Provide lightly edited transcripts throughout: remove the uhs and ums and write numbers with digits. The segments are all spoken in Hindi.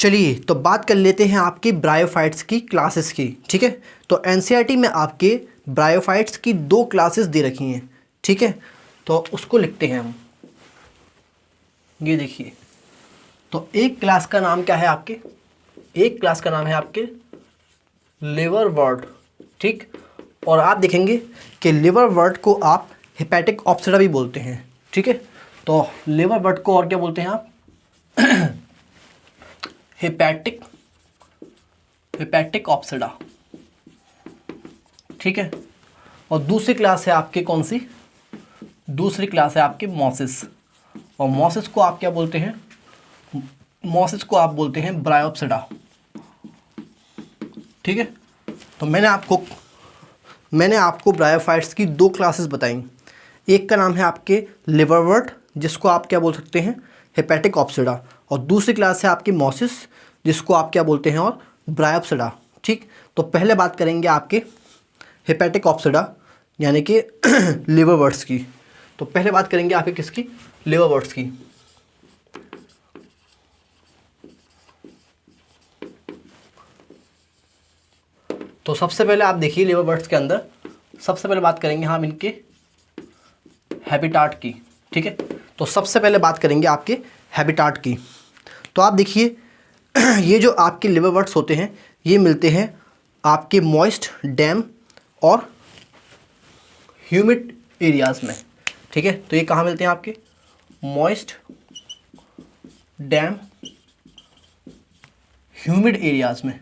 चलिए तो बात कर लेते हैं आपके ब्रायोफाइट्स की क्लासेस की। ठीक है, तो एनसीईआरटी में आपके ब्रायोफाइट्स की 2 क्लासेस दे रखी हैं। ठीक है, तो उसको लिखते हैं हम। ये देखिए, तो एक क्लास का नाम क्या है आपके, एक क्लास का नाम है आपके लिवरवर्ट। ठीक, और आप देखेंगे कि लिवरवर्ट को आप हेपेटिक ऑप्सिडा भी बोलते हैं। ठीक है, तो लिवरवर्ट को और क्या बोलते हैं आप, हेपेटिक ऑप्सिडा। ठीक है, और दूसरी क्लास है आपके कौन सी, दूसरी क्लास है आपके मोसिस, और मोसिस को आप क्या बोलते हैं, मोसिस को आप बोलते हैं ब्रायोप्सिडा। ठीक है, तो मैंने आपको ब्रायोफाइट्स की 2 क्लासेस बताई। एक का नाम है आपके लिवरवर्ट, जिसको आप क्या बोल सकते हैं, हेपेटिक ऑप्सिडा, और दूसरी क्लास है आपकी मोसिस, जिसको आप क्या बोलते हैं, और ब्रायोप्सिडा। ठीक, तो पहले बात करेंगे आपके हेपेटिक ऑप्सिडा यानी कि लिवरवर्ट्स की। तो पहले बात करेंगे आपके किसकी, लिवरवर्ट्स की। तो सबसे पहले आप देखिए लिवरवर्ट्स के अंदर सबसे पहले बात करेंगे हम इनके हैबिटाट की। ठीक है, तो सबसे पहले बात करेंगे आपके हैबिटाट की। तो आप देखिए ये जो आपके लिवरवर्ट्स होते हैं ये मिलते हैं आपके मॉइस्ट, डैम और ह्यूमिड एरियाज़ में। ठीक है, तो ये कहाँ मिलते हैं आपके, मॉइस्ट, डैम, ह्यूमिड एरियाज़ में,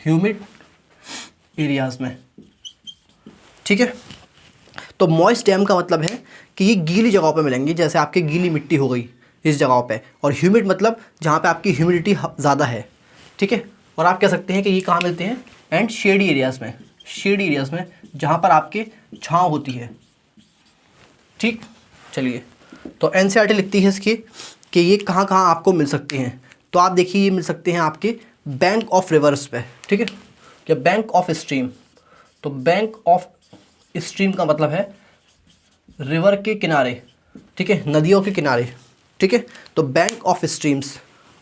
ह्यूमिड एरियाज़ में। ठीक है, तो मॉइस्ट डैम का मतलब है कि ये गीली जगहों पे मिलेंगे, जैसे आपकी गीली मिट्टी हो गई इस जगहों पे, और ह्यूमिड मतलब जहाँ पे आपकी ह्यूमिडिटी ज़्यादा है। ठीक है, और आप कह सकते हैं कि ये कहाँ मिलते हैं, एंड शेडी एरियाज़ में, शेडी एरियाज़ में जहाँ पर आपके छाँव होती है। ठीक, चलिए तो एनसीईआरटी लिखती है इसकी कि ये कहाँ कहाँ आपको मिल सकते हैं। तो आप देखिए ये मिल सकते हैं आपके बैंक ऑफ रिवर्स पे। ठीक है, या बैंक ऑफ स्ट्रीम। तो बैंक ऑफ स्ट्रीम का मतलब है रिवर के किनारे। ठीक है, नदियों के किनारे। ठीक है, तो बैंक ऑफ स्ट्रीम्स,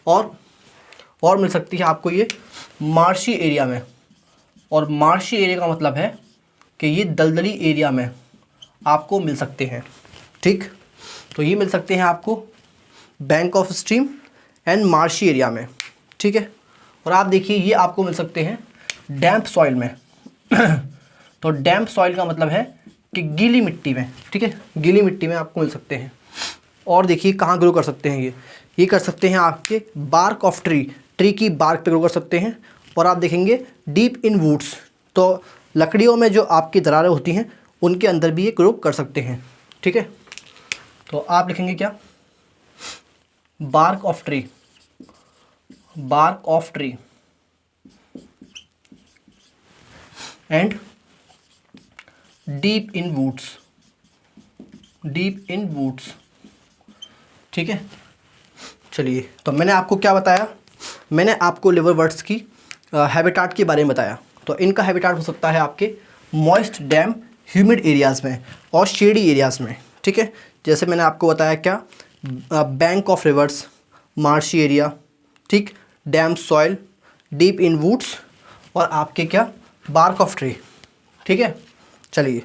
और मिल सकती है आपको ये मार्शी एरिया में, और मार्शी एरिया का मतलब है कि ये दलदली एरिया में आपको मिल सकते हैं। ठीक, तो ये मिल सकते हैं आपको bank of stream and marshy area में। ठीक है, और आप देखिए ये आपको मिल सकते हैं डैम्प सॉइल में। तो डैम्प सॉइल का मतलब है कि गीली मिट्टी में। ठीक है, गीली मिट्टी में आपको मिल सकते हैं। और देखिए कहाँ ग्रो कर सकते हैं ये कर सकते हैं आपके बार्क ऑफ ट्री की बार्क पे ग्रो कर सकते हैं। और आप देखेंगे डीप इन वुड्स, तो लकड़ियों में जो आपकी दरारें होती हैं उनके अंदर भी ये ग्रो कर सकते हैं। ठीक है, तो आप लिखेंगे क्या, bark of tree, bark of tree and deep in woods, deep in woods. ठीक है, चलिए तो मैंने आपको क्या बताया, मैंने आपको लिवरवर्ट्स की हैबिटाट के बारे में बताया। तो इनका हैबिटाट हो सकता है आपके मॉइस्ट, डैम, ह्यूमिड एरियाज़ में और शेडी एरियाज़ में। ठीक है, जैसे मैंने आपको बताया क्या, bank of rivers, marshy area, ठीक, damp soil, deep in woods, और आपके क्या, बार्क ऑफ ट्री। ठीक है, चलिए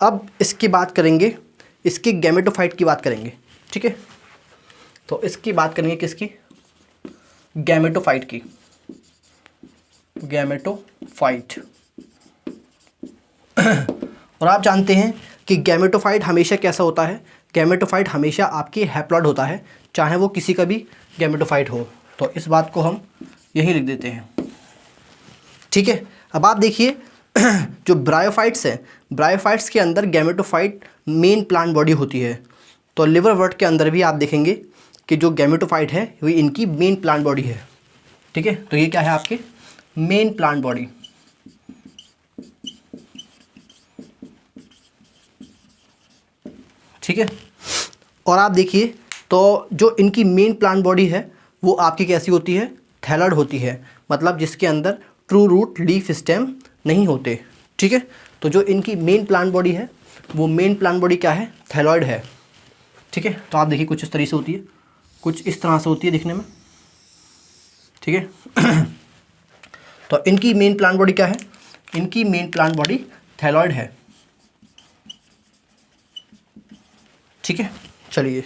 अब इसकी बात करेंगे, इसकी गैमेटोफाइट की बात करेंगे। ठीक है, तो इसकी बात करेंगे किसकी, गैमेटोफाइट की, गैमेटोफाइट। और आप जानते हैं कि गैमेटोफाइट हमेशा कैसा होता है, गैमेटोफाइट हमेशा आपकी हैप्लॉइड होता है, चाहे वो किसी का भी गैमेटोफाइट हो। तो इस बात को हम यही लिख देते हैं। ठीक है, अब आप देखिए जो ब्रायोफाइट्स हैं, ब्रायोफाइट्स के अंदर गैमेटोफाइट मेन प्लांट बॉडी होती है। तो लिवरवर्ट के अंदर भी आप देखेंगे कि जो गैमेटोफाइट है वो इनकी मेन प्लांट बॉडी है। ठीक है, तो ये क्या है आपके मेन प्लांट बॉडी। ठीक है, और आप देखिए तो जो इनकी मेन प्लांट बॉडी है वो आपकी कैसी होती है, थैलॉइड होती है, मतलब जिसके अंदर ट्रू रूट, लीफ, स्टेम नहीं होते। ठीक है, तो जो इनकी मेन प्लांट बॉडी है वो मेन प्लांट बॉडी क्या है, थैलॉइड है। ठीक है, तो आप देखिए कुछ इस तरह से होती है, कुछ इस तरह से होती है दिखने में। ठीक है। तो इनकी मेन प्लांट बॉडी क्या है? इनकी मेन प्लांट बॉडी थैलॉइड है, ठीक है। चलिए,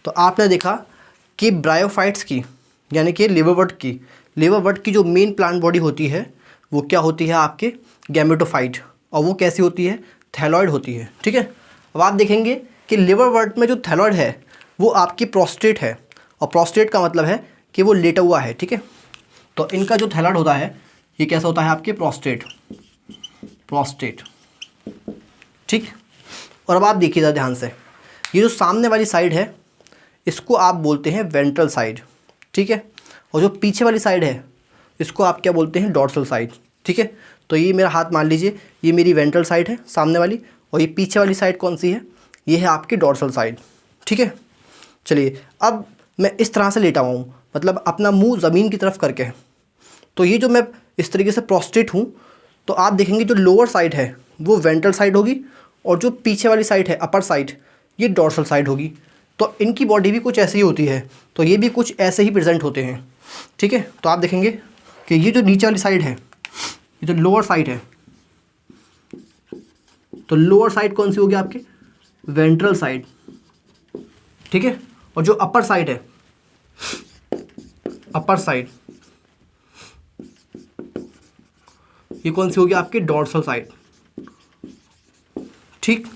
तो आपने देखा कि ब्रायोफाइट्स की यानी कि लिवरवर्ट की जो मेन प्लांट बॉडी होती है वो क्या होती है? आपके गैमेटोफाइट, और वो कैसी होती है? थैलॉइड होती है, ठीक है। अब आप देखेंगे कि लिवरवर्ट में जो थैलॉइड है वो आपकी प्रोस्टेट है, और प्रोस्टेट का मतलब है कि वो लेटा हुआ है, ठीक है। तो इनका जो थैलॉइड होता है ये कैसा होता है? आपके प्रोस्टेट, ठीक। और अब आप देखिएगा ध्यान से, ये जो सामने वाली साइड है इसको आप बोलते हैं वेंट्रल साइड, ठीक है। और जो पीछे वाली साइड है इसको आप क्या बोलते हैं? डॉर्सल साइड, ठीक है। तो ये मेरा हाथ मान लीजिए, ये मेरी वेंट्रल साइड है सामने वाली, और ये पीछे वाली साइड कौन सी है? ये है आपकी डॉर्सल साइड, ठीक है। चलिए, अब मैं इस तरह से लेटा हुआ हूँ, मतलब अपना मुंह ज़मीन की तरफ करके है। तो ये जो मैं इस तरीके से प्रोस्टेट हूँ, तो आप देखेंगे जो लोअर साइड है वो वेंट्रल साइड होगी, और जो पीछे वाली साइड है अपर साइड, ये डॉर्सल साइड होगी। तो इनकी बॉडी भी कुछ ऐसी ही होती है, तो ये भी कुछ ऐसे ही प्रेजेंट होते हैं, ठीक है। तो आप देखेंगे कि ये जो नीचे वाली साइड है, ये जो लोअर साइड है, तो लोअर साइड कौन सी होगी? आपकी वेंट्रल साइड, ठीक है। और जो अपर साइड है, अपर साइड, ये कौन सी होगी? आपकी डॉर्सल साइड, ठीक।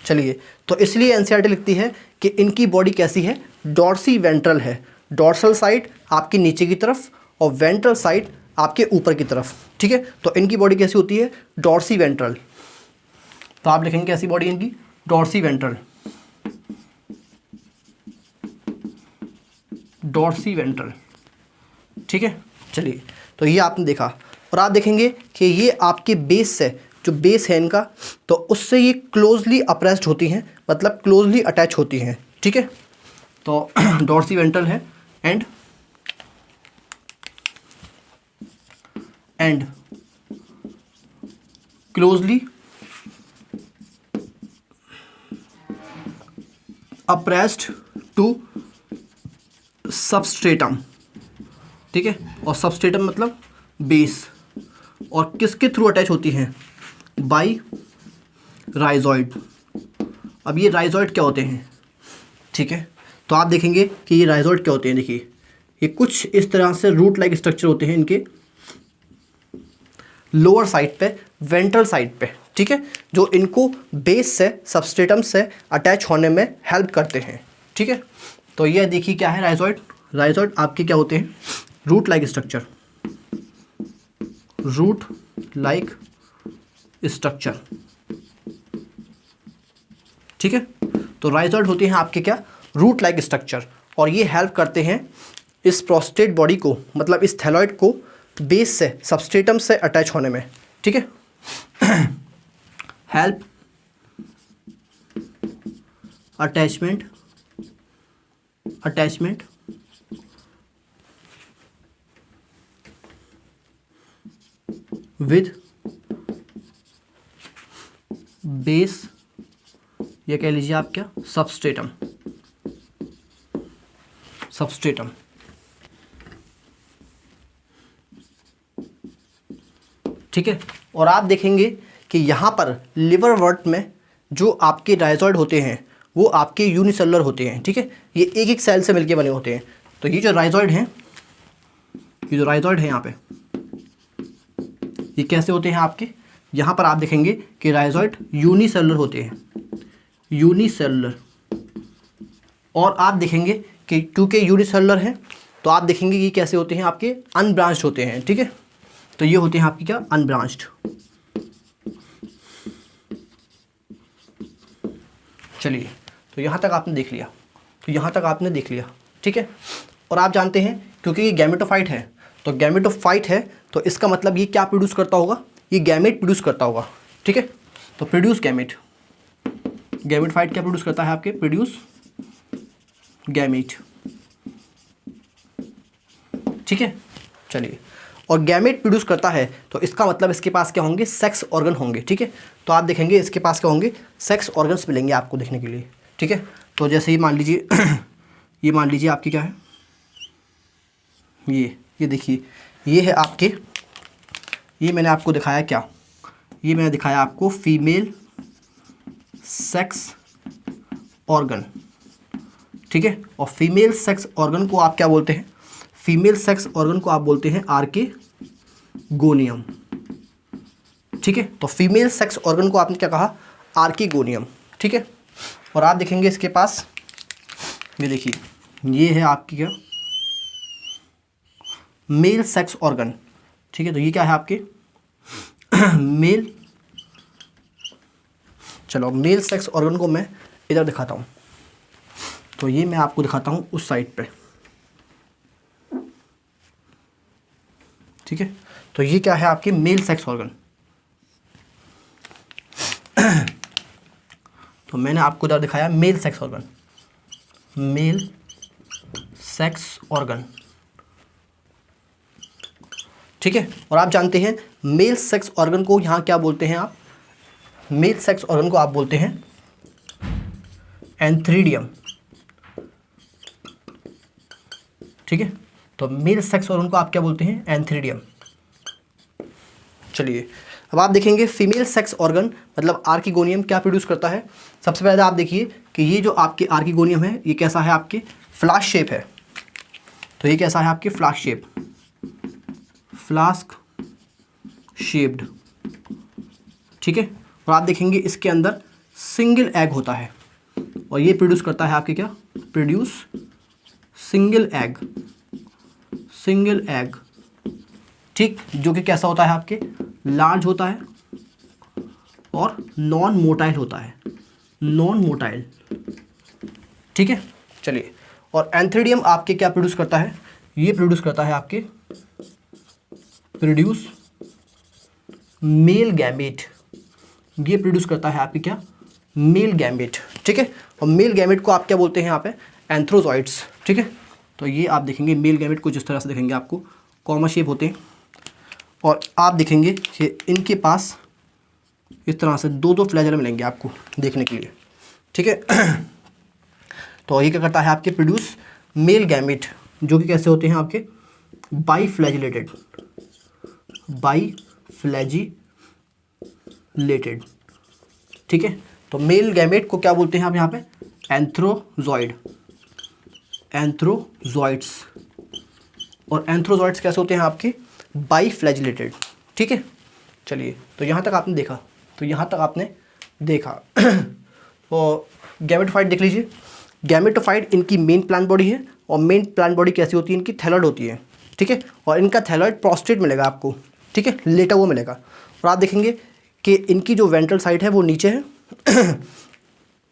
चलिए, तो इसलिए एनसीईआरटी लिखती है कि इनकी बॉडी कैसी है? डॉर्सी वेंट्रल है। डॉर्सल साइड आपकी नीचे की तरफ और वेंट्रल साइड आपके ऊपर की तरफ, ठीक है। तो इनकी बॉडी कैसी होती है? Dorsiventral. तो आप लिखेंगे कैसी बॉडी इनकी? डॉर्सी वेंट्रल, डॉर्सी वेंट्रल, ठीक है। चलिए, तो ये आपने देखा, और आप देखेंगे कि ये आपके बेस से, जो बेस है इनका, तो उससे ये क्लोजली अप्रेस्ड होती हैं, मतलब क्लोजली अटैच होती हैं, ठीक है। तो डॉर्सी वेंट्रल है and closely appressed to substratum, ठीक है। और सबस्ट्रेटम मतलब बेस, और किसके थ्रू अटैच होती हैं? By rhizoid. अब ये राइजॉइड क्या होते हैं? ठीक है, तो आप देखेंगे कि ये राइजॉइड क्या होते हैं। देखिए, ये कुछ इस तरह से रूट लाइक स्ट्रक्चर होते हैं इनके लोअर साइड पे, वेंट्रल साइड पे, ठीक है, जो इनको बेस से, सबस्ट्रेटम से अटैच होने में हेल्प करते हैं, ठीक है। तो ये देखिए क्या है? राइजॉइड। राइजॉइड आपके क्या होते हैं? Root like structure, root like structure, ठीक है। तो राइजॉइड होते हैं आपके क्या? रूट लाइक स्ट्रक्चर, और ये हेल्प करते हैं इस प्रोस्टेट बॉडी को, मतलब इस थैलॉइड को बेस से, सबस्ट्रेटम से अटैच होने में, ठीक है। हेल्प अटैचमेंट विद बेस, ये कह लीजिए आप क्या? सबस्ट्रेटम, ठीक है। और आप देखेंगे कि यहाँ पर लिवरवर्ट में जो आपके राइजॉइड होते हैं वो आपके यूनिसेलुलर होते हैं, ठीक है। ये एक एक सेल से मिलके बने होते हैं। तो ये जो राइजॉइड हैं, ये जो राइजॉइड है यहाँ पे, ये कैसे होते हैं आपके? यहाँ पर आप देखेंगे कि राइजॉइड यूनिसेलुलर होते हैं, यूनिसेलुलर। और आप देखेंगे कि क्योंकि यूनिसेलुलर हैं तो आप देखेंगे कि कैसे होते हैं? आपके अनब्रांच्ड होते हैं, ठीक है। तो ये होते हैं आपके क्या? अनब्रांच्ड। चलिए, तो यहाँ तक आपने देख लिया, ठीक है। और आप जानते हैं क्योंकि ये गैमेटोफाइट है, तो गैमेटोफाइट है तो इसका मतलब ये क्या प्रोड्यूस करता होगा? ये गैमेट प्रोड्यूस करता होगा, ठीक है। तो प्रोड्यूस गैमेट, गैमेटोफाइट क्या प्रोड्यूस करता है? आपके प्रोड्यूस गैमेट, ठीक है। चलिए, और गैमेट प्रोड्यूस करता है तो इसका मतलब इसके पास क्या होंगे? सेक्स ऑर्गन होंगे, ठीक है। तो आप देखेंगे इसके पास क्या होंगे? सेक्स ऑर्गन्स मिलेंगे आपको देखने के लिए, ठीक है। तो जैसे ये मान लीजिए ये मान लीजिए आपकी क्या है? ये देखिए, ये है आपके, ये मैंने आपको दिखाया क्या, ये मैंने दिखाया आपको फीमेल सेक्स ऑर्गन, ठीक है। और फीमेल सेक्स ऑर्गन को आप क्या बोलते हैं, फीमेल सेक्स ऑर्गन को आप बोलते हैं आर्किगोनियम, ठीक है। तो फीमेल सेक्स ऑर्गन को आपने क्या कहा, आर्किगोनियम, ठीक है। और आप देखेंगे इसके पास, ये देखिए, ये है आपकी क्या, मेल सेक्स ऑर्गन, ठीक है। तो ये क्या है आपके मेल, चलो मेल सेक्स ऑर्गन को मैं इधर दिखाता हूँ, तो ये मैं आपको दिखाता हूँ उस साइड पे, ठीक है। तो ये क्या है आपके मेल सेक्स ऑर्गन। तो मैंने आपको इधर दिखाया male sex organ, male sex organ, ठीक है। और आप जानते हैं मेल सेक्स ऑर्गन को यहाँ क्या बोलते हैं आप, मेल सेक्स ऑर्गन को आप बोलते हैं एंथ्रीडियम, ठीक है। तो मेल सेक्स ऑर्गन को आप क्या बोलते हैं, एंथ्रीडियम। चलिए अब आप देखेंगे फीमेल सेक्स ऑर्गन मतलब आर्किगोनियम क्या प्रोड्यूस करता है। सबसे पहले आप देखिए कि ये जो आपके आर्किगोनियम है ये कैसा है, आपके फ्लास्क शेप है। तो ये कैसा है आपके फ्लास्क शेप, फ्लास्क शेप्ड, ठीक है। और आप देखेंगे इसके अंदर सिंगल एग होता है और ये प्रोड्यूस करता है आपके क्या, produce single egg, single egg, ठीक, जो कि कैसा होता है आपके लार्ज होता है और नॉन मोटाइल होता है, नॉन मोटाइल, ठीक है। चलिए और एंथ्रीडियम आपके क्या प्रोड्यूस करता है, ये प्रोड्यूस करता है आपके प्रोड्यूस मेल गैमेट, ये प्रोड्यूस करता है आपके क्या, मेल गैमेट, ठीक है। और मेल गैमेट को आप क्या बोलते हैं यहाँ पे, एंथ्रोजॉइड्स, ठीक है। तो ये आप देखेंगे मेल गैमेट को जिस तरह से देखेंगे आपको कॉमा शेप होते हैं और आप देखेंगे कि इनके पास इस तरह से दो दो फ्लैजल मिलेंगे आपको देखने के लिए, ठीक है। तो ये क्या करता है आपके प्रोड्यूस मेल गैमेट, जो कि कैसे होते हैं आपके बाईफ्लैजिलेटेड, बाईफ्लैजिलेटेड, ठीक है। तो मेल गैमेट को क्या बोलते हैं आप यहाँ पे, एंथ्रोजॉइड, एंथ्रोजॉइड्स। और एंथ्रोजॉइड्स कैसे होते हैं आपके बाईफ्लैजिलेटेड, ठीक है। चलिए तो यहाँ तक आपने देखा, तो यहाँ तक आपने देखा। तो गैमेटोफाइट देख लीजिए, गैमेटोफाइट इनकी मेन प्लांट बॉडी है और मेन प्लांट बॉडी कैसी होती है, इनकी थैलॉइड होती है, ठीक है। और इनका थैलॉइड प्रोस्टेट मिलेगा आपको, ठीक है, लेटा हुआ मिलेगा। और आप देखेंगे कि इनकी जो वेंट्रल साइड है वो नीचे है।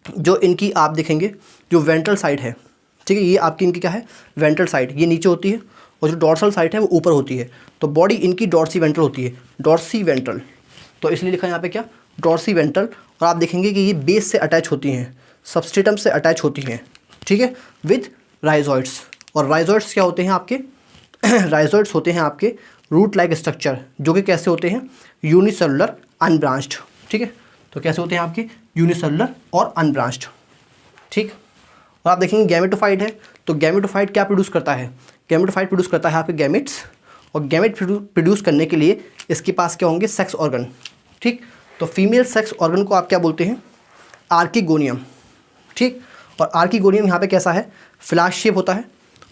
जो इनकी आप देखेंगे जो वेंट्रल साइड है, ठीक है, ये आपकी इनकी क्या है, वेंट्रल साइड, ये नीचे होती है और जो डॉर्सल साइड है वो ऊपर होती है। तो बॉडी इनकी डॉर्सी वेंट्रल होती है, डॉर्सी वेंट्रल, तो इसलिए लिखा है यहाँ पे क्या, डॉर्सी वेंट्रल। और आप देखेंगे कि ये बेस से अटैच होती हैं, सबस्टेटम से अटैच होती हैं, ठीक है, विद राइजॉइड्स। और राइजॉइड्स क्या होते हैं आपके, राइजॉइड्स होते हैं आपके रूट लाइक स्ट्रक्चर, जो कि कैसे होते हैं, यूनिसेलुलर अनब्रांच्ड, ठीक है। तो कैसे होते हैं आपके यूनिसेलुलर और अनब्रांच्ड, ठीक। और आप देखेंगे गैमेटोफाइट है, तो गैमेटोफाइट क्या प्रोड्यूस करता है, गैमेटोफाइट प्रोड्यूस करता है आपके गैमेट्स। और गैमेट प्रोड्यूस करने के लिए इसके पास क्या होंगे, सेक्स ऑर्गन, ठीक। तो फीमेल सेक्स ऑर्गन को आप क्या बोलते हैं, आर्किगोनियम, ठीक। और आर्किगोनियम यहाँ पे कैसा है, फ्लास्क शेप होता है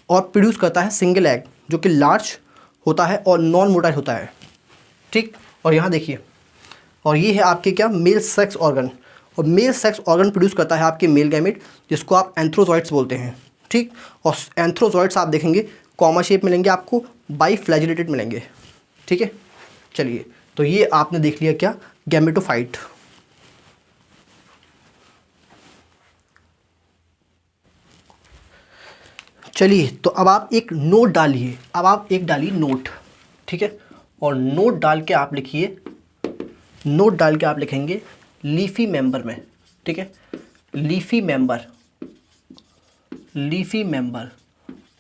और प्रोड्यूस करता है सिंगल एग, जो कि लार्ज होता है और नॉन मोटाइल होता है, ठीक। और यहाँ देखिए, और ये है आपके क्या, मेल सेक्स ऑर्गन। और मेल सेक्स ऑर्गन प्रोड्यूस करता है आपके मेल गैमेट, जिसको आप एंथ्रोजॉइड्स बोलते हैं, ठीक। और एंथ्रोजॉइड्स आप देखेंगे कॉमा शेप मिलेंगे आपको, बाईफ्लैजिलेटेड मिलेंगे, ठीक है। चलिए तो ये आपने देख लिया क्या, गैमेटोफाइट। चलिए तो अब आप एक नोट डालिए, अब आप एक डालिए नोट, ठीक है। और नोट डाल के आप लिखिए, नोट डाल के आप लिखेंगे लीफी मेंबर में, ठीक है, लीफी मेंबर, लीफी मेंबर।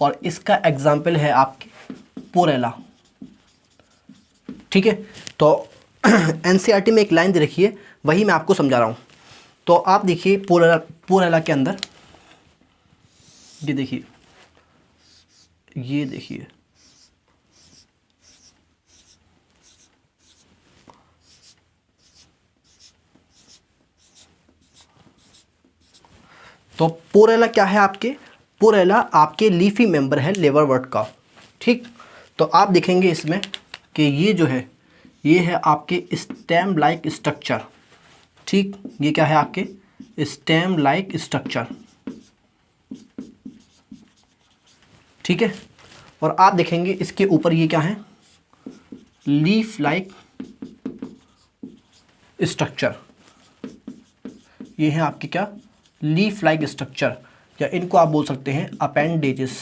और इसका एग्जाम्पल है आपके पोरेला, ठीक है। तो एनसीईआरटी में एक लाइन दे रखी है, वही मैं आपको समझा रहा हूँ। तो आप देखिए पोरेला, पोरेला के अंदर ये देखिए, ये देखिए, तो पोरेला क्या है आपके, पोरेला आपके लीफी मेंबर है लेवरवर्ट का। ठीक, तो आप देखेंगे इसमें कि ये जो है ये है आपके स्टेम लाइक स्ट्रक्चर। ठीक, ये क्या है आपके स्टेम लाइक स्ट्रक्चर। ठीक है, और आप देखेंगे इसके ऊपर ये क्या है, लीफ लाइक स्ट्रक्चर। ये है आपके क्या, लीफ लाइक स्ट्रक्चर, या इनको आप बोल सकते हैं अपेंडेजेस।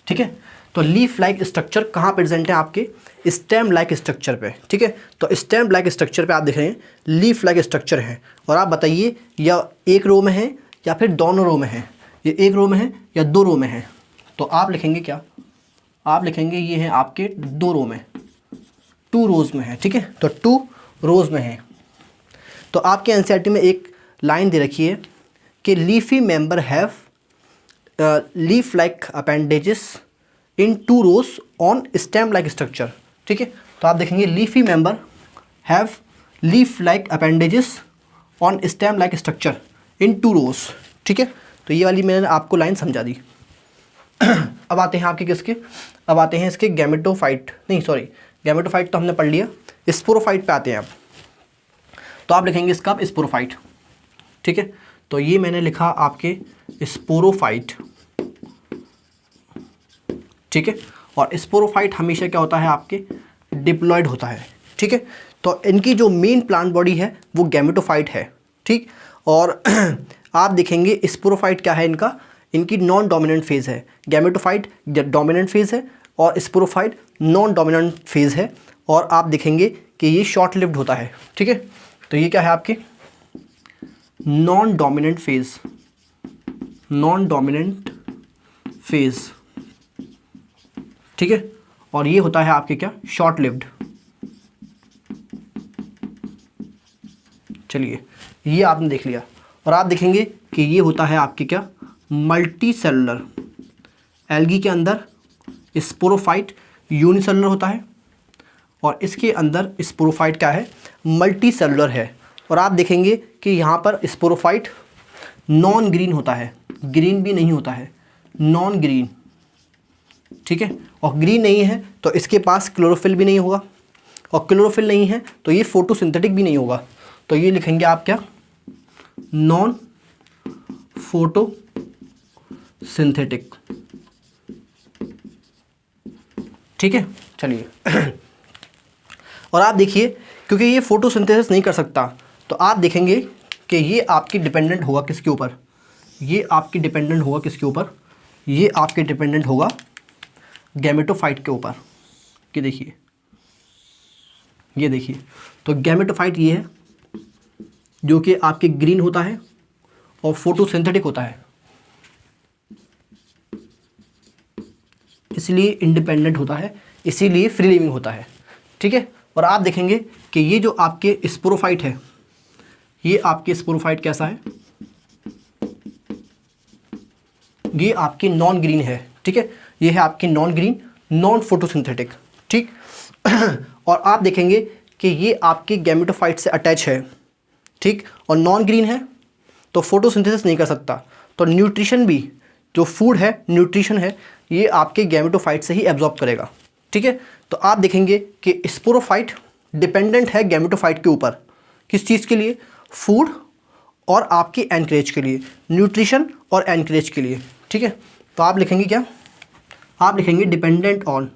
ठीक है, तो लीफ लाइक स्ट्रक्चर कहाँ प्रेजेंट है आपके, स्टेम लाइक स्ट्रक्चर पे। ठीक है, तो स्टेम लाइक स्ट्रक्चर पे आप देख रहे हैं लीफ लाइक स्ट्रक्चर है। और आप बताइए या एक रो में है या फिर दोनों रो में है, ये एक रो में है या दो रो में है। तो आप लिखेंगे क्या, आप लिखेंगे ये है आपके दो रो में, 2 रोज में है। ठीक है, तो 2 रोज में है। तो आपके एनसीईआरटी में एक लाइन दे रखी है कि leafy member have leaf like appendages in 2 rows on stem like structure. ठीक है, तो आप देखेंगे leafy member have leaf like appendages on stem like structure in 2 rows. ठीक है, तो ये वाली मैंने आपको लाइन समझा दी। अब आते हैं आपके किसके, अब आते हैं इसके गैमेटोफाइट, नहीं सॉरी गैमेटोफाइट तो हमने पढ़ लिया, स्पोरोफाइट पे आते हैं अब। तो आप लिखेंगे इसका आप स्पोरोफाइट। ठीक है, तो ये मैंने लिखा आपके स्पोरोफाइट। ठीक है, और स्पोरोफाइट हमेशा क्या होता है आपके डिप्लॉयड होता है। ठीक है, तो इनकी जो मेन प्लांट बॉडी है वो गैमेटोफाइट है। ठीक, और आप देखेंगे स्पोरोफाइट क्या है इनका, इनकी नॉन डोमिनेंट फेज है। गैमेटोफाइट डोमिनेंट फेज है और स्पोरोफाइट नॉन डोमिनेंट फेज है। और आप देखेंगे कि ये शॉर्ट लिव्ड होता है। ठीक है, तो ये क्या है आपके non dominant phase, non dominant phase. ठीक है, और ये होता है आपके क्या शॉर्ट लिव्ड। चलिए, ये आपने देख लिया। और आप देखेंगे कि ये होता है आपके क्या मल्टी सेलुलर। एल्गी के अंदर स्पोरोफाइट यूनिसेलुलर होता है और इसके अंदर स्पोरोफाइट क्या है मल्टी सेलुलर है। और आप देखेंगे कि यहाँ पर स्पोरोफाइट नॉन ग्रीन होता है, ग्रीन भी नहीं होता है, नॉन ग्रीन। ठीक है, और ग्रीन नहीं है तो इसके पास क्लोरोफिल भी नहीं होगा, और क्लोरोफिल नहीं है तो ये फोटोसिंथेटिक भी नहीं होगा। तो ये लिखेंगे आप क्या नॉन फोटोसिंथेटिक। ठीक है, चलिए। और आप देखिए क्योंकि ये फोटोसिंथेसिस नहीं कर सकता तो आप देखेंगे कि ये आपकी डिपेंडेंट होगा किसके ऊपर, ये आपकी डिपेंडेंट होगा किसके ऊपर, ये आपके डिपेंडेंट होगा गैमेटोफाइट के ऊपर। कि देखिए, ये देखिए, तो गैमेटोफाइट ये है जो कि आपके ग्रीन होता है और फोटोसिंथेटिक होता है, इसलिए इंडिपेंडेंट होता है, इसीलिए फ्री लिविंग होता है। ठीक है, और आप देखेंगे कि ये जो आपके स्पोरोफाइट है, ये आपके स्पोरोफाइट कैसा है, ये आपकी नॉन ग्रीन है। ठीक है, ये है आपकी नॉन ग्रीन, नॉन फोटोसिंथेटिक। ठीक, और आप देखेंगे कि ये आपके गैमेटोफाइट से अटैच है। ठीक, और नॉन ग्रीन है तो फोटोसिंथेसिस नहीं कर सकता, तो न्यूट्रिशन भी जो फूड है, न्यूट्रिशन है, ये आपके गैमेटोफाइट से ही एब्जॉर्ब करेगा। ठीक है, तो आप देखेंगे कि स्पोरोफाइट डिपेंडेंट है गैमेटोफाइट के ऊपर, किस चीज़ के लिए, फूड और आपकी एनकरेज के लिए, न्यूट्रिशन और एनकरेज के लिए। ठीक है, तो आप लिखेंगे क्या, आप लिखेंगे dependent on,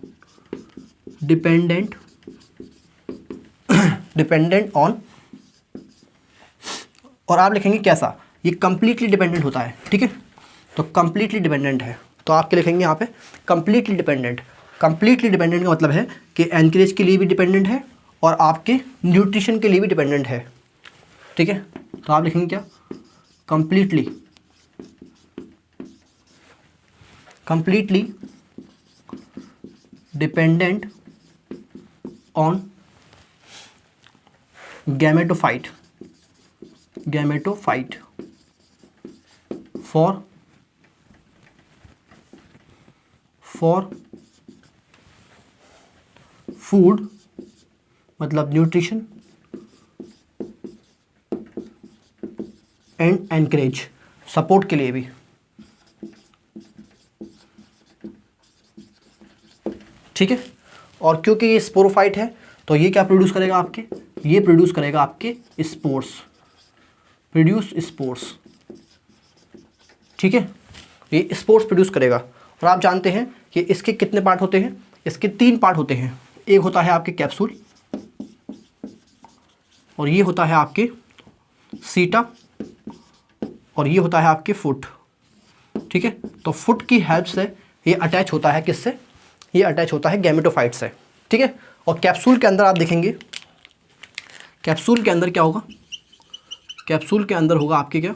dependent dependent on, और आप लिखेंगे कैसा, ये कंप्लीटली डिपेंडेंट होता है। ठीक है, तो कंप्लीटली डिपेंडेंट है, तो आपके लिखेंगे यहाँ पे कंप्लीटली डिपेंडेंट। कंप्लीटली डिपेंडेंट का मतलब है कि एनकरेज के लिए भी डिपेंडेंट है और आपके न्यूट्रिशन के लिए भी डिपेंडेंट है। ठीक है, तो आप लिखेंगे क्या completely, completely dependent on gametophyte, gametophyte for food, मतलब न्यूट्रिशन एंड एनकरेज, सपोर्ट के लिए भी। ठीक है, और क्योंकि ये स्पोरोफाइट है तो ये क्या प्रोड्यूस करेगा आपके, ये प्रोड्यूस करेगा आपके स्पोर्स, प्रोड्यूस स्पोर्स। ठीक है, ये स्पोर्स प्रोड्यूस करेगा। और आप जानते हैं कि इसके कितने पार्ट होते हैं, इसके 3 पार्ट होते हैं। एक होता है आपके कैप्सूल, और ये होता है आपके सीटा, और ये होता है आपके फुट। ठीक है, तो फुट की हेल्प से ये अटैच होता है किससे, ये अटैच होता है गैमेटोफाइट से। ठीक है, और कैप्सूल के अंदर आप देखेंगे, कैप्सूल के अंदर क्या होगा, कैप्सूल के अंदर होगा आपके क्या,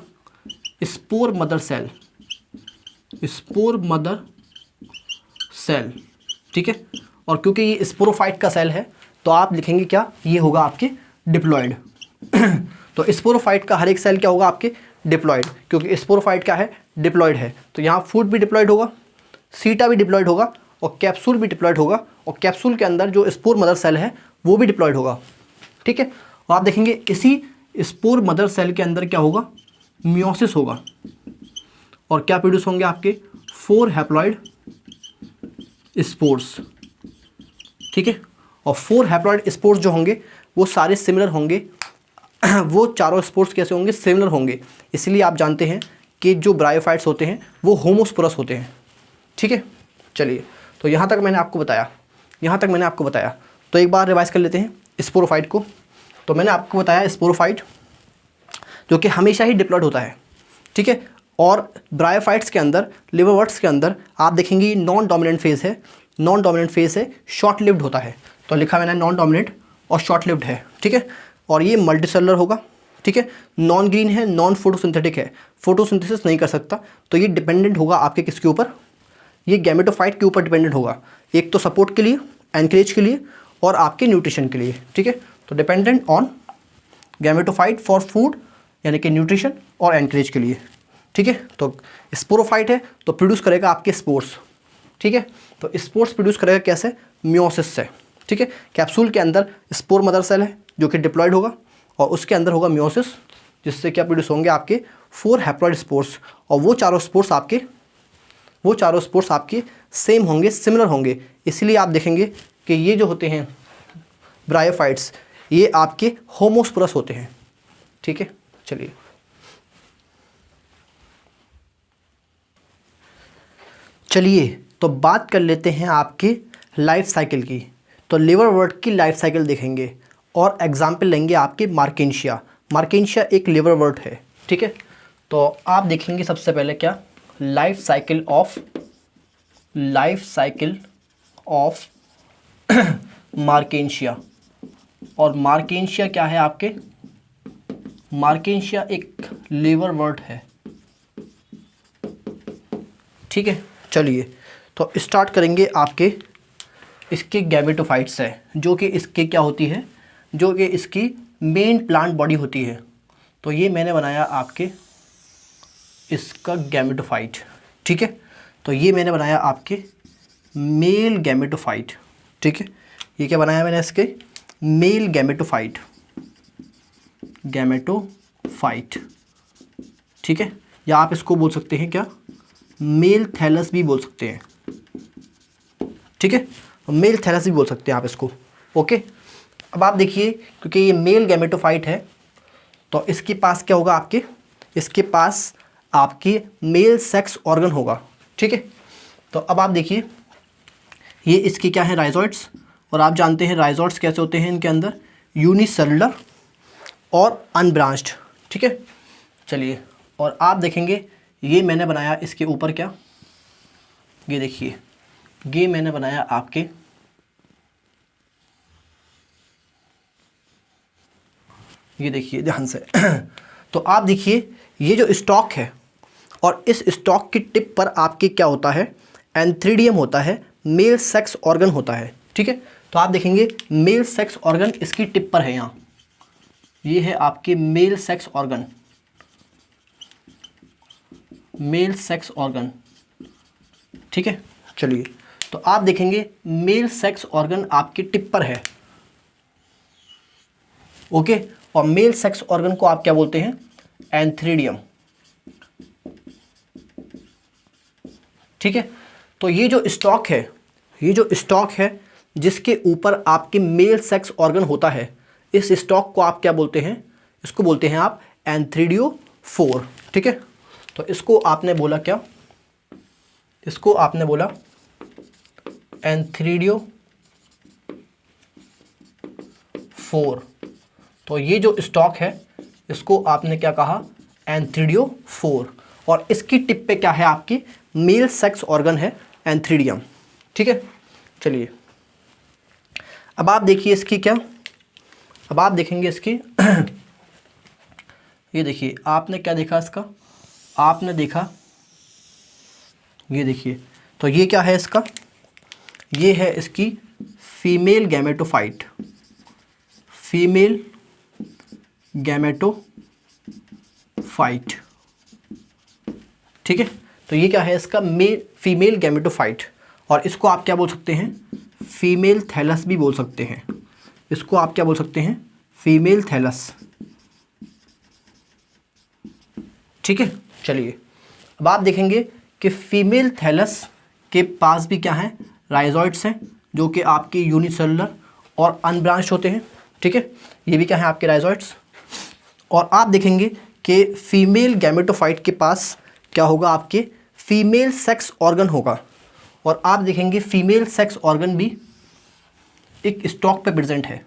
spore mother cell, spore mother cell. ठीक है, और क्योंकि ये स्पोरोफाइट का सेल है तो आप लिखेंगे क्या, ये होगा आपके डिप्लॉयड। तो स्पोरोफाइट का हर एक सेल क्या होगा आपके डिप्लॉयड, क्योंकि स्पोरोफाइट क्या है, डिप्लॉयड है। तो यहाँ फूट भी डिप्लॉयड होगा, सीटा भी डिप्लॉयड होगा, और कैप्सूल भी डिप्लॉयड होगा, और कैप्सूल के अंदर जो स्पोर मदर सेल है वो भी डिप्लॉयड होगा। ठीक है, और आप देखेंगे इसी स्पोर मदर सेल के अंदर क्या होगा, मियोसिस होगा, और क्या प्रोड्यूस होंगे आपके 4 हैप्लॉयड स्पोर्स। ठीक है, और 4 हैप्लॉयड स्पोर्स जो होंगे वो सारे सिमिलर होंगे, वो चारों स्पोर्स कैसे होंगे, सिमिलर होंगे। इसलिए आप जानते हैं कि जो ब्रायोफाइट्स होते हैं वो होमोस्पोरस होते हैं। ठीक है, चलिए, तो यहाँ तक मैंने आपको बताया, यहाँ तक मैंने आपको बताया। तो एक बार रिवाइज कर लेते हैं स्पोरोफाइट को। तो मैंने आपको बताया स्पोरोफाइट जो कि हमेशा ही डिप्लॉयड होता है। ठीक है, और ब्रायोफाइट्स के अंदर, लिवरवर्ट्स के अंदर आप देखेंगे नॉन डोमिनेंट फेज़ है, नॉन डोमिनेंट फेज़ है, शॉर्ट लिव्ड होता है। तो लिखा मैंने नॉन डोमिनेंट और शॉर्ट लिव्ड है। ठीक है, और ये मल्टीसेलुलर होगा। ठीक है, नॉन ग्रीन है, नॉन फोटोसिंथेटिक है, फोटोसिंथेसिस नहीं कर सकता। तो ये डिपेंडेंट होगा आपके किसके ऊपर, ये गैमेटोफाइट के ऊपर डिपेंडेंट होगा। एक तो सपोर्ट के लिए, एनकरेज के लिए, और आपके न्यूट्रिशन के लिए। ठीक है, तो dependent on gametophyte for food यानी कि न्यूट्रिशन और एनकरेज के लिए। ठीक है, तो स्पोरोफाइट है तो प्रोड्यूस करेगा आपके स्पोर्स। ठीक है, तो स्पोर्स प्रोड्यूस करेगा कैसे, मियोसिस से। ठीक है, कैप्सूल के अंदर स्पोर मदर सेल है जो कि डिप्लॉयड होगा, और उसके अंदर होगा मियोसिस, जिससे क्या प्रोड्यूस होंगे आपके 4 हैप्लॉयड स्पोर्स, और वो चारों स्पोर्स आपके सेम होंगे, सिमिलर होंगे। इसलिए आप देखेंगे कि ये जो होते हैं ब्रायोफाइट्स ये आपके होमोस्पोरस होते हैं। ठीक है, चलिए, तो बात कर लेते हैं आपके लाइफ साइकिल की। तो लिवरवर्ट की लाइफ साइकिल देखेंगे और एग्जाम्पल लेंगे आपके मार्केंशिया। मार्केंशिया एक लिवरवर्ट है। ठीक है, तो आप देखेंगे सबसे पहले क्या, लाइफ साइकिल ऑफ मार्केंशिया। और मार्केंशिया क्या है आपके, मार्केंशिया एक लिवरवर्ट है। ठीक है, चलिए, तो स्टार्ट करेंगे आपके इसके गैमेटोफाइट से, जो कि इसके क्या होती है, जो कि इसकी मेन प्लांट बॉडी होती है। तो ये मैंने बनाया आपके इसका गैमेटोफाइट। ठीक है, तो ये मैंने बनाया आपके मेल गैमेटोफाइट। ठीक है, ये क्या बनाया मैंने, इसके मेल गैमेटोफाइट। ठीक है, या आप इसको बोल सकते हैं क्या, मेल थैलस भी बोल सकते हैं। ठीक है, मेल थैलस भी बोल सकते हैं आप इसको। ओके, अब आप देखिए, क्योंकि ये मेल गैमेटोफाइट है तो इसके पास क्या होगा आपके, इसके पास आपके मेल सेक्स ऑर्गन होगा। ठीक है, तो अब आप देखिए, ये इसके क्या है, राइजोइड्स। और आप जानते हैं राइजोइड्स कैसे होते हैं, इनके अंदर यूनिसेलुलर और अनब्रांच्ड। ठीक है, चलिए, और आप देखेंगे ये मैंने बनाया इसके ऊपर क्या, ये देखिए, ये मैंने बनाया आपके ये देखिए ध्यान से तो आप देखिए ये जो स्टॉक है, और इस स्टॉक की टिप पर आपके क्या होता है, एंथ्रीडियम होता है, मेल सेक्स ऑर्गन होता है। ठीक है, तो आप देखेंगे मेल सेक्स ऑर्गन इसकी टिप पर है, यहाँ ये है आपके male sex organ, male sex organ. ठीक है, चलिए, तो आप देखेंगे मेल सेक्स ऑर्गन आपकी टिप पर है। ओके, और मेल सेक्स ऑर्गन को आप क्या बोलते हैं, एंथ्रीडियम। ठीक है, तो ये जो स्टॉक है जिसके ऊपर आपके मेल सेक्स ऑर्गन होता है, इस स्टॉक को आप क्या बोलते हैं? इसको बोलते हैं आप एंथ्रीडियोफोर। ठीक है, तो इसको आपने बोला क्या? इसको आपने बोला एंथ्रीडियोफोर। तो ये जो स्टॉक है इसको आपने क्या कहा? एंथ्रीडियोफोर। और इसकी टिप पे क्या है? आपकी मेल सेक्स ऑर्गन है एंथ्रीडियम। ठीक है, चलिए अब आप देखिए इसकी क्या, अब आप देखेंगे इसकी ये देखिए, आपने क्या देखा इसका? आपने देखा, ये देखिए, तो ये क्या है इसका? ये है इसकी फीमेल गैमेटोफाइट। Female gametophyte. ठीक है, तो ये क्या है इसका? Female gametophyte. और इसको आप क्या बोल सकते हैं? फीमेल थैलस भी बोल सकते हैं। इसको आप क्या बोल सकते हैं? Female thallus. ठीक है, चलिए अब आप देखेंगे कि फीमेल थैलस के पास भी क्या है? राइजॉइड्स हैं जो कि आपके यूनिसेलुलर और अनब्रांच होते हैं। ठीक है, ये भी क्या है? आपके राइजॉइड्स। और आप देखेंगे कि फीमेल गैमेटोफाइट के पास क्या होगा? आपके फीमेल सेक्स ऑर्गन होगा। और आप देखेंगे फीमेल सेक्स ऑर्गन भी एक स्टॉक पे प्रेजेंट है।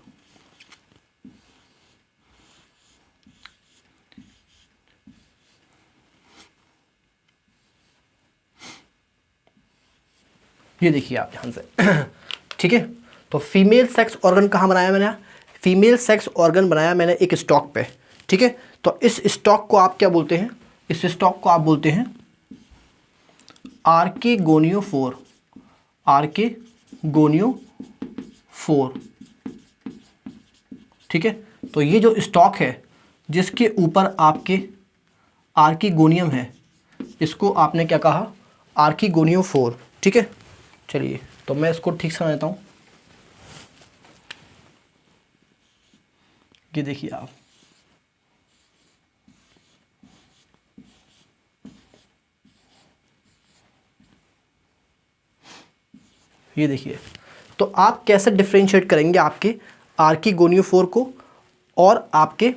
ये देखिए आप ध्यान से ठीक है, तो फीमेल सेक्स ऑर्गन कहाँ बनाया मैंने? फीमेल सेक्स ऑर्गन बनाया मैंने एक स्टॉक पे। ठीक है, तो इस स्टॉक को आप क्या बोलते हैं? इस स्टॉक को आप बोलते हैं आर्केगोनियोफोर। आर्केगोनियोफोर। ठीक है, तो ये जो स्टॉक है जिसके ऊपर आपके आर्कीगोनियम है, इसको आपने क्या कहा? आर्कीगोनियोफोर। ठीक है, चलिए तो मैं इसको ठीक समझता हूँ। ये देखिए आप, ये देखिए, तो आप कैसे डिफ्रेंशिएट करेंगे आपके आर्कीगोनियोफोर को और आपके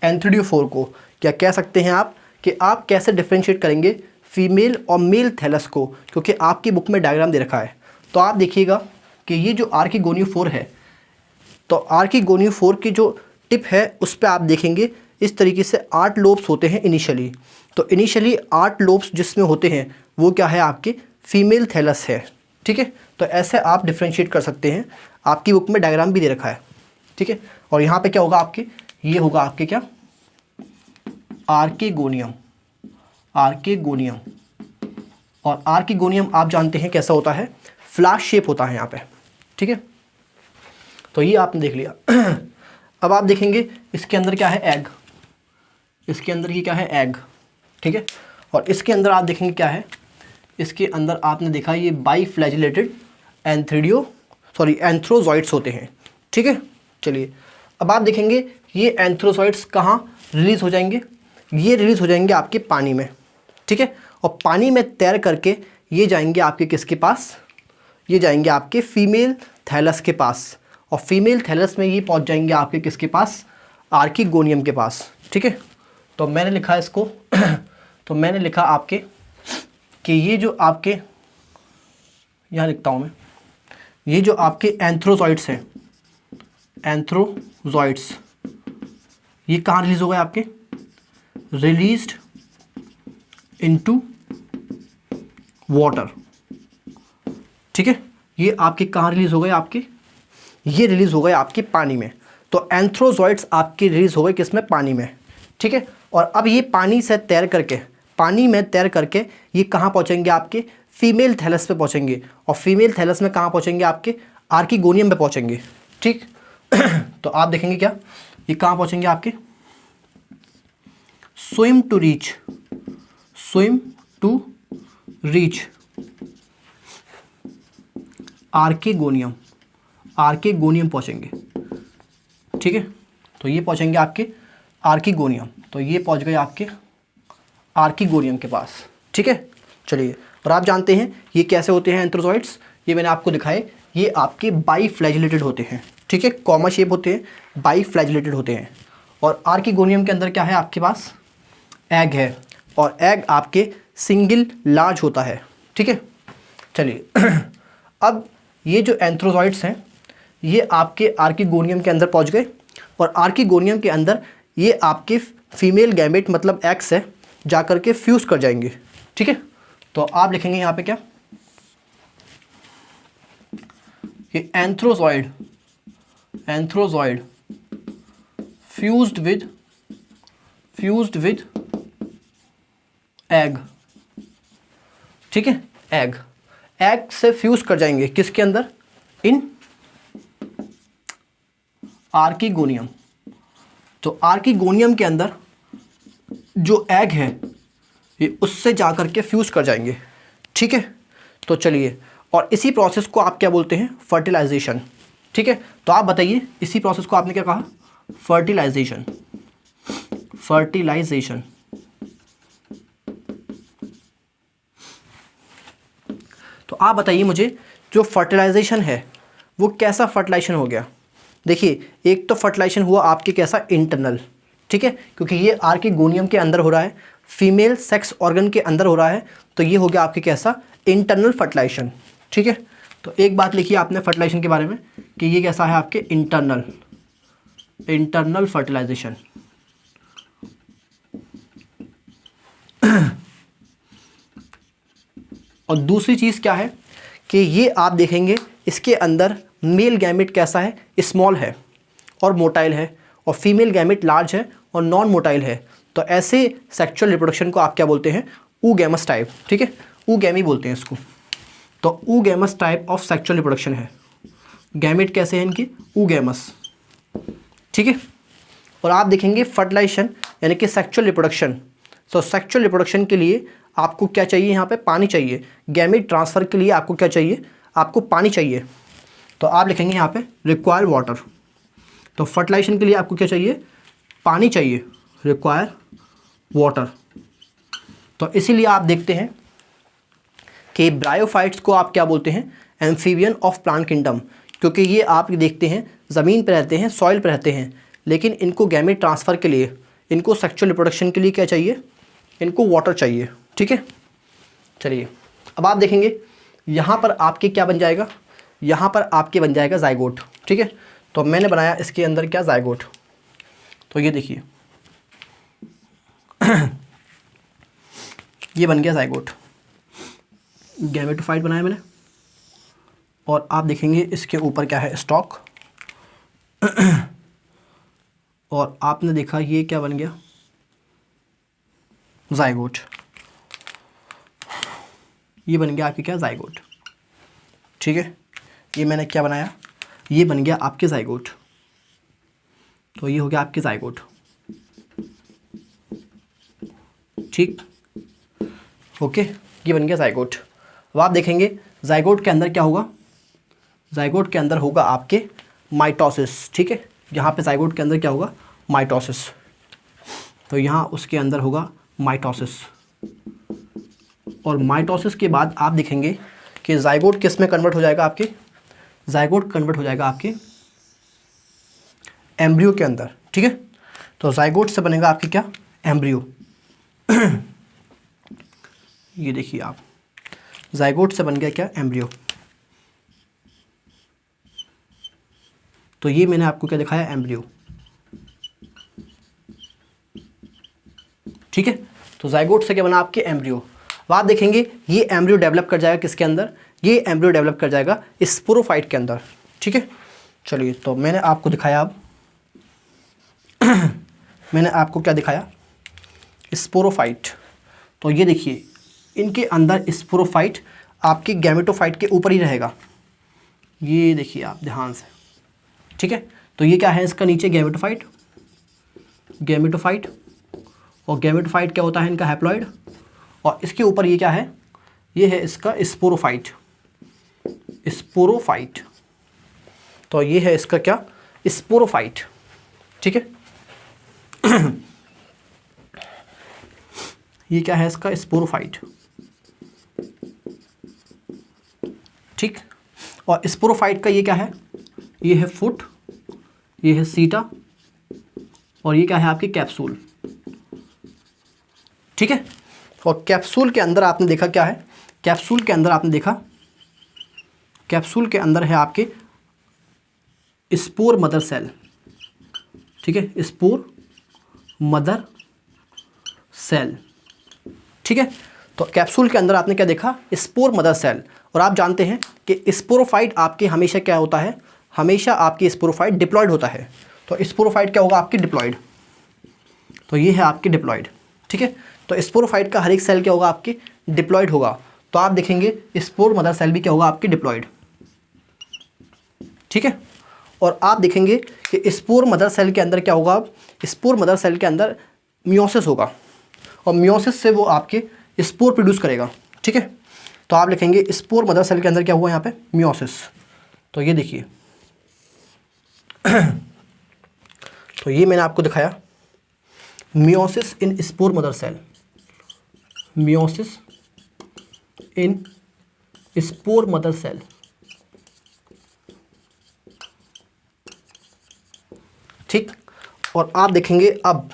एंथ्रीडियोफोर को? क्या कह सकते हैं आप कि आप कैसे डिफ्रेंशिएट करेंगे फीमेल और मेल थैलस को? क्योंकि आपकी बुक में डायग्राम दे रखा है। तो आप देखिएगा कि ये जो आर्कीगोनियोफोर है, तो आर्कीगोनियोफोर की जो टिप है उस पर आप देखेंगे इस तरीके से 8 लोब्स होते हैं इनिशियली। तो इनिशियली 8 लोब्स जिसमें होते हैं वो क्या है? आपके फीमेल थैलस है। ठीक है, तो ऐसे आप डिफ्रेंशिएट कर सकते हैं। आपकी बुक में डायग्राम भी दे रखा है। ठीक है, और यहाँ पे क्या होगा आपके? ये होगा आपके क्या? आर्केगोनियम। आर्केगोनियम। और आर्केगोनियम आप जानते हैं कैसा होता है? फ्लैश शेप होता है यहाँ पे। ठीक है, तो ये आपने देख लिया अब आप देखेंगे इसके अंदर क्या है? एग। इसके अंदर ये क्या है? एग। ठीक है, और इसके अंदर आप देखेंगे क्या है? इसके अंदर आपने देखा ये बाईफ्लैजिलेटेड एंथ्रोजॉइड्स होते हैं। ठीक है, चलिए अब आप देखेंगे ये एंथ्रोजॉइड्स कहाँ रिलीज हो जाएंगे? ये रिलीज हो जाएंगे आपके पानी में। ठीक है, और पानी में तैर करके ये जाएंगे आपके किसके पास? ये जाएंगे आपके फीमेल थैलस के पास। और फीमेल थैलस में ये पहुंच जाएंगे आपके किसके पास? आर्कीगोनियम के पास। ठीक है, तो मैंने लिखा इसको तो मैंने लिखा आपके कि ये जो आपके, यहाँ लिखता हूँ मैं, ये जो आपके एंथ्रोजॉइड्स हैं, एंथ्रोजॉइड्स, ये कहाँ रिलीज हो गए आपके? Released into water. ठीक है, ये आपके कहाँ रिलीज हो गए? आपके ये रिलीज हो गए आपके पानी में। तो एंथ्रोजॉइड्स आपके रिलीज हो गए किसमें? पानी में। ठीक है, और अब ये पानी से तैर करके, पानी में तैर करके ये कहाँ पहुँचेंगे? आपके फीमेल थैलस पे पहुँचेंगे। और फीमेल थैलस में कहाँ पहुँचेंगे? आपके आर्कीगोनियम पे पहुँचेंगे। ठीक तो आप देखेंगे क्या? ये कहाँ पहुँचेंगे आपके? Swim to reach archegonium. Archegonium पहुँचेंगे। ठीक है, तो ये पहुँचेंगे आपके आर्कीगोनियम। तो ये पहुंच गए आपके आर्किगोनियम के पास। ठीक है, चलिए, और आप जानते हैं ये कैसे होते हैं एंथ्रोजॉइड्स, ये मैंने आपको दिखाए, ये आपके बाईफ्लैजिलेटेड होते हैं। ठीक है, कॉमा शेप होते हैं, बाईफ्लैजिलेटेड होते हैं। और आर्किगोनियम के अंदर क्या है आपके पास, एग है, और एग आपके सिंगल लार्ज होता है। ठीक है, चलिए अब ये जो एंथ्रोजॉइड्स हैं ये आपके आर्किगोनियम के अंदर पहुंच गए, और आर्किगोनियम के अंदर ये आपके फीमेल गैमेट मतलब एक्स है जा कर के फ्यूज़ कर जाएंगे। ठीक है, तो आप लिखेंगे यहाँ पे क्या, ये एंथ्रोजॉइड फ्यूज्ड विद एग। ठीक है, एग से फ्यूज कर जाएंगे किसके अंदर, इन आर्किगोनियम। तो आर्किगोनियम के अंदर जो एग है ये उससे जाकर के फ्यूज कर जाएंगे। ठीक है, तो चलिए, और इसी प्रोसेस को आप क्या बोलते हैं, फर्टिलाइजेशन। ठीक है, तो आप बताइए इसी प्रोसेस को आपने क्या कहा, फर्टिलाइजेशन। तो आप बताइए मुझे, जो फर्टिलाइजेशन है वो कैसा फर्टिलाइजेशन हो गया। देखिए, एक तो फर्टिलाइजेशन हुआ आपके कैसा, इंटरनल। ठीक है, क्योंकि ये आर्किगोनियम के अंदर हो रहा है, फीमेल सेक्स ऑर्गन के अंदर हो रहा है, तो ये हो गया आपके कैसा, इंटरनल फर्टिलाइजेशन। ठीक है, तो एक बात लिखिए आपने फर्टिलाइजेशन के बारे में कि ये कैसा है आपके, इंटरनल फर्टिलाइजेशन। और दूसरी चीज़ क्या है कि ये आप देखेंगे इसके अंदर मेल गैमेट कैसा है, स्मॉल है और मोटाइल है, और फीमेल गैमेट लार्ज है और नॉन मोटाइल है। तो ऐसे सेक्सुअल रिप्रोडक्शन को आप क्या बोलते हैं, ऊगैमस टाइप। ठीक है, ऊगैमी बोलते हैं इसको। तो oogamous type of sexual reproduction है। गैमेट कैसे हैं इनके, ऊगैमस। ठीक है, और आप देखेंगे फर्टिलाइजेशन यानी कि सेक्सुअल रिप्रोडक्शन। तो सेक्सुअल रिप्रोडक्शन के लिए आपको क्या चाहिए, यहाँ पे पानी चाहिए। गैमेट ट्रांसफ़र के लिए आपको क्या चाहिए, आपको पानी चाहिए। तो आप लिखेंगे यहाँ पे रिक्वायर वाटर। तो फर्टिलाइजेशन के लिए आपको क्या चाहिए, पानी चाहिए, रिक्वायर वाटर। तो इसीलिए आप देखते हैं कि ब्रायोफाइट्स को आप क्या बोलते हैं, एम्फीबियन ऑफ प्लांट किंगडम, क्योंकि ये आप देखते हैं ज़मीन पर रहते हैं, सॉइल पर रहते हैं, लेकिन इनको गैमेट ट्रांसफ़र के लिए, इनको सेक्सुअल रिप्रोडक्शन के लिए क्या चाहिए, इनको वाटर चाहिए। ठीक है, चलिए, अब आप देखेंगे यहाँ पर आपके क्या बन जाएगा, यहाँ पर आपके बन जाएगा जाइगोट। ठीक है, तो मैंने बनाया इसके अंदर क्या, जाइगोट। तो ये देखिए ये बन गया जाइगोट, गैमेटोफाइट बनाया मैंने। और आप देखेंगे इसके ऊपर क्या है, स्टॉक। और आपने देखा ये क्या बन गया, जाइगोट। ये बन गया आपके क्या, जाइगोट। ठीक है, ये मैंने क्या बनाया, ये बन गया आपके जाइगोट। तो ये हो गया आपके जाइगोट। ठीक, ओके, ये बन गया जाइगोट। अब आप देखेंगे जाइगोट के अंदर क्या होगा, जाइगोट के अंदर होगा आपके माइटोसिस। ठीक है, यहाँ पे जाइगोट के अंदर क्या होगा, माइटोसिस। तो यहाँ उसके अंदर होगा माइटोसिस। और माइटोसिस के बाद आप देखेंगे कि जाइगोट किस में कन्वर्ट हो जाएगा, आपके जाइगोट कन्वर्ट हो जाएगा आपके एम्ब्रियो के अंदर। ठीक है, तो जाइगोट से बनेगा आपकी क्या, एम्ब्रियो। ये देखिए आप, जाइगोट से बन गया क्या, एम्ब्रियो। तो ये मैंने आपको क्या दिखाया, एम्ब्रियो। ठीक है, तो जाइगोट से क्या बना आपके, एम्ब्रियो। अब आप देखेंगे ये एम्ब्रियो डेवलप कर जाएगा किसके अंदर, ये एम्ब्रियो डेवलप कर जाएगा स्पोरोफाइट के अंदर। ठीक है, चलिए, तो मैंने आपको दिखाया, अब मैंने आपको क्या दिखाया, स्पोरोफाइट। तो ये देखिए इनके अंदर स्पोरोफाइट आपके गैमेटोफाइट के ऊपर ही रहेगा। ये देखिए आप ध्यान से। ठीक है, तो ये क्या है, इसका नीचे गैमेटोफाइट, और गैमेटोफाइट क्या होता है इनका, हैप्लॉइड। और इसके ऊपर ये क्या है, ये है इसका स्पोरोफाइट। तो ये है इसका क्या, स्पोरोफाइट। ठीक है, ये क्या है इसका, स्पोरोफाइट। ठीक, और स्पोरोफाइट का ये क्या है, ये है फुट, ये है सीटा, और ये क्या है आपकी कैप्सूल। ठीक है, और कैप्सूल के अंदर आपने देखा क्या है, कैप्सूल के अंदर आपने देखा, कैप्सूल के अंदर है आपके स्पोर मदर सेल। ठीक है, स्पोर मदर सेल। ठीक है, तो कैप्सूल के अंदर आपने क्या देखा, स्पोर मदर सेल। और आप जानते हैं कि स्पोरोफाइट आपके हमेशा क्या होता है, हमेशा आपकी स्पोरोफाइट डिप्लॉयड होता है। तो स्पोरोफाइट क्या होगा आपकी, डिप्लॉयड। तो ये है आपकी डिप्लॉयड। ठीक है, तो स्पोरोफाइट का हर एक सेल क्या होगा आपकी, डिप्लॉयड होगा। तो आप देखेंगे स्पोर मदर सेल भी क्या होगा आपकी, डिप्लॉयड। ठीक है, और आप देखेंगे कि स्पोर मदर सेल के अंदर क्या होगा, स्पोर मदर सेल के अंदर मियोसिस होगा, और मियोसिस से वो आपके स्पोर प्रोड्यूस करेगा। ठीक है, तो आप लिखेंगे स्पोर मदर सेल के अंदर क्या हुआ यहाँ पे, मियोसिस। तो ये देखिए तो ये मैंने आपको दिखाया meiosis in spore mother cell, meiosis in spore mother cell. ठीक, और आप देखेंगे अब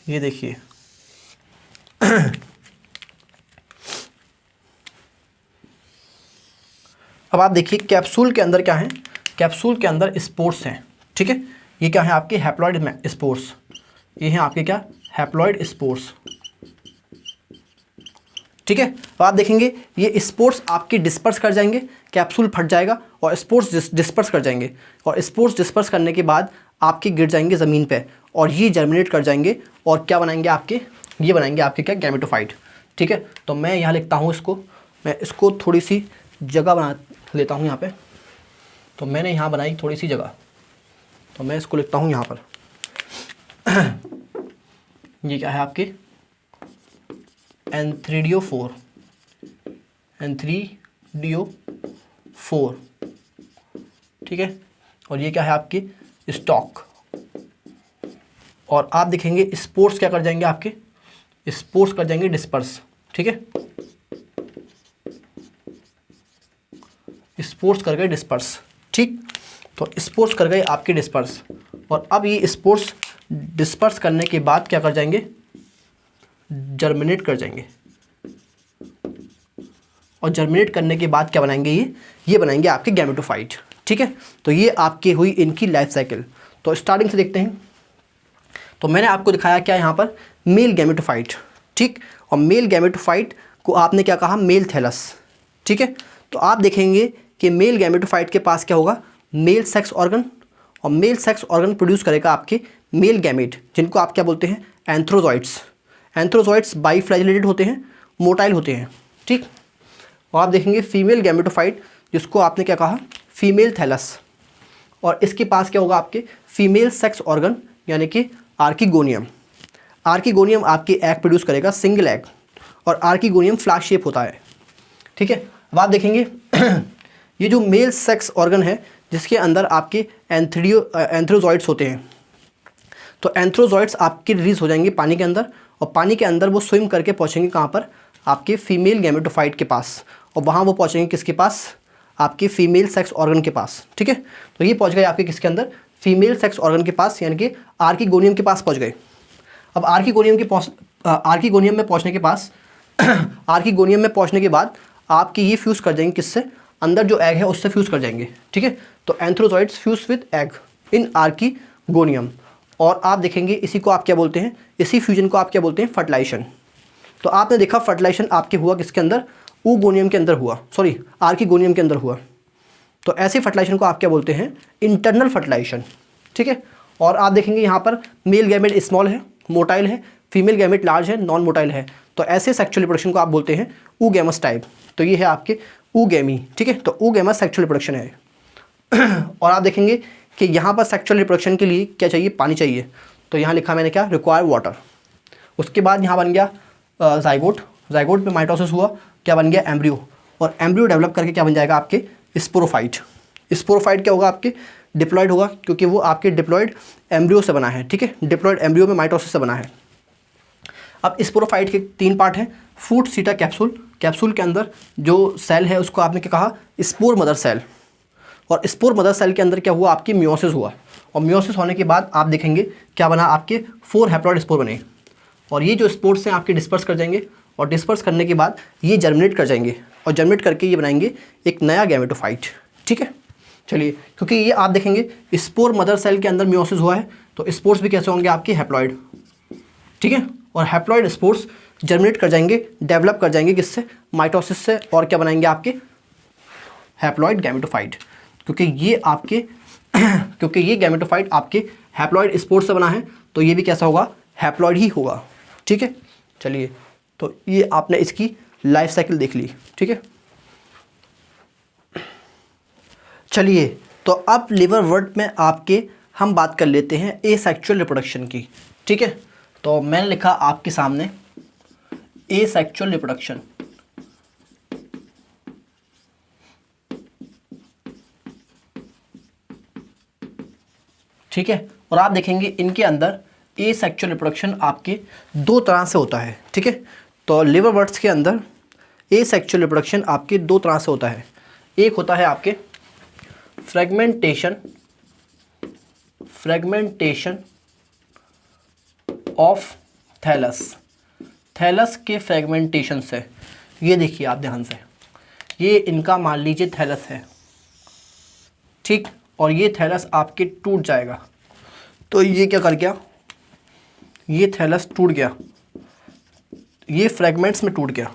ये देखिए अब आप देखिए कैप्सूल के अंदर क्या है, कैप्सूल के अंदर स्पोर्स हैं। ठीक है, ये क्या है आपके हैप्लॉइड स्पोर्स, ये हैं आपके क्या, हैप्लॉइड स्पोर्स। ठीक है, तो आप देखेंगे ये स्पोर्स आपके डिस्पर्स कर जाएंगे, कैप्सूल फट जाएगा और स्पोर्स डिस्पर्स कर जाएंगे, और स्पोर्स डिस्पर्स करने के बाद आपके गिर जाएंगे ज़मीन पे, और ये जर्मिनेट कर जाएंगे, और क्या बनाएंगे आपके, ये बनाएंगे आपके क्या, गैमेटोफाइट। ठीक है, तो मैं यहाँ लिखता हूँ इसको, मैं इसको थोड़ी सी जगह बना लेता हूँ यहाँ पे। तो मैंने यहाँ बनाई थोड़ी सी जगह, तो मैं इसको लिखता हूँ यहाँ पर ये क्या है आपके, एंथ्रीडियो4, एंथ्रीडियो4। ठीक है, और ये क्या है आपकी, स्टॉक। और आप देखेंगे स्पोर्ट्स क्या कर जाएंगे आपके, स्पोर्ट्स कर जाएंगे डिस्पर्स। ठीक है, स्पोर्ट्स कर गए डिस्पर्स। ठीक, तो स्पोर्ट्स कर गए आपके डिस्पर्स, और अब ये स्पोर्ट्स डिस्पर्स करने के बाद क्या कर जाएंगे, जर्मिनेट कर जाएंगे, और जर्मिनेट करने के बाद क्या बनाएंगे, ये बनाएंगे आपके गैमेटोफाइट। ठीक है, तो ये आपकी हुई इनकी लाइफ साइकिल। तो स्टार्टिंग से देखते हैं। तो मैंने आपको दिखाया क्या यहाँ पर, मेल गैमेटोफाइट। ठीक, और मेल गैमेटोफाइट को आपने क्या कहा, मेल थैलस। ठीक है, तो आप देखेंगे कि मेल गैमेटोफाइट के पास क्या होगा, मेल सेक्स ऑर्गन, और मेल सेक्स ऑर्गन प्रोड्यूस करेगा आपके मेल गैमेट, जिनको आप क्या बोलते हैं, एंथ्रोजॉइड्स। एंथ्रोजॉइड्स बाईफ्लैजिलेटेड होते हैं, मोटाइल होते हैं। ठीक, और आप देखेंगे फीमेल गैमेटोफाइट, जिसको आपने क्या कहा, फीमेल थैलस, और इसके पास क्या होगा आपके, फीमेल सेक्स ऑर्गन, यानी कि आर्किगोनियम। आर्किगोनियम आपके एग प्रोड्यूस करेगा, सिंगल एग, और आर्किगोनियम फ्लैश शेप होता है। ठीक है, अब आप देखेंगे ये जो मेल सेक्स ऑर्गन है, जिसके अंदर आपके एंथ्रोजॉइड्स होते हैं, तो एंथ्रोजॉइड्स आपके रिलीज हो जाएंगे पानी के अंदर, और पानी के अंदर वो स्विम करके पहुँचेंगे कहाँ पर, आपके फीमेल गैमेटोफाइट के पास, और वहाँ वो पहुँचेंगे किसके पास, आपके फीमेल सेक्स ऑर्गन के पास। ठीक है, तो ये पहुँच गए आपके किसके अंदर, फीमेल सेक्स ऑर्गन के पास, यानी कि आर्किगोनियम के पास पहुँच गए। अब आर्किगोनियम में पहुँचने के पास आर्किगोनियम में पहुँचने के बाद आपकी ये फ्यूज़ कर जाएंगे किससे, अंदर जो एग है उससे फ्यूज़ कर जाएंगे। ठीक है, तो antherozoids fuse with egg in archegonium, और आप देखेंगे इसी को आप क्या बोलते हैं, इसी फ्यूजन को आप क्या बोलते हैं, फर्टिलाइजेशन। तो आपने देखा फर्टिलाइजेशन आपके हुआ किसके अंदर, ooगोनियम के अंदर हुआ, सॉरी आर्किगोनियम के अंदर हुआ। तो ऐसे फर्टिलाइजेशन को आप क्या बोलते हैं, इंटरनल फर्टिलाइजेशन। ठीक है, और आप देखेंगे यहाँ पर मेल गैमेट स्मॉल है, मोटाइल है, फीमेल गैमेट लार्ज है, नॉन मोटाइल है। तो ऐसे सेक्सुअल रिप्रोडक्शन को आप बोलते हैं ooगैमस टाइप। तो ये है आपके ooगैमी। ठीक है, तो ooगैमस सेक्सुअल रिप्रोडक्शन है। और आप देखेंगे कि यहाँ पर सेक्सुअल रिप्रोडक्शन के लिए क्या चाहिए, पानी चाहिए। तो यहाँ लिखा मैंने क्या, रिक्वायर वाटर। उसके बाद यहाँ बन गया जाइगोट, जाइगोट पे माइटोसिस हुआ, क्या बन गया, एम्ब्रियो, और एम्ब्रियो डेवलप करके क्या बन जाएगा आपके, स्पोरोफाइट। स्पोरोफाइट क्या होगा आपके, डिप्लॉयड होगा, क्योंकि वो आपके डिप्लॉयड एम्ब्रियो से बना है। ठीक है, डिप्लॉयड एम्ब्रियो में माइटोसिस से बना है। अब स्पोरोफाइट के 3 पार्ट हैं, फूट, सीटा, कैप्सूल। कैप्सूल के अंदर जो सेल है उसको आपने क्या कहा, स्पोर मदर सेल। और स्पोर मदर सेल के अंदर क्या हुआ, आपकी मियोसिस हुआ, और मियोसिस होने के बाद आप देखेंगे क्या बना, आपके 4 हैप्लॉइड स्पोर बने। और ये जो स्पोर्स हैं आपके डिस्पर्स कर जाएंगे, और डिस्पर्स करने के बाद ये जर्मिनेट कर जाएंगे, और जर्मिनेट करके ये बनाएंगे एक नया गैमेटोफाइट। ठीक है, चलिए, क्योंकि ये आप देखेंगे स्पोर मदर सेल के अंदर मियोसिस हुआ है, तो स्पोर्स भी कैसे होंगे, आपके हैप्लॉइड। ठीक है, और हैप्लॉइड स्पोर्स जर्मिनेट कर जाएंगे, डेवलप कर जाएंगे किससे, माइटोसिस से, और क्या बनाएंगे, आपके हैप्लॉइड गैमेटोफाइट। क्योंकि ये आपके क्योंकि ये गैमेटोफाइट आपके हैप्लॉइड स्पोर्स से बना है, तो ये भी कैसा होगा, हैप्लॉइड ही होगा। ठीक है, चलिए, तो ये आपने इसकी लाइफ साइकिल देख ली। ठीक है, चलिए, तो अब लिवर वर्ट में आपके हम बात कर लेते हैं एसेक्सुअल रिप्रोडक्शन की। ठीक है, तो मैंने लिखा आपके सामने एसेक्सुअल रिप्रोडक्शन। ठीक है, और आप देखेंगे इनके अंदर एसेक्सुअल रिप्रोडक्शन आपके 2 तरह से होता है। ठीक है, तो लिवर वर्ट्स के अंदर एसेक्सुअल रिप्रोडक्शन आपके 2 तरह से होता है। एक होता है आपके फ्रेगमेंटेशन ऑफ थैलस। थैलस के फ्रेगमेंटेशन से, ये देखिए आप ध्यान से, ये इनका मान लीजिए थैलस है। ठीक, और ये थैलस आपके टूट जाएगा, तो ये क्या कर गया, ये थैलस टूट गया, ये फ्रैगमेंट्स में टूट गया,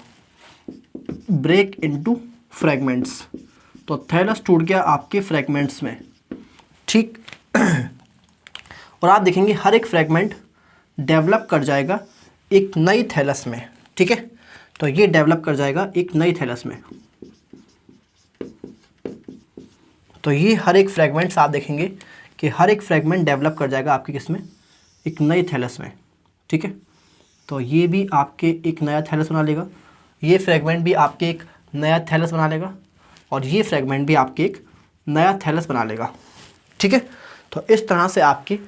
ब्रेक इनटू फ्रैगमेंट्स। तो थैलस टूट गया आपके फ्रैगमेंट्स में। ठीक, और आप देखेंगे हर एक फ्रैगमेंट डेवलप कर जाएगा एक नई थैलस में। ठीक है, तो ये डेवलप कर जाएगा एक नई थैलस में। तो ये हर एक फ्रैगमेंट्स आप देखेंगे कि हर एक फ्रैगमेंट डेवलप कर जाएगा आपके किस में, एक नई थैलस में। ठीक है, तो ये भी आपके एक नया थैलस बना लेगा, ये फ्रैगमेंट भी आपके एक नया थैलस बना लेगा, और ये फ्रैगमेंट भी आपके एक नया थैलस बना लेगा। ठीक है, तो इस तरह से आपकी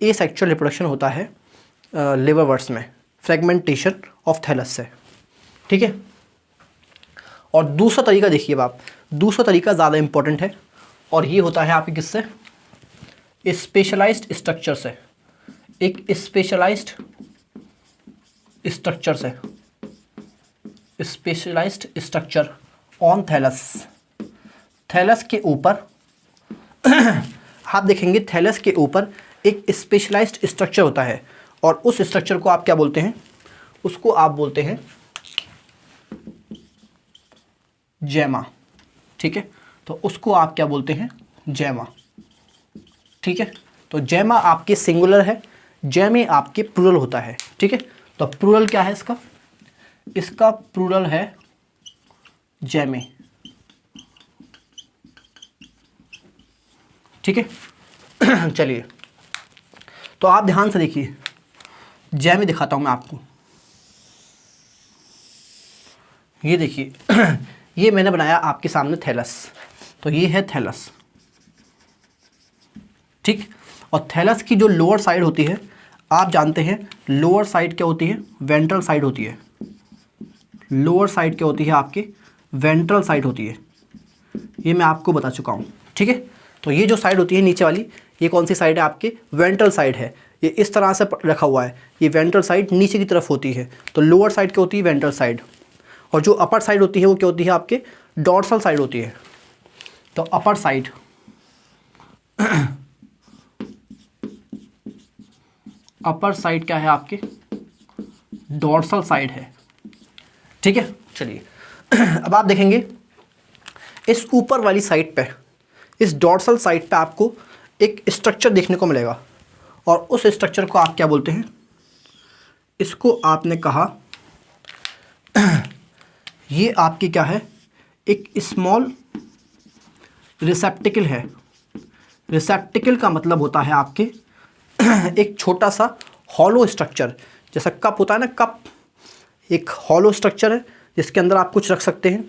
एसेक्सुअल रिप्रोडक्शन होता है लिवर वर्ट्स में, फ्रैगमेंटेशन ऑफ थैलस से। ठीक है, और दूसरा तरीका देखिए आप, दूसरा तरीका ज़्यादा इंपॉर्टेंट है, और ये होता है आपके किससे, स्पेशलाइज्ड स्ट्रक्चर से। एक स्पेशलाइज्ड स्ट्रक्चर से, specialized structure on thallus. Thallus के ऊपर आप देखेंगे थैलस के ऊपर एक स्पेशलाइज्ड स्ट्रक्चर होता है, और उस स्ट्रक्चर को आप क्या बोलते हैं, उसको आप बोलते हैं जैमा। ठीक है, तो उसको आप क्या बोलते हैं, जैमा। ठीक है, तो जैमा आपके सिंगुलर है, जैमे आपके प्लूरल होता है। ठीक है, तो प्लूरल क्या है इसका, इसका प्लूरल है जैमे। ठीक है, चलिए, तो आप ध्यान से देखिए, जैमे दिखाता हूं मैं आपको। ये देखिए ये मैंने बनाया आपके सामने थैलस, तो ये है थैलस। ठीक, और थैलस की जो लोअर साइड होती है, आप जानते हैं लोअर साइड क्या होती है, वेंट्रल साइड होती है। लोअर साइड क्या होती है आपकी, वेंट्रल साइड होती है, ये मैं आपको बता चुका हूँ। ठीक है, तो ये जो साइड होती है नीचे वाली, ये कौन सी साइड है आपकी, वेंट्रल साइड है। ये इस तरह से रखा हुआ है, ये वेंट्रल साइड नीचे की तरफ होती है, तो लोअर साइड क्या होती है, वेंट्रल साइड। और जो अपर साइड होती है वो क्या होती है आपके, डॉर्सल साइड होती है। तो अपर साइड अपर साइड क्या है आपके, डॉर्सल साइड है। ठीक है, चलिए अब आप देखेंगे इस ऊपर वाली साइड पे, इस डॉर्सल साइड पे आपको एक स्ट्रक्चर देखने को मिलेगा, और उस स्ट्रक्चर को आप क्या बोलते हैं, इसको आपने कहा ये आपकी क्या है, एक स्मॉल रिसेप्टिकल है। रिसेप्टिकल का मतलब होता है आपके एक छोटा सा हॉलो स्ट्रक्चर, जैसा कप होता है ना, कप एक हॉलो स्ट्रक्चर है जिसके अंदर आप कुछ रख सकते हैं।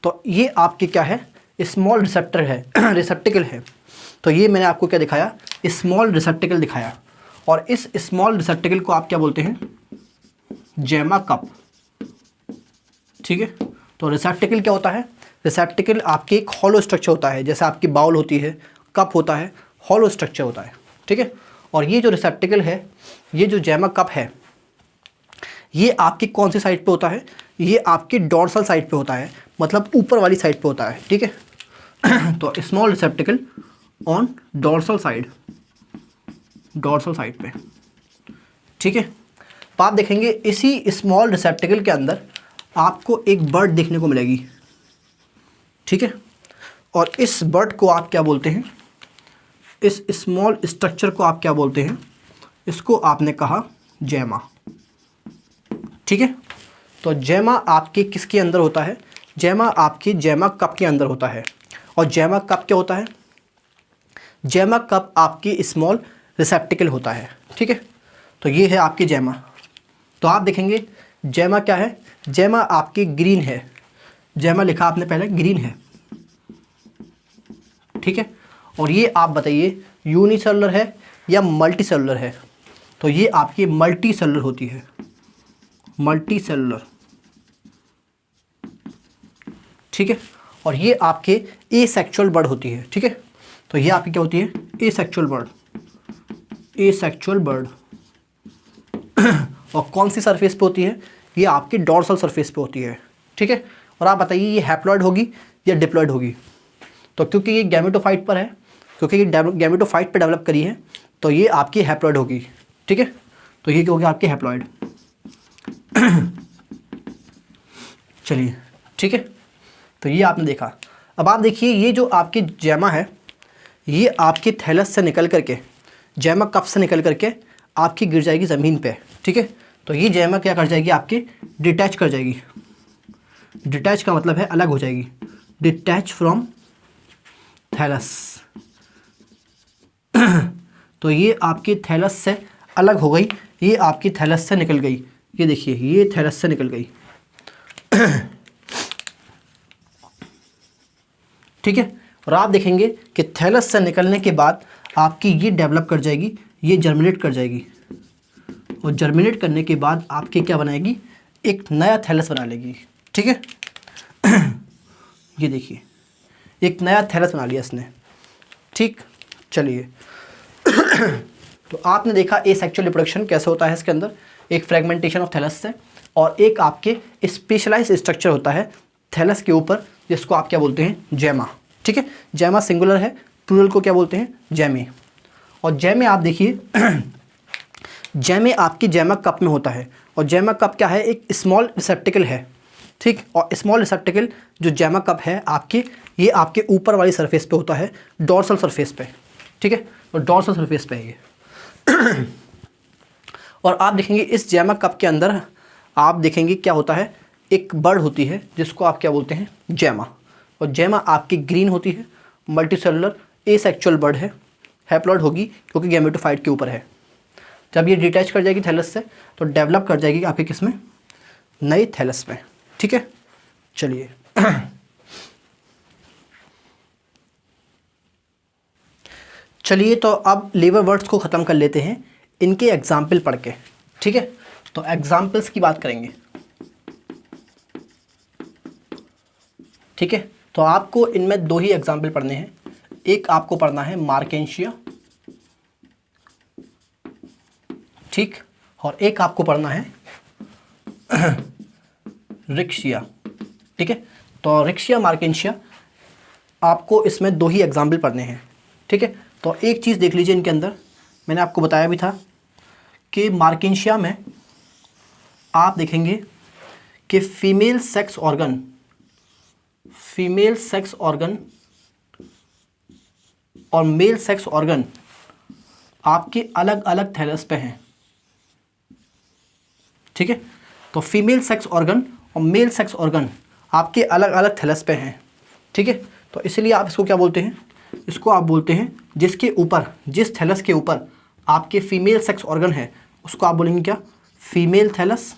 तो ये आपकी क्या है, स्मॉल रिसेप्टर है रिसेप्टिकल है। तो ये मैंने आपको क्या दिखाया, स्मॉल रिसेप्टिकल दिखाया, और इस स्मॉल रिसेप्टिकल को आप क्या बोलते हैं, जैमा कप, ठीक है। तो रिसेप्टिकल क्या होता है? रिसेप्टिकल आपके एक हॉलो स्ट्रक्चर होता है, जैसे आपकी बाउल होती है, कप होता है, हॉलो स्ट्रक्चर होता है, ठीक है। और ये जो रिसेप्टिकल है, ये जो जैमा कप है, ये आपकी कौन सी साइड पे होता है? ये आपकी डॉर्सल साइड पे होता है, मतलब ऊपर वाली साइड पे होता है, ठीक है। तो small रिसेप्टिकल on dorsal side, dorsal side पे, ठीक है। तो आप देखेंगे इसी स्मॉल रिसेप्टिकल के अंदर आपको एक बर्ड देखने को मिलेगी, ठीक है। और इस बर्ड को आप क्या बोलते हैं? इस स्मॉल स्ट्रक्चर को आप क्या बोलते हैं? इसको आपने कहा जैमा, ठीक है। तो जैमा आपके किसके अंदर होता है? जैमा आपकी जैमा कप के अंदर होता है। और जैमा कप क्या होता है? जैमा कप आपकी स्मॉल रिसेप्टिकल होता है, ठीक है। तो ये है आपकी जैमा। तो आप देखेंगे जैमा क्या है? जैमा आपकी ग्रीन है, जैमा लिखा आपने पहले ग्रीन है, ठीक है। और ये आप बताइए यूनिसेलुलर है या मल्टी सेलुलर है? तो ये आपकी मल्टी सेलुलर होती है, मल्टी सेलुलर, ठीक है। और ये आपके एसेक्सुअल बर्ड होती है, ठीक है। तो ये आपकी क्या होती है? Asexual bird, asexual bird. और कौन सी सरफेस पे होती है? ये आपकी डॉर्सल सरफेस पे होती है, ठीक है। और आप बताइए ये हैप्लॉइड होगी या डिप्लॉइड होगी? तो क्योंकि ये गैमेटोफाइट पर है, क्योंकि ये गैमेटोफाइट पर डेवलप करी है, तो ये आपकी हैप्लॉइड होगी, ठीक है। तो ये क्या होगी? आपकी हैप्लॉइड। चलिए, ठीक है। तो ये आपने देखा। अब आप देखिए ये जो आपकी जैमा है, ये आपकी थैलस से निकल करके, जैमा कप से निकल करके आपकी गिर जाएगी ज़मीन पे, ठीक है। तो ये जैमा क्या कर जाएगी? आपकी डिटैच कर जाएगी। डिटैच का मतलब है अलग हो जाएगी, डिटैच फ्रॉम थैलस। तो ये आपकी थैलस से अलग हो गई, ये आपकी थैलस से निकल गई। ये देखिए ये थैलस से निकल गई, ठीक है। और आप देखेंगे कि थैलस से निकलने के बाद आपकी ये डेवलप कर जाएगी, ये जर्मिनेट कर जाएगी। और जर्मिनेट करने के बाद आपकी क्या बनाएगी? एक नया थैलस बना लेगी, ठीक है। ये देखिए एक नया थैलस बना लिया इसने, ठीक। चलिए, तो आपने देखा एसेक्सुअल रिप्रोडक्शन कैसे होता है इसके अंदर, एक फ्रेगमेंटेशन ऑफ थैलस से, और एक आपके स्पेशलाइज स्ट्रक्चर होता है थैलस के ऊपर, जिसको आप क्या बोलते हैं? जैमा, ठीक है। जैमा सिंगुलर है, प्लूरल को क्या बोलते हैं? जैमे। और जैमे आप देखिए जैमे आपकी जैमा कप में होता है। और जैमा कप क्या है? एक स्मॉल रिसेप्टिकल है, ठीक। और स्मॉल रिसेप्टिकल जो जैमा कप है आपके, ये आपके ऊपर वाली सरफेस पे होता है, डॉर्सल सरफेस पे, ठीक है। तो डॉर्सल सरफेस पे है ये। और आप देखेंगे इस जैमा कप के अंदर आप देखेंगे क्या होता है? एक बर्ड होती है जिसको आप क्या बोलते हैं? जैमा। और जैमा आपकी ग्रीन होती है, मल्टीसेलुलर एसेक्सुअल बर्ड है, हैप्लॉइड होगी क्योंकि गैमेटोफाइट के ऊपर है। जब ये डिटैच कर जाएगी थैलस से तो डेवलप कर जाएगी आपके किस में? नई थैलस में, ठीक है। चलिए, चलिए तो अब लीवर वर्ड्स को ख़त्म कर लेते हैं इनके एग्जाम्पल पढ़ के, ठीक है। तो एग्जाम्पल्स की बात करेंगे, ठीक है। तो आपको इनमें दो ही एग्जाम्पल पढ़ने हैं। एक आपको पढ़ना है मार्केंशिया, ठीक। और एक आपको पढ़ना है रिक्शिया, ठीक है। तो रिक्शिया मार्केंशिया आपको इसमें दो ही एग्जाम्पल पढ़ने हैं, ठीक है। तो एक चीज़ देख लीजिए इनके अंदर, मैंने आपको बताया भी था कि मार्केंशिया में आप देखेंगे कि फीमेल सेक्स ऑर्गन और मेल सेक्स ऑर्गन आपके अलग अलग थैलस पे हैं, ठीक है। तो फीमेल सेक्स ऑर्गन और मेल सेक्स ऑर्गन आपके अलग अलग थैलस पे हैं, ठीक है। तो इसलिए आप इसको क्या बोलते हैं? इसको आप बोलते हैं जिसके ऊपर, जिस थैलस के ऊपर आपके फीमेल सेक्स ऑर्गन है उसको आप बोलेंगे क्या? Female thallus.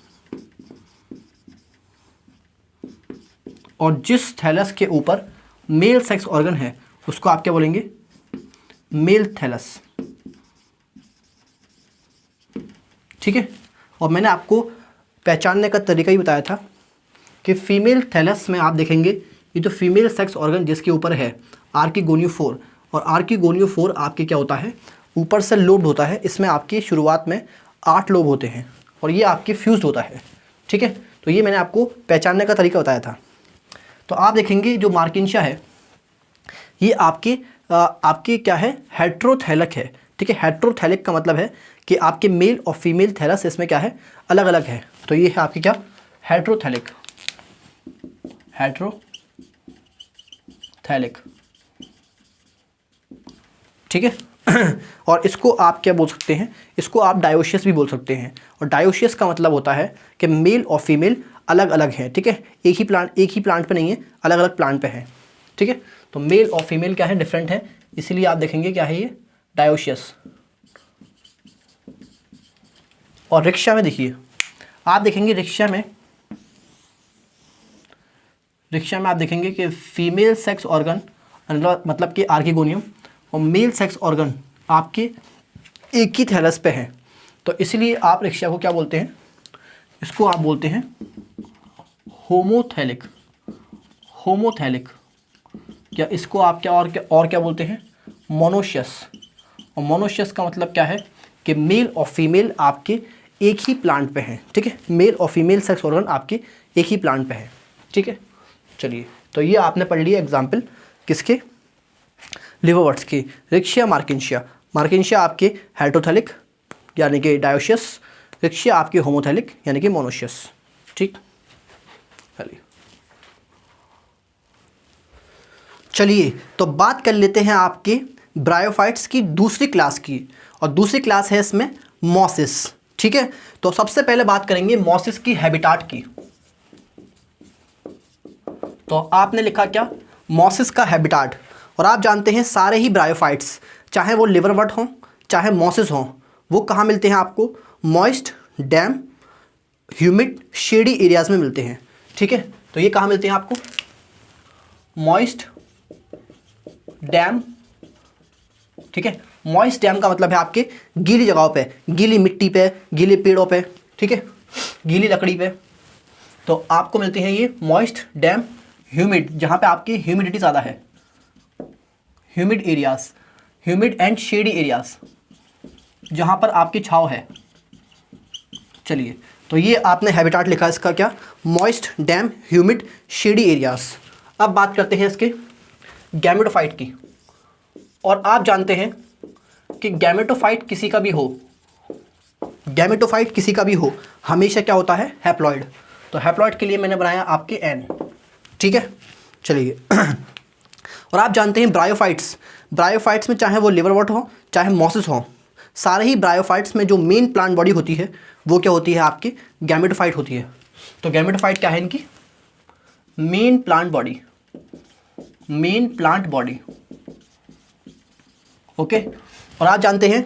और जिस थैलस के ऊपर मेल सेक्स ऑर्गन है उसको आप क्या बोलेंगे? मेल थैलस, ठीक है। और मैंने आपको पहचानने का तरीका ही बताया था कि फीमेल थैलस में आप देखेंगे ये जो फीमेल सेक्स ऑर्गन जिसके ऊपर है आर्किगोनियोफोर, और आर्किगोनियोफोर आपके क्या होता है, ऊपर से लोब्ड होता है। इसमें आपकी शुरुआत में 8 लोब होते हैं और ये आपके फ्यूज्ड होता है, ठीक है। तो ये मैंने आपको पहचानने का तरीका बताया था। तो आप देखेंगे जो मार्किंशिया है ये आपके क्या है, हेट्रोथैलक है, ठीक है। हेट्रोथैलिक का मतलब है कि आपके मेल और फीमेल थैलस इसमें क्या है, अलग अलग है। तो ये है आपकी क्या, हेट्रोथैलिक, हेट्रोथैलिक, ठीक है। और इसको आप क्या बोल सकते हैं, इसको आप डायोशियस भी बोल सकते हैं। और डायोशियस का मतलब होता है कि मेल और फीमेल अलग अलग हैं, ठीक है। एक ही प्लांट पे नहीं है, अलग अलग प्लांट पे है, ठीक है। तो मेल और फीमेल क्या है, डिफरेंट है, इसीलिए आप देखेंगे क्या है ये, डायोशियस। और रिक्शा में देखिए, आप देखेंगे रिक्शा में आप देखेंगे कि फीमेल सेक्स ऑर्गन मतलब कि आर्किगोनियम और मेल सेक्स ऑर्गन आपके एक ही थैलस पे हैं। तो इसलिए आप रिक्शा को क्या बोलते हैं, इसको आप बोलते हैं होमोथैलिक, या इसको आप क्या बोलते हैं, मोनोशियस। और मोनोशियस का मतलब क्या है कि मेल और फीमेल आपके एक ही प्लांट पे हैं, ठीक है। मेल और फीमेल सेक्स ऑर्गन आपके एक ही प्लांट पे हैं, ठीक है। चलिए, तो ये आपने पढ़ लिया एग्जाम्पल किसके, लिवरवर्ट्स की। रिक्शिया मार्किंशिया, मार्किंशिया आपके हेट्रोथैलिक यानी कि डायोशियस, रिक्शिया आपके होमोथैलिक यानी कि मोनोशियस, ठीक। चलिए, तो बात कर लेते हैं आपके ब्रायोफाइट्स की दूसरी क्लास की, और दूसरी क्लास है इसमें मॉसिस, ठीक है। तो सबसे पहले बात करेंगे मॉसिस की हैबिटाट की। तो आपने लिखा क्या, मॉसिस का हैबिटाट। और आप जानते हैं सारे ही ब्रायोफाइट्स, चाहे वो लिवरवर्ट हों चाहे मॉसिस हों, वो कहाँ मिलते हैं आपको, moist, dam, humid, shady areas में मिलते हैं, ठीक है। तो ये कहाँ मिलते हैं आपको, मॉइस्ट, डैम, ठीक है। मॉइस्ट डैम का मतलब है आपके गीली जगहों पे, गीली मिट्टी पे, गीले पेड़ों पे, ठीक है, गीली लकड़ी पे। तो आपको मिलते हैं ये मॉइस्ट, डैम, ह्यूमिड, जहाँ पे आपकी ह्यूमिडिटी ज़्यादा है, humid areas, humid and shady areas, जहाँ पर आपकी छाव है। चलिए, तो ये आपने हैबिटाट लिखा इसका क्या, moist, dam, humid, shady areas. अब बात करते हैं इसके गैमेटोफाइट की। और आप जानते हैं कि गैमेटोफाइट किसी का भी हो हमेशा क्या होता है, हैप्लॉइड। तो हैप्लॉइड के लिए मैंने बनाया आपके एन, ठीक है। चलिए, और आप जानते हैं ब्रायोफाइट्स में चाहे वो लिवरवर्ट हो चाहे मॉसिस हो, सारे ही ब्रायोफाइट्स में जो मेन प्लांट बॉडी होती है वो क्या होती है, आपकी गैमेटोफाइट होती है। तो गैमेटोफाइट क्या है इनकी, मेन प्लांट बॉडी, ओके। और आप जानते हैं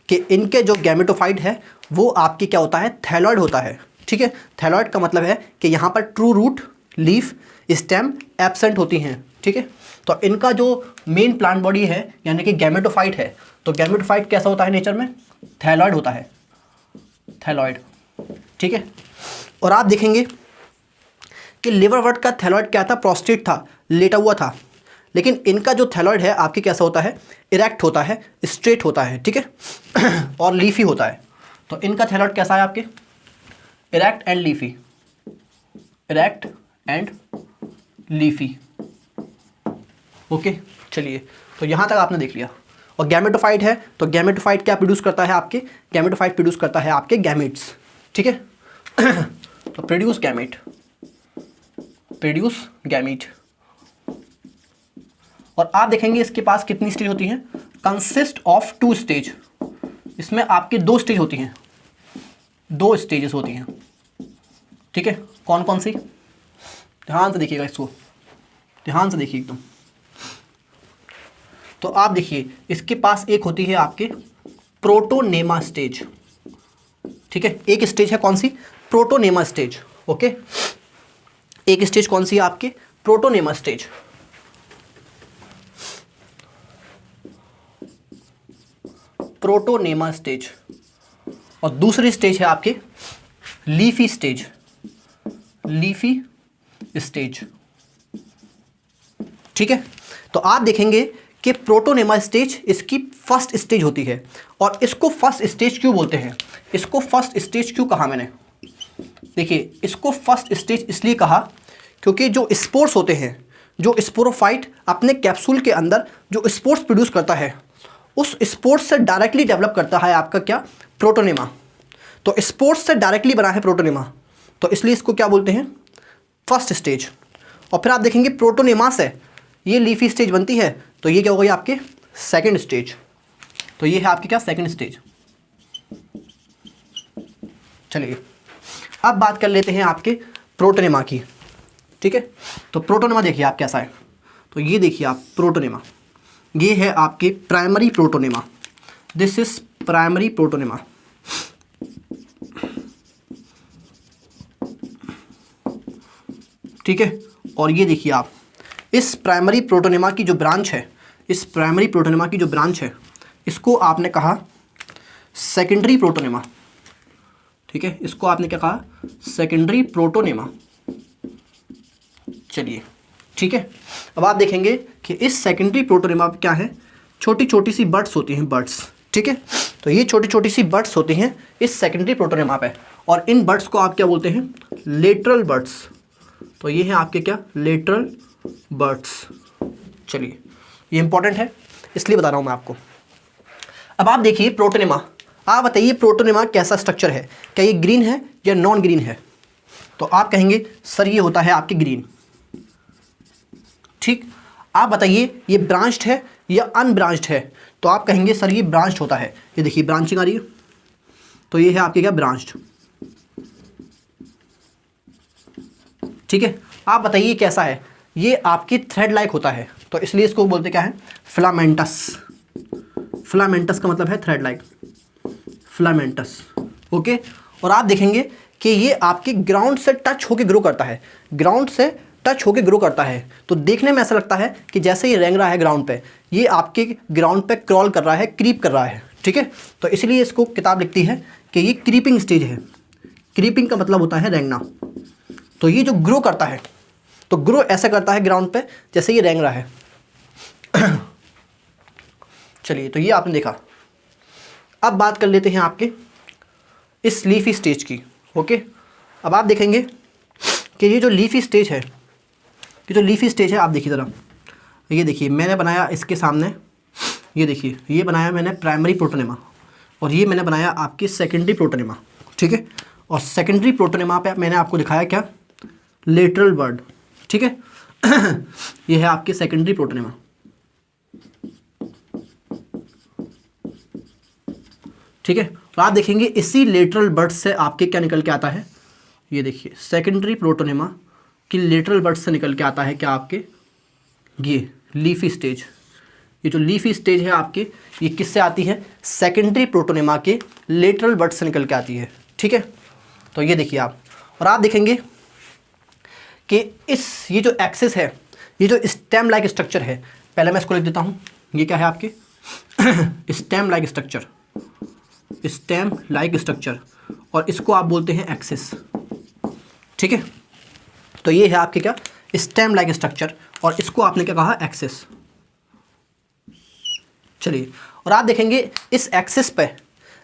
कि इनके जो गैमेटोफाइट है वो आपकी क्या होता है, थैलॉइड होता है, ठीक है। थैलॉइड का मतलब है कि यहाँ पर true root, leaf, stem absent होती हैं, ठीक है। तो इनका जो मेन प्लांट बॉडी है यानी कि गैमेटोफाइट है, तो गैमेटोफाइट कैसा होता है नेचर में, थैलॉइड होता है, थैलॉइड, ठीक है। और आप देखेंगे कि लिवरवर्ट का थैलॉइड क्या था, प्रोस्टेट था, लेटा हुआ था। लेकिन इनका जो थैलॉइड है आपके कैसा होता है, इरेक्ट होता है, स्ट्रेट होता है, ठीक है। और लीफी होता है। तो इनका थैलॉइड कैसा है आपके, इरेक्ट एंड लीफी, ओके। चलिए, तो यहाँ तक आपने देख लिया। और गैमेटोफाइट है तो गैमेटोफाइट क्या प्रोड्यूस करता है, आपके गैमेटोफाइट प्रोड्यूस करता है आपके गैमेट्स, ठीक है। तो प्रोड्यूस गैमेट। और आप देखेंगे इसके पास कितनी स्टेज होती हैं, कंसिस्ट ऑफ 2 स्टेज। इसमें आपके 2 स्टेज होती हैं, 2 स्टेजेस होती हैं, ठीक है। कौन कौन सी, ध्यान से देखिएगा, इसको ध्यान से देखिए एकदम। तो आप देखिए इसके पास एक होती है आपके प्रोटोनेमा स्टेज, ठीक है। एक स्टेज है कौन सी, प्रोटोनेमा स्टेज, ओके। एक स्टेज कौन सी है आपके, प्रोटोनेमा स्टेज। Protonema stage. और दूसरी स्टेज है आपके लीफी स्टेज, लीफी स्टेज, ठीक है। तो आप देखेंगे कि प्रोटोनेमा स्टेज इसकी फर्स्ट स्टेज होती है। और इसको फर्स्ट स्टेज क्यों बोलते हैं, इसको फर्स्ट स्टेज क्यों कहा मैंने, देखिए इसको फर्स्ट स्टेज इसलिए कहा क्योंकि जो स्पोर्स होते हैं, जो स्पोरोफाइट अपने कैप्सूल के अंदर जो स्पोर्स प्रोड्यूस करता है, उस स्पोर्स से डायरेक्टली डेवलप करता है आपका क्या, प्रोटोनेमा। तो स्पोर्स से डायरेक्टली बना है प्रोटोनेमा, तो इसलिए इसको क्या बोलते हैं, फर्स्ट स्टेज। और फिर आप देखेंगे प्रोटोनेमा से ये लीफी स्टेज बनती है, तो ये क्या हो गई आपके सेकंड स्टेज। तो ये है आपकी क्या, सेकंड स्टेज। चलिए अब बात कर लेते हैं आपके प्रोटोनेमा की, ठीक है। तो प्रोटोनेमा देखिए आप कैसा है, तो ये देखिए आप प्रोटोनेमा, ये है आपके primary protonema, this is primary protonema. ठीक है, और ये देखिए आप इस प्राइमरी प्रोटोनेमा की जो ब्रांच है, इस प्राइमरी प्रोटोनेमा की जो ब्रांच है, इसको आपने कहा सेकेंडरी प्रोटोनेमा, ठीक है, इसको आपने क्या कहा, सेकेंडरी प्रोटोनेमा। चलिए ठीक है, अब आप देखेंगे कि इस सेकेंडरी प्रोटोनेमा क्या है, छोटी छोटी सी बड्स होती हैं, बड्स, ठीक है। तो ये छोटी छोटी सी बड्स होती हैं इस सेकेंडरी प्रोटोनेमा पे, और इन बड्स को आप क्या बोलते हैं, लेटरल बड्स। तो ये हैं आपके क्या, लेटरल बड्स। चलिए ये इंपॉर्टेंट है इसलिए बता रहा हूँ मैं आपको। अब आप देखिए प्रोटोनेमा, आप बताइए प्रोटोनेमा कैसा स्ट्रक्चर है, क्या ये ग्रीन है या नॉन ग्रीन है। तो आप कहेंगे सर ये होता है आपके ग्रीन, ठीक। आप बताइए ये ब्रांच्ड है या अनब्रांच्ड है, तो आप कहेंगे सर ये ब्रांच्ड होता है। ये देखिए ब्रांचिंग आ रही है, तो ये है आपके क्या, ब्रांच्ड, ठीक है। आप बताइए कैसा है, ये आपकी थ्रेड लाइक होता है, तो इसलिए इसको बोलते क्या है, फिलामेंटस। फिलामेंटस का मतलब है थ्रेड लाइक, फिलामेंटस, ओके। और आप देखेंगे कि ये आपके ग्राउंड से टच होकर ग्रो करता है, ग्राउंड से टच होकर ग्रो करता है। तो देखने में ऐसा लगता है कि जैसे ये रेंग रहा है ग्राउंड पे, ये आपके ग्राउंड पे क्रॉल कर रहा है, क्रीप कर रहा है, ठीक है। तो इसलिए इसको किताब लिखती है कि ये क्रीपिंग स्टेज है। क्रीपिंग का मतलब होता है रेंगना। तो ये जो ग्रो करता है, तो ग्रो ऐसा करता है ग्राउंड पे जैसे ये रेंग रहा है। चलिए तो ये आपने देखा। अब बात कर लेते हैं आपके इस लीफी स्टेज की, ओके। अब आप देखेंगे कि ये जो लीफी स्टेज है, ये जो लीफी स्टेज है, आप देखिए ज़रा, ये देखिए मैंने बनाया इसके सामने, ये देखिए ये बनाया मैंने प्राइमरी प्रोटोनेमा, और ये मैंने बनाया आपकी सेकेंडरी प्रोटोनेमा, ठीक है। और सेकेंडरी प्रोटोनेमा पे मैंने आपको दिखाया क्या, लेटरल बर्ड, ठीक है। ये है आपकी सेकेंडरी प्रोटोनेमा, ठीक है। और आप देखेंगे इसी लेटरल बर्ड से आपके क्या निकल के आता है, ये देखिए सेकेंडरी प्रोटोनेमा की लेटरल बर्ड से निकल के आता है क्या, आपके ये लीफी स्टेज। ये जो लीफी स्टेज है आपके, ये किससे आती है, सेकेंडरी प्रोटोनेमा के लेटरल बर्ड से निकल के आती है, ठीक है। तो ये देखिए आप, और आप देखेंगे कि ये जो एक्सिस है, ये जो स्टेम लाइक स्ट्रक्चर है, पहले मैं इसको लिख देता हूँ, ये क्या है आपके stem like structure, stem like structure, और इसको आप बोलते हैं एक्सिस, ठीक है। तो ये है आपके क्या, स्टेम लाइक स्ट्रक्चर, और इसको आपने क्या कहा, एक्सिस। चलिए, और आप देखेंगे इस एक्सिस पे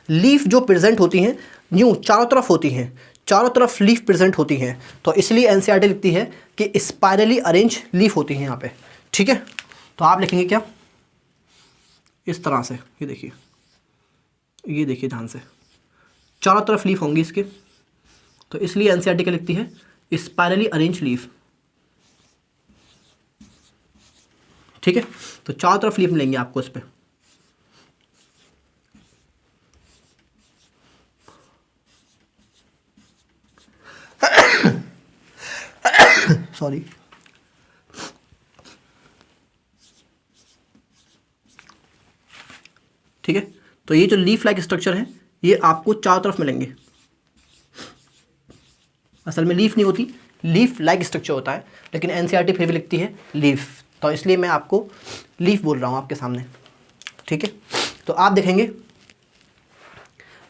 लीफ जो प्रेजेंट होती हैं, न्यू चारों तरफ होती हैं, चारों तरफ लीफ प्रेजेंट होती हैं। तो इसलिए एनसीईआरटी लिखती है कि स्पाइरली अरेंज लीफ होती हैं यहाँ पे, ठीक है। तो आप लिखेंगे क्या, इस तरह से, ये देखिए, ये देखिए ध्यान से, चारों तरफ लीफ होंगी इसके। तो इसलिए एनसीईआरटी क्या लिखती है, स्पाइरली अरेंज लीफ, ठीक है। तो चारों तरफ लीफ मिलेंगे आपको इस पर। सॉरी, ठीक है। तो ये जो लीफ लाइक स्ट्रक्चर है, ये आपको चारों तरफ मिलेंगे। असल में लीफ नहीं होती, लीफ लाइक स्ट्रक्चर होता है, लेकिन एनसीईआरटी फिर भी लिखती है लीफ, तो इसलिए मैं आपको लीफ बोल रहा हूँ आपके सामने, ठीक है। तो आप देखेंगे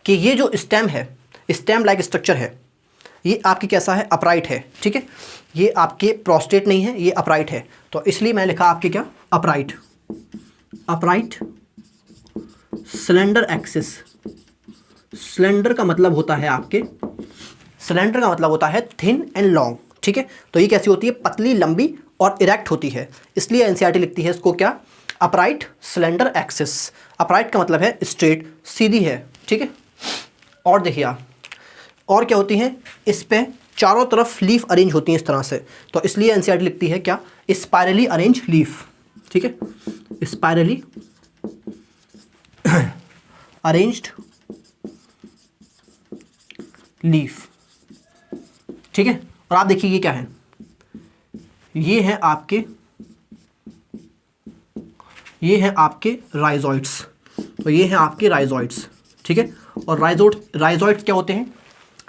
कि ये जो स्टेम है, स्टेम लाइक स्ट्रक्चर है, ये आपकी कैसा है, अपराइट है, ठीक है। ये आपके प्रोस्टेट नहीं है, ये अपराइट है, तो इसलिए मैं लिखा आपके क्या, upright. Upright cylinder axis. Cylinder का मतलब होता है आपके, सिलेंडर का मतलब होता है थिन एंड लॉन्ग, ठीक है। तो ये कैसी होती है, पतली, लंबी और इरेक्ट होती है, इसलिए एनसीईआरटी लिखती है इसको क्या, अपराइट सिलेंडर एक्सिस। अपराइट का मतलब है स्ट्रेट, सीधी है, ठीक है। और देखिए आप, और क्या होती हैं, इस पे चारों तरफ लीफ अरेंज होती हैं इस तरह से, तो इसलिए एनसीईआरटी लिखती है क्या, स्पाइरली अरेंज लीफ, ठीक है। स्पाइरली अरेंज्ड लीफ, ठीक है। और आप देखिए ये क्या है, ये है आपके, ये है आपके राइजोइड्स, तो ये हैं आपके राइजोइड्स, ठीक है। और राइजोइड्स क्या होते हैं,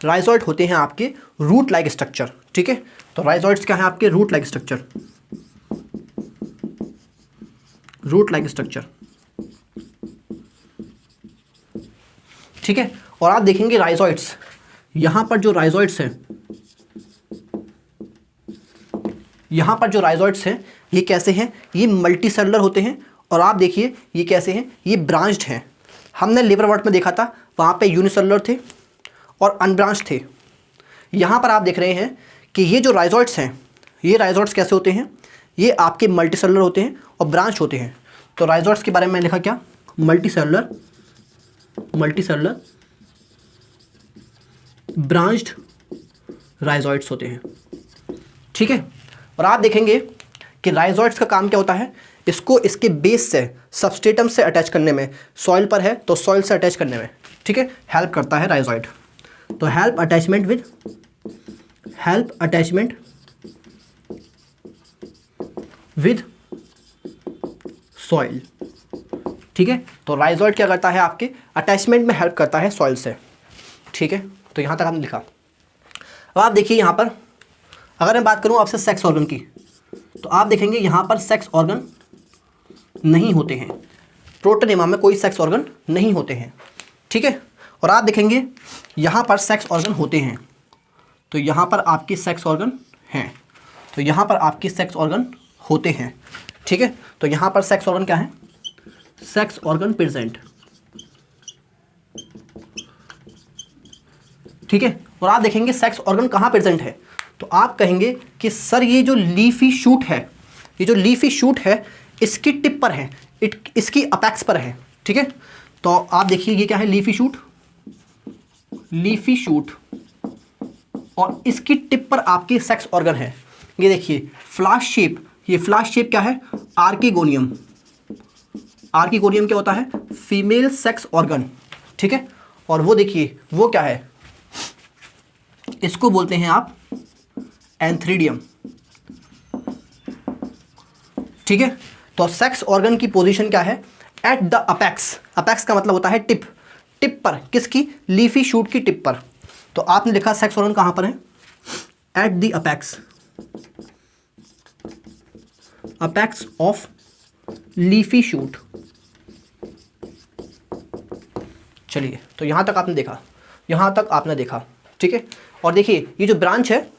राइजोइड होते हैं आपके रूट लाइक स्ट्रक्चर, ठीक है। तो राइजोइड्स क्या है आपके, root like structure, root like structure, ठीक है। और आप देखेंगे राइजोइड्स, यहां पर जो राइजोइड्स हैं, यहां पर जो राइजोइड्स हैं ये कैसे हैं, ये मल्टीसेलुलर होते हैं। और आप देखिए ये कैसे हैं, ये ब्रांच्ड हैं। हमने लिवरवर्ट में देखा था, वहाँ पे यूनिसेलुलर थे और अनब्रांच थे। यहाँ पर आप देख रहे हैं कि ये जो राइजोइड्स हैं, ये राइजोइड्स कैसे होते हैं, ये आपके मल्टीसेलुलर होते हैं और ब्रांच होते हैं। तो राइजोइड्स के बारे में लिखा क्या, मल्टीसेलुलर, मल्टीसेलुलर ब्रांच्ड राइजोइड्स होते हैं, ठीक है। और आप देखेंगे कि राइजोइड्स का काम क्या होता है, इसको इसके बेस से, सबस्ट्रेटम से अटैच करने में, सॉइल पर है तो सॉइल से अटैच करने में, ठीक है, हेल्प करता है राइजोइड। तो हेल्प अटैचमेंट विद सॉइल, ठीक है। तो राइजोइड क्या करता है, आपके अटैचमेंट में हेल्प करता है सॉइल से, ठीक है। तो यहाँ तक हमने लिखा। अब आप देखिए यहाँ पर, अगर मैं बात करूँ आपसे सेक्स ऑर्गन की, तो आप देखेंगे यहाँ पर सेक्स ऑर्गन नहीं होते हैं, प्रोटोनेमा में कोई सेक्स ऑर्गन नहीं होते हैं, ठीक है। और आप देखेंगे यहाँ पर सेक्स ऑर्गन होते हैं, तो यहाँ पर आपकी सेक्स ऑर्गन हैं, तो यहाँ पर आपकी सेक्स ऑर्गन होते हैं, ठीक है। तो यहाँ पर सेक्स ऑर्गन क्या है, सेक्स ऑर्गन प्रेजेंट, ठीक है। और आप देखेंगे सेक्स ऑर्गन कहाँ प्रेजेंट है, तो आप कहेंगे कि सर ये जो लीफी शूट है, ये जो लीफी शूट है इसकी टिप पर है, इसकी अपेक्स पर है, ठीक है। तो आप देखिए ये क्या है, लीफी शूट, लीफी शूट, और इसकी टिप पर आपके सेक्स ऑर्गन है। ये देखिए फ्लाश शेप, ये फ्लाश शेप क्या है, आर्किगोनियम। आर्किगोनियम क्या होता है, फीमेल सेक्स ऑर्गन, ठीक है। और वो देखिए वो क्या है, इसको बोलते हैं आप एंथ्रीडियम, ठीक है। तो सेक्स ऑर्गन की पोजीशन क्या है, एट द अपेक्स। अपेक्स का मतलब होता है टिप, टिप पर, किसकी, लीफी शूट की टिप पर। तो आपने लिखा सेक्स ऑर्गन कहां पर है, at the apex, apex of leafy shoot. चलिए, तो यहां तक आपने देखा, यहां तक आपने देखा, ठीक है। और देखिए ये जो ब्रांच है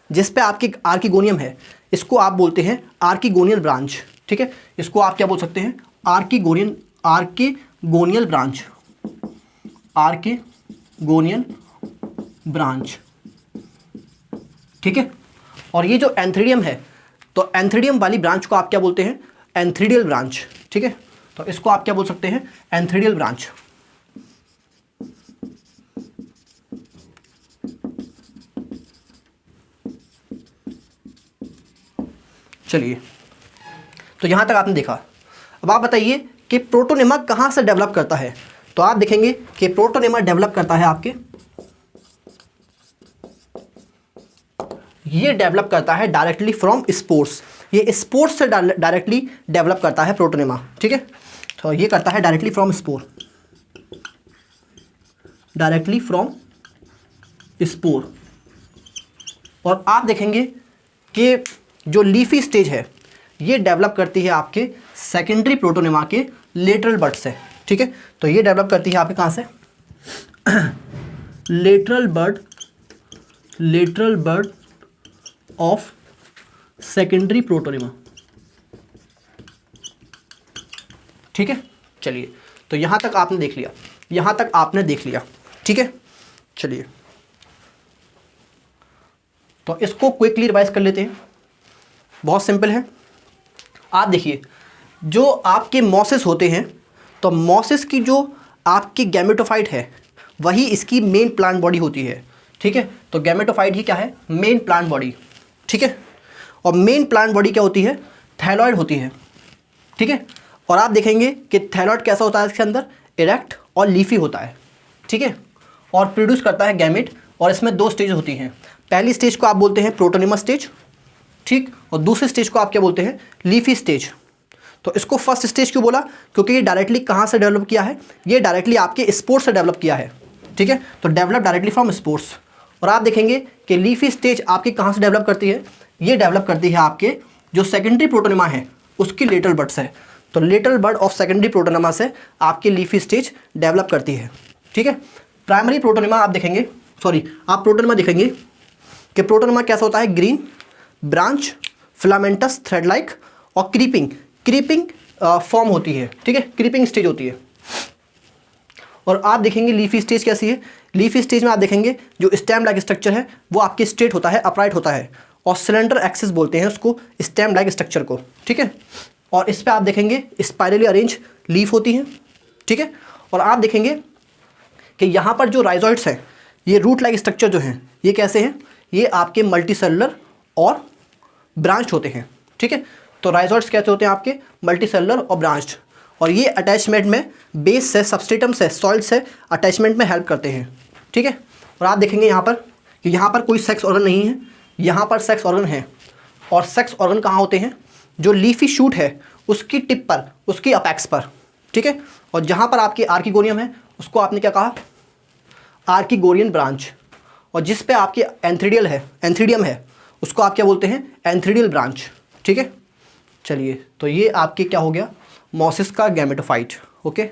जिस पे आपकी आर्किगोनियम है, इसको आप बोलते हैं आर्किगोनियल ब्रांच, ठीक है। इसको आप क्या बोल सकते हैं, आर्किगोनियल ब्रांच, आर्किगोनियल ब्रांच, ठीक है। और ये जो एंथ्रीडियम है, तो एंथ्रीडियम वाली ब्रांच को आप क्या बोलते हैं, एंथ्रीडियल ब्रांच, ठीक है। तो इसको आप क्या बोल सकते हैं, एंथ्रीडियल ब्रांच। चलिए, तो यहां तक आपने देखा। अब आप बताइए कि प्रोटोनेमा कहां से डेवलप करता है, तो आप देखेंगे कि प्रोटोनेमा डेवलप करता है आपके, ये डेवलप करता है डायरेक्टली फ्रॉम स्पोर्स। ये स्पोर्स से डायरेक्टली डेवलप करता है प्रोटोनेमा, ठीक है। तो ये करता है directly from spore, directly from spore. और आप देखेंगे कि जो लीफी स्टेज है ये डेवलप करती है आपके सेकेंडरी प्रोटोनेमा के लेटरल बड से, ठीक है। तो ये डेवलप करती है आपके कहाँ से, lateral bud lateral bud of secondary protonema. ठीक है, चलिए, तो यहां तक आपने देख लिया, यहां तक आपने देख लिया। ठीक है, चलिए, तो इसको क्विकली रिवाइज कर लेते हैं। बहुत सिंपल है। आप देखिए, जो आपके मॉसिस होते हैं, तो मॉसिस की जो आपकी गैमेटोफाइट है वही इसकी मेन प्लांट बॉडी होती है। ठीक है, तो गैमेटोफाइट ही क्या है? Main plant body. ठीक है, और मेन प्लांट बॉडी क्या होती है? थैलॉइड होती है। ठीक है, और आप देखेंगे कि थैलॉइड कैसा होता है, इसके अंदर इरेक्ट और लीफी होता है। ठीक है, और प्रोड्यूस करता है गैमेट, और इसमें 2 स्टेज होती हैं। पहली स्टेज को आप बोलते हैं प्रोटोनिमस स्टेज, ठीक, और दूसरी स्टेज को आप क्या बोलते हैं? Leafy stage. तो इसको फर्स्ट स्टेज क्यों बोला? क्योंकि ये डायरेक्टली कहाँ से डेवलप किया है? ये डायरेक्टली आपके स्पोर्स से डेवलप किया है। ठीक है, तो डेवलप डायरेक्टली फ्रॉम स्पोर्स। और आप देखेंगे कि लीफी स्टेज आपकी कहाँ से डेवलप करती है? ये डेवलप करती है आपके जो सेकेंडरी प्रोटोनिमा है उसकी लेटरल बड से। तो lateral bud of secondary protonema से आपकी लीफी स्टेज डेवलप करती है। ठीक है, प्राइमरी प्रोटोनिमा आप देखेंगे, सॉरी, आप प्रोटोनिमा देखेंगे कि प्रोटोनिमा कैसा होता है? Green, branch, filamentous, thread like और क्रीपिंग फॉर्म होती है। ठीक है, क्रीपिंग स्टेज होती है। और आप देखेंगे लीफी स्टेज कैसी है? लीफी स्टेज में आप देखेंगे जो स्टेम लाइक स्ट्रक्चर है वो आपकी स्ट्रेट होता है, अपराइट होता है, और सिलेंडर एक्सिस बोलते हैं उसको, स्टेम लाइक स्ट्रक्चर को। ठीक है, और इस पर आप देखेंगे स्पाइरली अरेंज लीफ होती हैं। ठीक है, और आप देखेंगे कि यहाँ पर जो राइजोइड्स हैं, ये रूट लाइक स्ट्रक्चर जो हैं, ये कैसे हैं? ये आपके मल्टीसेलुलर और ब्रांच होते हैं। ठीक है, तो राइजोइड्स कैसे होते हैं? आपके मल्टीसेलुलर और ब्रांच्ड, और ये अटैचमेंट में बेस से, सबस्ट्रेटम से, सॉइल से अटैचमेंट में हेल्प करते हैं। ठीक है, और आप देखेंगे यहाँ पर कि यहाँ पर कोई सेक्स ऑर्गन नहीं है, यहाँ पर सेक्स ऑर्गन है। और सेक्स ऑर्गन कहाँ होते हैं? जो लीफी शूट है उसकी टिप पर, उसकी अपेक्स पर। ठीक है, और जहाँ पर आपकी आर्किगोनियम है उसको आपने क्या कहा? आर्किगोरियन ब्रांच। और जिस पे आपकी एंथ्रीडियम है उसको आप क्या बोलते हैं? Antheridial branch. ठीक है, चलिए, तो ये आपके क्या हो गया? मॉसिस का गैमेटोफाइट। ओके,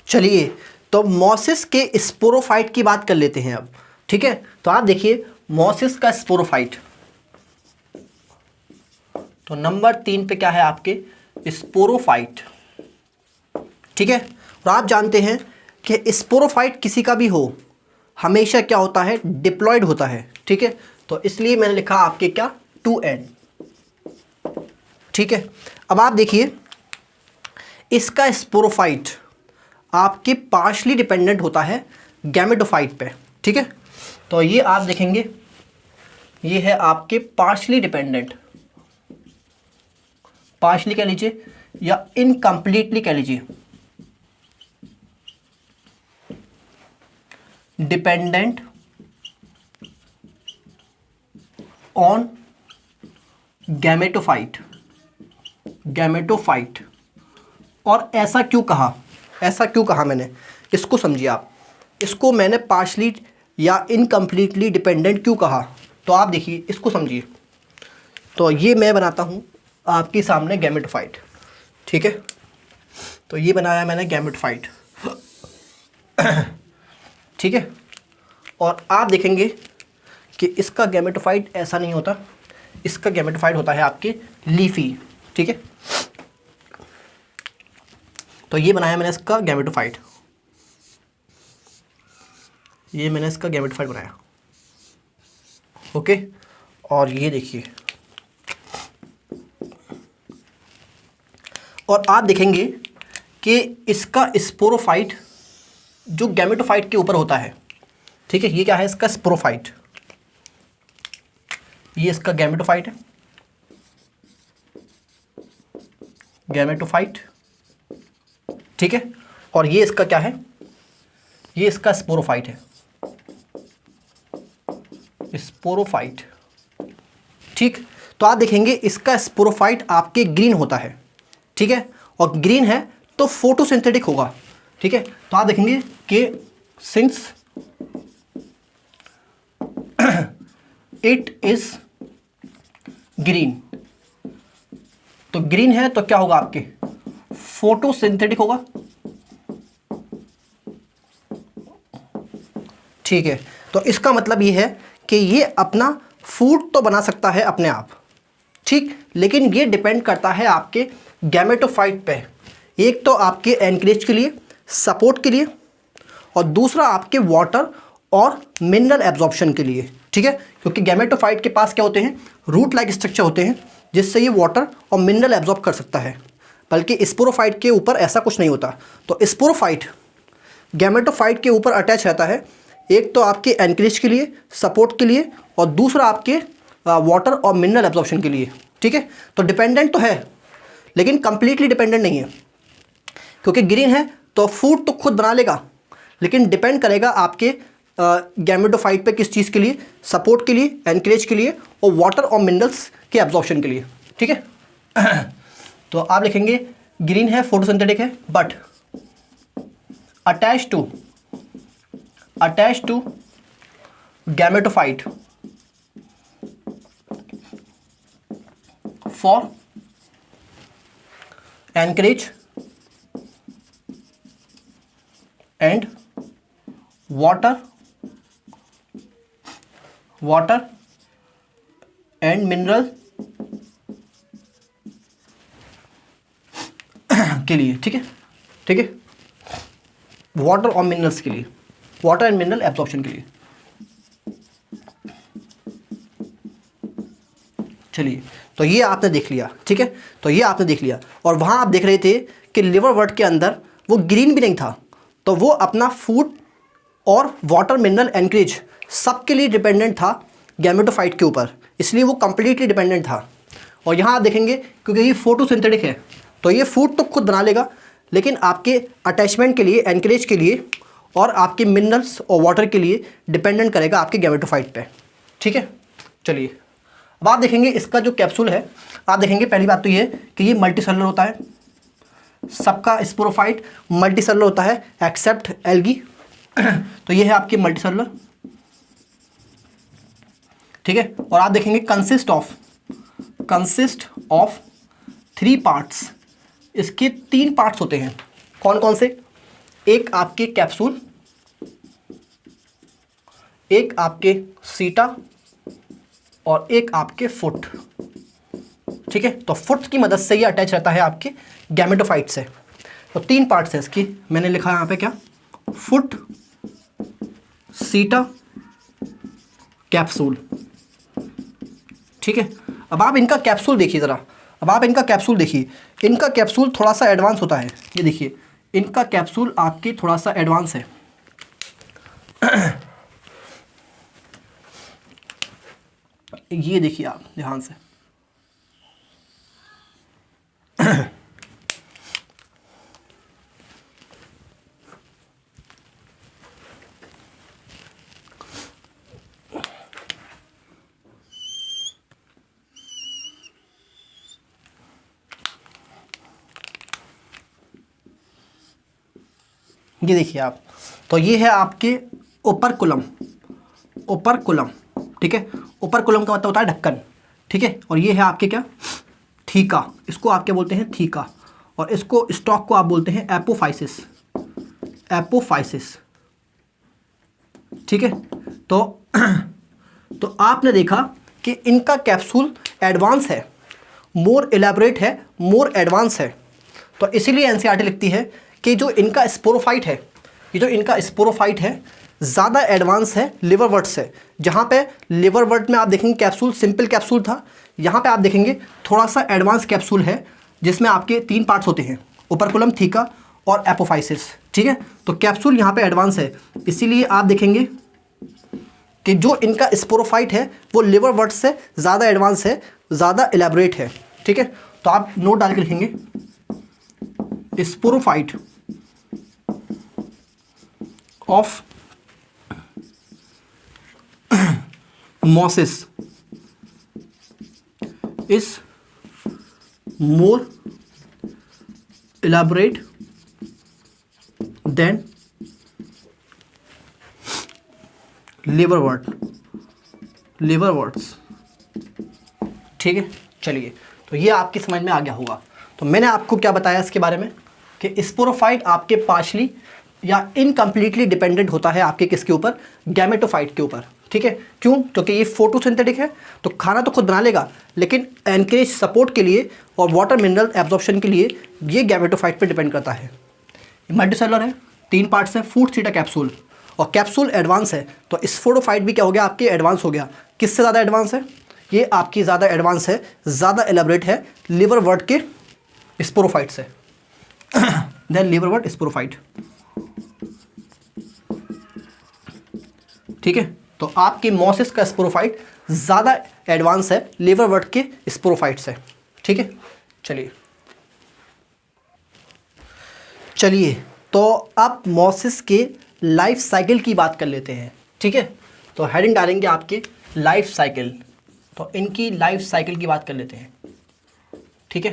चलिए, तो मॉसिस के स्पोरोफाइट की बात कर लेते हैं अब। ठीक है, तो आप देखिए मॉसिस का स्पोरोफाइट, तो नंबर 3 पे क्या है आपके? स्पोरोफाइट। ठीक है, और आप जानते हैं कि स्पोरोफाइट किसी का भी हो हमेशा क्या होता है? डिप्लॉयड होता है। ठीक है, तो इसलिए मैंने लिखा आपके क्या? 2n। ठीक है, अब आप देखिए इसका स्पोरोफाइट आपके पार्शली डिपेंडेंट होता है गैमेटोफाइट पे। ठीक है, तो ये आप देखेंगे ये है आपके पार्शली डिपेंडेंट, पार्शली कह लीजिए या इनकम्प्लीटली कह लीजिए, डिपेंडेंट ऑन गैमेटोफाइट। और ऐसा क्यों कहा? ऐसा क्यों कहा मैंने? इसको समझिए आप। इसको मैंने पार्शली या इनकम्प्लीटली डिपेंडेंट क्यों कहा? तो आप देखिए, इसको समझिए। तो ये मैं बनाता हूँ आपके सामने गैमेटोफाइट। ठीक है, तो ये बनाया मैंने गैमेटोफाइट। ठीक है, और आप देखेंगे कि इसका गैमेटोफाइट ऐसा नहीं होता, इसका गैमेटोफाइट होता है आपके लीफी। ठीक है, तो ये बनाया मैंने इसका गैमेटोफाइट, ये मैंने इसका गैमेटोफाइट बनाया। ओके, और ये देखिए, और आप देखेंगे कि इसका स्पोरोफाइट जो गैमेटोफाइट के ऊपर होता है। ठीक है, ये क्या है? इसका स्पोरोफाइट, ये इसका गैमेटोफाइट है, गैमेटोफाइट। ठीक है, और ये इसका क्या है? ये इसका स्पोरोफाइट है, स्पोरोफाइट। ठीक, तो आप देखेंगे इसका स्पोरोफाइट आपके ग्रीन होता है। ठीक है, और ग्रीन है तो फोटोसिंथेटिक होगा। ठीक है, तो आप देखेंगे कि सिंस इट इज ग्रीन, तो ग्रीन है तो क्या होगा? आपके फोटोसिंथेटिक होगा। ठीक है, तो इसका मतलब ये है कि ये अपना फूड तो बना सकता है अपने आप, ठीक, लेकिन ये डिपेंड करता है आपके गैमेटोफाइट पे। एक तो आपके एनकरेज के लिए, सपोर्ट के लिए, और दूसरा आपके वाटर और मिनरल एब्जॉर्प्शन के लिए, ठीक है, क्योंकि गैमेटोफाइट के पास क्या होते हैं, रूट लाइक स्ट्रक्चर होते हैं जिससे ये वाटर और मिनरल एब्जॉर्ब कर सकता है, बल्कि स्पोरोफाइट के ऊपर ऐसा कुछ नहीं होता। तो स्पोरोफाइट गैमेटोफाइट के ऊपर अटैच रहता है, एक तो आपके एनकरेज के लिए, सपोर्ट के लिए, और दूसरा आपके वाटर और मिनरल एब्जॉर्प्शन के लिए, ठीक है। तो डिपेंडेंट तो है लेकिन कंप्लीटली डिपेंडेंट नहीं है, क्योंकि ग्रीन है तो फूड तो खुद बना लेगा, लेकिन डिपेंड करेगा आपके गैमेटोफाइट पे किस चीज़ के लिए, सपोर्ट के लिए, एनकरेज के लिए, और वाटर और मिनरल्स के एब्जॉर्प्शन के लिए, ठीक है। तो आप लिखेंगे ग्रीन है, फोटोसिंथेटिक है, but attach to gametophyte for anchorage and water and mineral के लिए, ठीक है, ठीक है, वाटर और मिनरल्स के लिए, वाटर एंड मिनरल एब्जॉर्प्शन के लिए। चलिए, तो ये आपने देख लिया, ठीक है, तो ये आपने देख लिया। और वहाँ आप देख रहे थे कि लिवरवर्ट के अंदर वो ग्रीन भी नहीं था, तो वो अपना फूड और वाटर मिनरल एनकरेज सबके लिए डिपेंडेंट था गैमेटोफाइट के ऊपर, इसलिए वो कंप्लीटली डिपेंडेंट था। और यहाँ आप देखेंगे क्योंकि ये फोटोसिंथेटिक है तो ये फूड तो खुद बना लेगा, लेकिन आपके अटैचमेंट के लिए, एनकरेज के लिए और आपके मिनरल्स और वाटर के लिए डिपेंडेंट करेगा आपके गैमेटोफाइट पे, ठीक है। चलिए, अब आप देखेंगे इसका जो कैप्सूल है, आप देखेंगे पहली बात तो ये कि ये मल्टीसेलुलर होता है, सबका स्पोरोफाइट मल्टीसेलुलर होता है एक्सेप्ट एल्गी। तो ये है आपके मल्टीसेलुलर, ठीक है। और आप देखेंगे कंसिस्ट ऑफ 3 पार्ट्स, इसके 3 पार्ट्स होते हैं। कौन कौन से? एक आपके कैप्सूल, एक आपके सीटा और एक आपके फुट, ठीक है। तो फुट की मदद से ये अटैच रहता है आपके गैमेटोफाइट से। तो 3 पार्ट्स है इसकी, मैंने लिखा है यहाँ पे क्या, फुट, सीटा, कैप्सूल, ठीक है। अब आप इनका कैप्सूल देखिए ज़रा, अब आप इनका कैप्सूल देखिए, इनका कैप्सूल थोड़ा सा एडवांस होता है। ये देखिए इनका कैप्सूल आपके थोड़ा सा एडवांस है। ये देखिए आप ध्यान से, ये देखिए आप, तो ये है आपके ओपर्कुलम, ठीक है। ओपर्कुलम का मतलब होता है ढक्कन, ठीक है। और ये है आपके क्या, थीका, इसको आप क्या बोलते हैं, थीका। और इसको, स्टॉक को आप बोलते हैं एपोफाइसिस, ठीक है। तो आपने देखा कि इनका कैप्सूल एडवांस है, मोर एलैबोरेट है, मोर एडवांस है। तो इसीलिए एनसीईआरटी लिखती है कि जो इनका स्पोरोफाइट है, ये जो इनका स्पोरोफाइट है ज़्यादा एडवांस है लिवरवर्ट से। जहाँ पे लिवरवर्ट में आप देखेंगे कैप्सूल सिंपल कैप्सूल था, यहाँ पे आप देखेंगे थोड़ा सा एडवांस कैप्सूल है जिसमें आपके 3 पार्ट्स होते हैं, ओपर्कुलम, थीका और एपोफाइसिस, ठीक है। तो कैप्सूल यहाँ पे एडवांस है, इसीलिए आप देखेंगे कि जो इनका स्पोरोफाइट है वो लिवरवर्ट से ज़्यादा एडवांस है, ज़्यादा एलैबोरेट है, ठीक है। तो आप नोट डाल के लिखेंगे sporophyte of mosses is more elaborate than liverworts, ठीक है। चलिए, तो ये आपकी समझ में आ गया होगा। तो मैंने आपको क्या बताया इसके बारे में कि स्पोरोफाइट आपके पार्शली या इनकम्प्लीटली डिपेंडेंट होता है आपके किसके ऊपर, गैमेटोफाइट के ऊपर। ठीक है, क्यों? क्योंकि ये फोटोसिंथेटिक है तो खाना तो खुद बना लेगा, लेकिन एनकरेज सपोर्ट के लिए और वाटर मिनरल एब्जॉर्प्शन के लिए ये गैमेटोफाइट पे डिपेंड करता है। मल्टीसेलुलर है, 3 पार्ट्स हैं, फूड थीटा कैप्सूल, और कैप्सूल एडवांस है तो स्पोरोफाइट भी क्या हो गया आपके, एडवांस हो गया। किससे ज़्यादा एडवांस है? ये आपकी ज़्यादा एडवांस है, ज़्यादा एलेबरेट है लिवरवर्ट के स्पोरोफाइट से। Then liverwort sporophyte. ठीक है, तो आपके मॉसिस का स्पोरोफाइट ज़्यादा एडवांस है लिवरवर्ट के स्पोरोफाइट से। ठीक है, चलिए तो अब मॉसिस के लाइफ साइकिल की बात कर लेते हैं। ठीक है, तो हेडिंग डालेंगे आपके लाइफ साइकिल, तो इनकी लाइफ साइकिल की बात कर लेते हैं। ठीक है,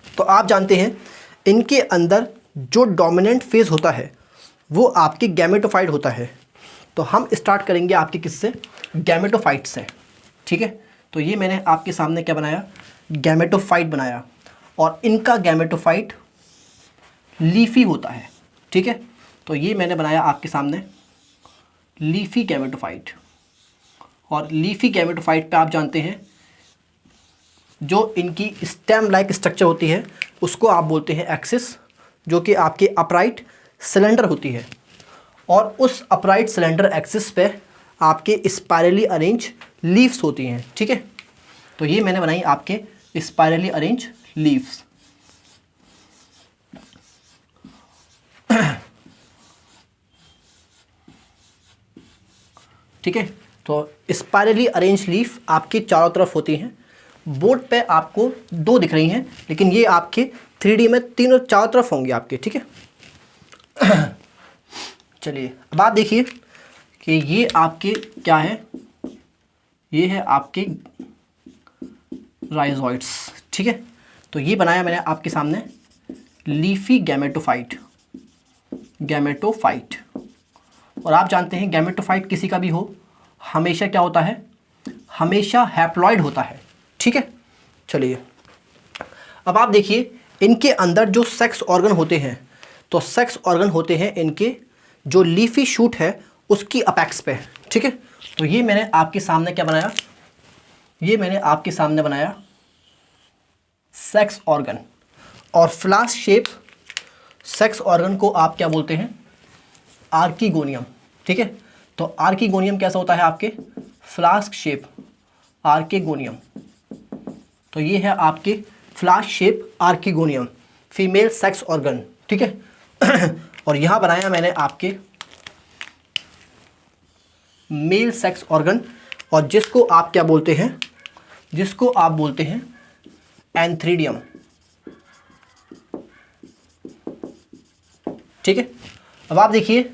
तो आप जानते हैं इनके अंदर जो डोमिनेंट फेज होता है वो आपके गैमेटोफाइट होता है। तो हम स्टार्ट करेंगे आपके किससे, गैमेटोफाइट से। ठीक है, तो ये मैंने आपके सामने क्या बनाया, गैमेटोफाइट बनाया, और इनका गैमेटोफाइट लीफी होता है। ठीक है, तो ये मैंने बनाया आपके सामने लीफी गैमेटोफाइट, और लीफी गैमेटोफाइट पे आप जानते हैं जो इनकी स्टेम लाइक स्ट्रक्चर होती है उसको आप बोलते हैं एक्सिस, जो कि आपके अपराइट सिलेंडर होती है, और उस अपराइट सिलेंडर एक्सिस पे आपके स्पाइरली अरेंज लीव्स होती हैं। ठीक है, तो ये मैंने बनाई आपके स्पाइरली अरेंज लीव्स। ठीक है, तो स्पाइरली अरेंज लीफ आपके चारों तरफ होती हैं। बोर्ड पे आपको 2 दिख रही हैं, लेकिन ये आपके 3D में तीनों चारों तरफ होंगी आपके। ठीक है, चलिए अब आप देखिए कि ये आपके क्या है, ये है आपके राइजोइड्स। ठीक है, तो ये बनाया मैंने आपके सामने लीफी गैमेटोफाइट, और आप जानते हैं गैमेटोफाइट किसी का भी हो हमेशा क्या होता है, हमेशा हैप्लॉइड होता है। ठीक है, चलिए अब आप देखिए इनके अंदर जो सेक्स ऑर्गन होते हैं, तो सेक्स ऑर्गन होते हैं इनके जो लीफी शूट है उसकी अपेक्स पे। ठीक है, तो ये मैंने आपके सामने क्या बनाया, ये मैंने आपके सामने बनाया सेक्स ऑर्गन, और फ्लास्क शेप सेक्स ऑर्गन को आप क्या बोलते हैं, आर्कीगोनियम। ठीक है, तो आर्कीगोनियम कैसा होता है आपके, फ्लास्क शेप आर्कीगोनियम। तो ये है आपके flask shape archegonium, female sex organ. ठीक है, और यहाँ बनाया मैंने आपके मेल सेक्स ऑर्गन, और जिसको आप क्या बोलते हैं, जिसको आप बोलते हैं एंथ्रीडियम। ठीक है, अब आप देखिए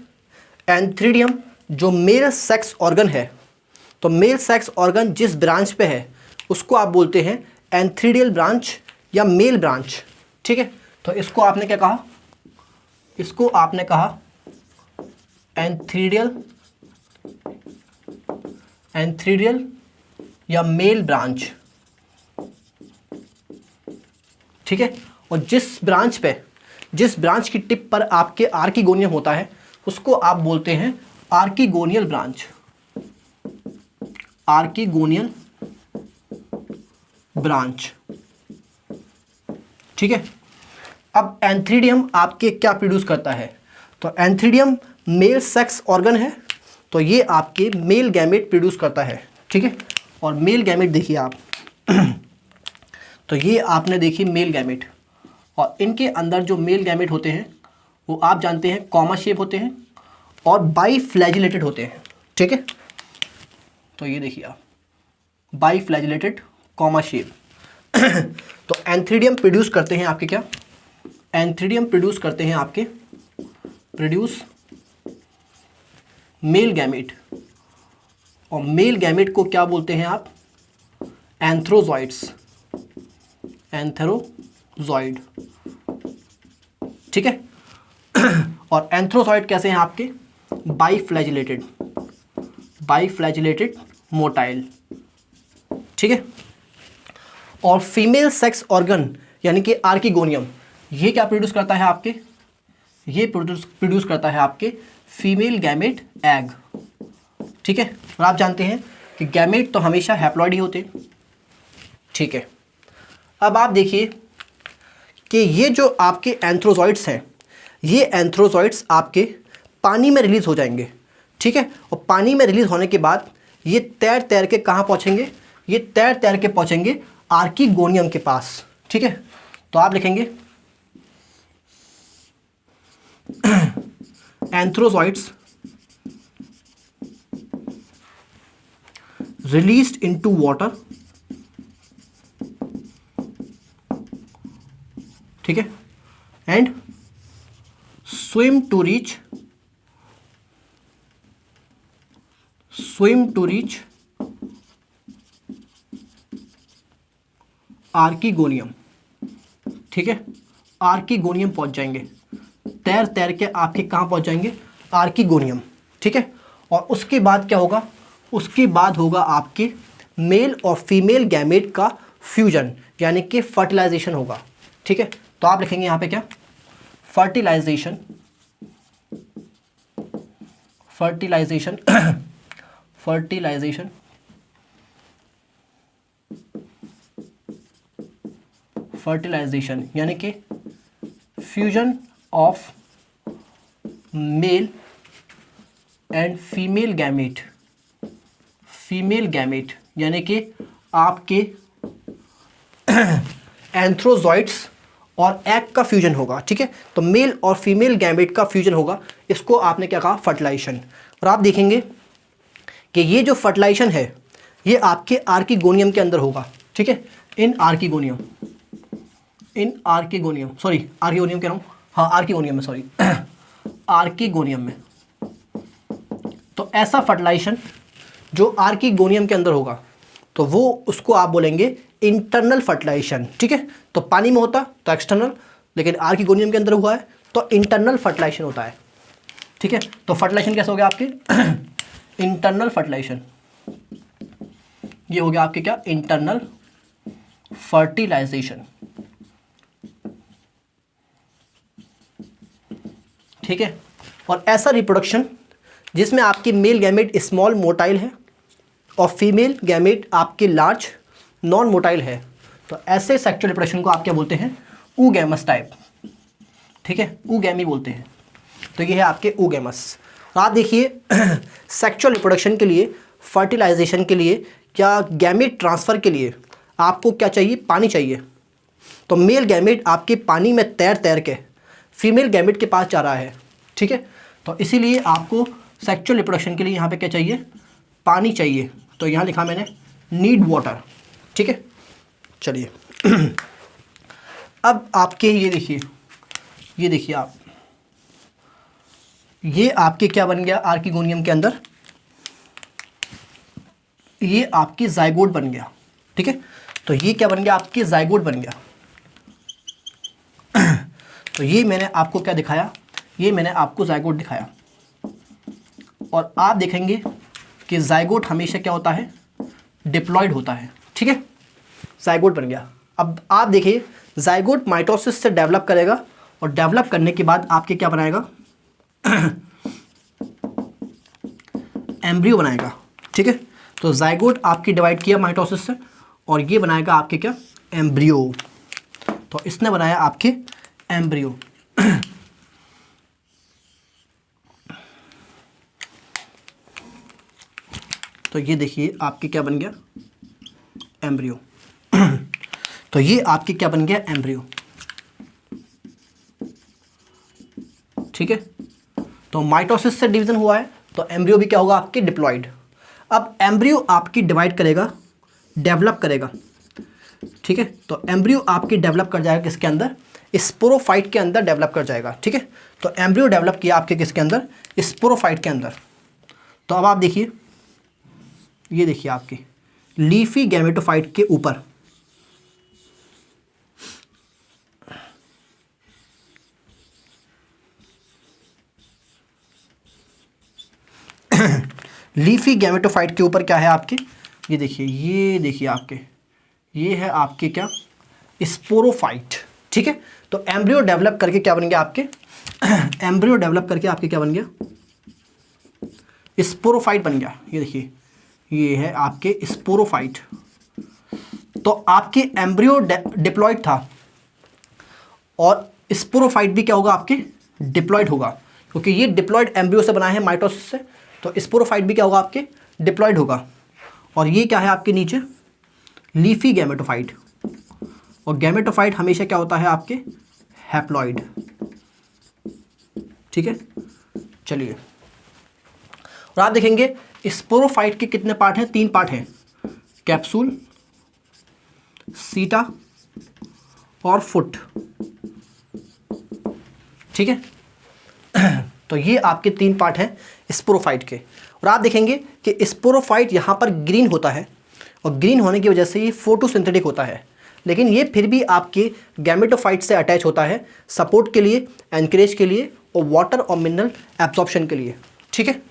एंथ्रीडियम जो मेल सेक्स ऑर्गन है, तो मेल सेक्स ऑर्गन जिस ब्रांच पे है उसको आप बोलते हैं एंथ्रीडियल ब्रांच या मेल ब्रांच। ठीक है, तो इसको आपने क्या कहा, इसको आपने कहा एंथ्रीडियल या मेल ब्रांच। ठीक है, और जिस ब्रांच की टिप पर आपके आर्कीगोनियम होता है उसको आप बोलते हैं आर्कीगोनियल ब्रांच, आर्कीगोनियल ब्रांच। ठीक है, अब एंथ्रीडियम आपके क्या प्रोड्यूस करता है, तो एंथ्रीडियम मेल सेक्स ऑर्गन है, तो ये आपके मेल गैमेट प्रोड्यूस करता है। ठीक है, और मेल गैमेट देखिए आप तो ये आपने देखी मेल गैमेट, और इनके अंदर जो मेल गैमेट होते हैं वो आप जानते हैं कॉमा शेप होते हैं और बाई फ्लैजिलेटेड होते हैं। ठीक है, तो ये देखिए आप बाई फ्लैजिलेटेड कॉमा शेप। तो एंथ्रीडियम प्रोड्यूस करते हैं आपके क्या, एंथ्रीडियम प्रोड्यूस करते हैं आपके प्रोड्यूस मेल गैमेट, और मेल गैमेट को क्या बोलते हैं आप, एंथ्रोजॉइड्स, एंथ्रोजॉइड। ठीक है, और एंथ्रोजॉइड कैसे हैं आपके, बाईफ्लैजिलेटेड मोटाइल। ठीक है, और फीमेल सेक्स ऑर्गन यानी कि आर्कीगोनियम ये क्या प्रोड्यूस करता है आपके, ये प्रोड्यूस करता है आपके फीमेल गैमेट एग। ठीक है, और आप जानते हैं कि गैमेट तो हमेशा हैप्लॉइड ही होते हैं। ठीक है, अब आप देखिए कि ये जो आपके एंथ्रोजॉइड्स हैं, ये एंथ्रोजॉइड्स आपके पानी में रिलीज हो जाएंगे। ठीक है, और पानी में रिलीज होने के बाद ये तैर तैर के कहाँ पहुँचेंगे? ये तैर तैर के पहुँचेंगे आर्कीगोनियम के पास। ठीक है, तो आप लिखेंगे एंथ्रोजॉइड्स released into water, ठीक है, and swim to reach archegonium. ठीक है, आर्कीगोनियम पहुंच जाएंगे, तैर तैर के आपके कहाँ पहुंच जाएंगे? आर्कीगोनियम। ठीक है, और उसके बाद क्या होगा? उसके बाद होगा आपके मेल और फीमेल गैमेट का फ्यूजन, यानी कि फर्टिलाइजेशन होगा। ठीक है, तो आप लिखेंगे यहाँ पे क्या? फर्टिलाइजेशन फर्टिलाइजेशन फर्टिलाइजेशन फर्टिलाइजेशन यानी कि fusion of male and female gamete. Female gamete यानी कि आपके एंथ्रोजॉइड्स और एग का फ्यूजन होगा। ठीक है, तो मेल और फीमेल गैमेट का फ्यूजन होगा, इसको आपने क्या कहा? फर्टिलाइजेशन। और आप देखेंगे कि ये जो फर्टिलाइजेशन है ये आपके आर्कीगोनियम के अंदर होगा। ठीक है, इन आर्कीगोनियम सॉरी आर्कीगोनियम कह रहा हूँ, हाँ आर्कीगोनियम में, सॉरी आर्कीगोनियम में। तो ऐसा फर्टिलाइजेशन जो आर्कीगोनियम के अंदर होगा तो वो उसको आप बोलेंगे इंटरनल फर्टिलाइजेशन। ठीक है, तो पानी में होता तो एक्सटर्नल, लेकिन आर्कीगोनियम के अंदर हुआ है तो इंटरनल फर्टिलाइजेशन होता है। ठीक है, तो फर्टिलाइजेशन कैसे हो गया आपके? इंटरनल फर्टिलाइजेशन, ये हो गया आपके क्या? Internal fertilization. ठीक है, और ऐसा रिप्रोडक्शन जिसमें आपकी मेल गैमेट स्मॉल मोटाइल है और फीमेल गैमेट आपके लार्ज नॉन मोटाइल है, तो ऐसे सेक्सुअल रिप्रोडक्शन को आप क्या बोलते हैं? Oogamous type. ठीक है, ऊगैमी बोलते हैं। तो ये है आपके ऊगैमस। आप देखिए सेक्सुअल रिप्रोडक्शन के लिए, फर्टिलाइजेशन के लिए, क्या गैमेट ट्रांसफ़र के लिए आपको क्या चाहिए? पानी चाहिए। तो मेल गैमेट आपके पानी में तैर तैर के फीमेल गैमेट के पास जा रहा है। ठीक है, तो इसीलिए आपको सेक्सुअल रिप्रोडक्शन के लिए यहाँ पे क्या चाहिए? पानी चाहिए। तो यहाँ लिखा मैंने नीड वाटर। ठीक है, चलिए अब आपके ये देखिए आप, ये आपके क्या बन गया? आर्कीगोनियम के अंदर ये आपकी जाइगोट बन गया। ठीक है, तो ये क्या बन गया? आपकी जाइगोट बन गया। तो ये मैंने आपको क्या दिखाया? ये मैंने आपको जाइगोट दिखाया। और आप देखेंगे कि जाइगोट हमेशा क्या होता है? डिप्लॉयड होता है। ठीक है, जाइगोट बन गया। अब आप देखिए जाइगोट माइटोसिस से डेवलप करेगा और डेवलप करने के बाद आपके क्या बनाएगा? एम्ब्रियो बनाएगा। ठीक है, तो जाइगोट आपकी डिवाइड किया माइटोसिस से और ये बनाएगा आपके क्या? एम्ब्रियो। तो इसने बनाया आपके एम्ब्रियो। तो ये देखिए आपके क्या बन गया? एम्ब्रियो। तो ये आपके क्या बन गया? एम्ब्रियो। ठीक है, तो माइटोसिस से डिवीजन हुआ है तो एम्ब्रियो भी क्या होगा? आपके डिप्लॉयड। अब एम्ब्रियो आपकी डिवाइड करेगा, डेवलप करेगा। ठीक है, तो एम्ब्रियो आपकी डेवलप कर जाएगा किसके अंदर? स्पोरोफाइट के अंदर डेवलप कर जाएगा। ठीक है, तो एम्ब्रियो डेवलप किया आपके किसके अंदर? स्पोरोफाइट के अंदर। तो अब आप देखिए, ये देखिए आपके लीफी गैमेटोफाइट के ऊपर लीफी गैमेटोफाइट के ऊपर क्या है आपके? ये देखिए आपके, ये है आपके क्या? स्पोरोफाइट। ठीक है, तो एम्ब्रियो डेवलप करके क्या बन गया आपके एम्ब्रियो डेवलप करके आपके क्या बन गया, स्पोरोफाइट बन गया। ये देखिए, ये है आपके स्पोरोफाइट। तो आपके एम्ब्रियो डिप्लॉयड था और स्पोरोफाइट भी क्या होगा, आपके डिप्लॉयड होगा, क्योंकि ये डिप्लॉयड एम्ब्रियो से बना है माइटोसिस से। तो स्पोरोफाइट भी क्या होगा, आपके डिप्लॉयड होगा। और ये क्या है आपके नीचे, लीफी गैमेटोफाइट। और गैमेटोफाइट हमेशा क्या होता है आपके, हैप्लॉइड। ठीक है, चलिए, और आप देखेंगे स्पोरोफाइट के कितने पार्ट हैं, 3 पार्ट हैं, कैप्सूल, सीटा और फुट। ठीक है, तो ये आपके 3 पार्ट हैं स्पोरोफाइट के। और आप देखेंगे कि स्पोरोफाइट यहाँ पर ग्रीन होता है, और ग्रीन होने की वजह से ये फोटोसिंथेटिक होता है, लेकिन ये फिर भी आपके गैमेटोफाइट से अटैच होता है सपोर्ट के लिए, एनकरेज के लिए और वाटर और मिनरल एब्जॉर्प्शन के लिए। ठीक है,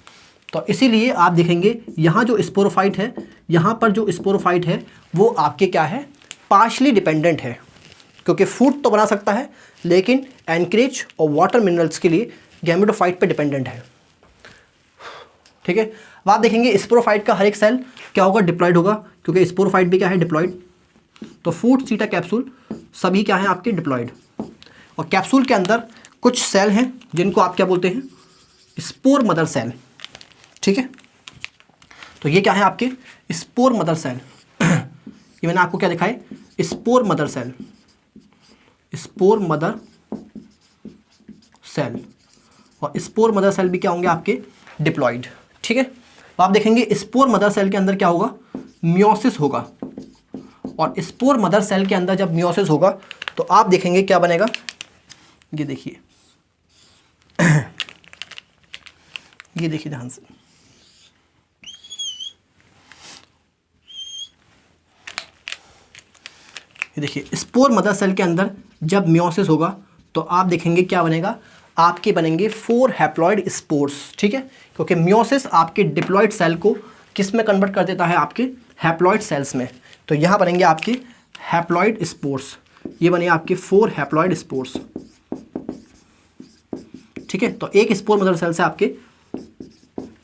तो इसीलिए आप देखेंगे यहाँ जो स्पोरोफाइट है, यहाँ पर जो स्पोरोफाइट है वो आपके क्या है, पार्शली डिपेंडेंट है, क्योंकि फूड तो बना सकता है लेकिन एनकरेज और वाटर मिनरल्स के लिए गैमेटोफाइट पे डिपेंडेंट है। ठीक है, अब आप देखेंगे स्पोरोफाइट का हर एक सेल क्या होगा, डिप्लॉयड होगा, क्योंकि स्पोरोफाइट भी क्या है, डिप्लॉयड। तो फूड, सीटा, कैप्सूल सभी क्या हैं आपके, डिप्लॉयड। और कैप्सूल के अंदर कुछ सेल हैं जिनको आप क्या बोलते हैं, स्पोर मदर सेल। ठीक है, तो ये क्या है आपके स्पोर मदर सेल। ये मैंने आपको क्या दिखाए, spore mother cell, spore mother cell. और स्पोर मदर सेल भी क्या होंगे आपके, डिप्लॉयड। ठीक है, तो आप देखेंगे स्पोर मदर सेल के अंदर क्या होगा, मियोसिस होगा। और स्पोर मदर सेल के अंदर जब मियोसिस होगा तो आप देखेंगे क्या बनेगा, ये देखिए ये देखिए ध्यान से, ये देखिए स्पोर मदर सेल के अंदर जब मियोसिस होगा तो आप देखेंगे क्या बनेगा, आपके बनेंगे 4 हैप्लॉइड स्पोर्स। ठीक है, क्योंकि मियोसिस आपके डिप्लॉयड सेल को किस में कन्वर्ट कर देता है, आपके हैप्लॉइड सेल्स में। तो यहाँ बनेंगे आपके हैप्लॉइड स्पोर्स, ये बने आपके 4 हैप्लॉइड स्पोर्स। ठीक है, तो एक स्पोर मदर सेल से आपके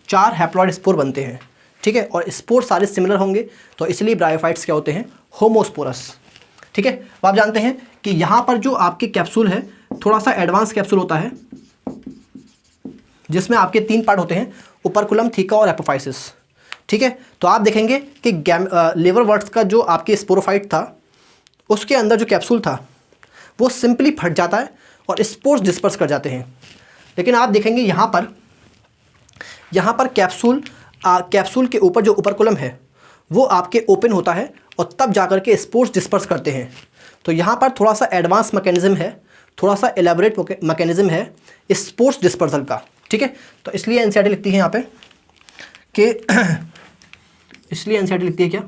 4 हैप्लॉइड स्पोर बनते हैं। ठीक है, और स्पोर सारे सिमिलर होंगे, तो इसलिए ब्रायोफाइट्स क्या होते हैं, होमोस्पोरस। ठीक है, तो आप जानते हैं कि यहाँ पर जो आपके कैप्सूल है थोड़ा सा एडवांस कैप्सूल होता है, जिसमें आपके 3 पार्ट होते हैं, ओपर्कुलम, थीका और एपोफाइसिस। ठीक है, तो आप देखेंगे कि लिवरवर्ट्स का जो आपके स्पोरोफाइट था उसके अंदर जो कैप्सूल था वो सिंपली फट जाता है और स्पोर्स डिस्पर्स कर जाते हैं। लेकिन आप देखेंगे यहाँ पर कैप्सूल के ऊपर जो ओपर्कुलम है वो आपके ओपन होता है और तब जाकर के स्पोर्स डिस्पर्स करते हैं। तो यहाँ पर थोड़ा सा एडवांस मैकेनिज्म है, थोड़ा सा एलेबोरेट मैकेनिज्म है स्पोर्स डिस्पर्सल का। ठीक है, तो इसलिए एनसीईआरटी लिखती है यहाँ पे कि इसलिए एनसीईआरटी लिखती है क्या,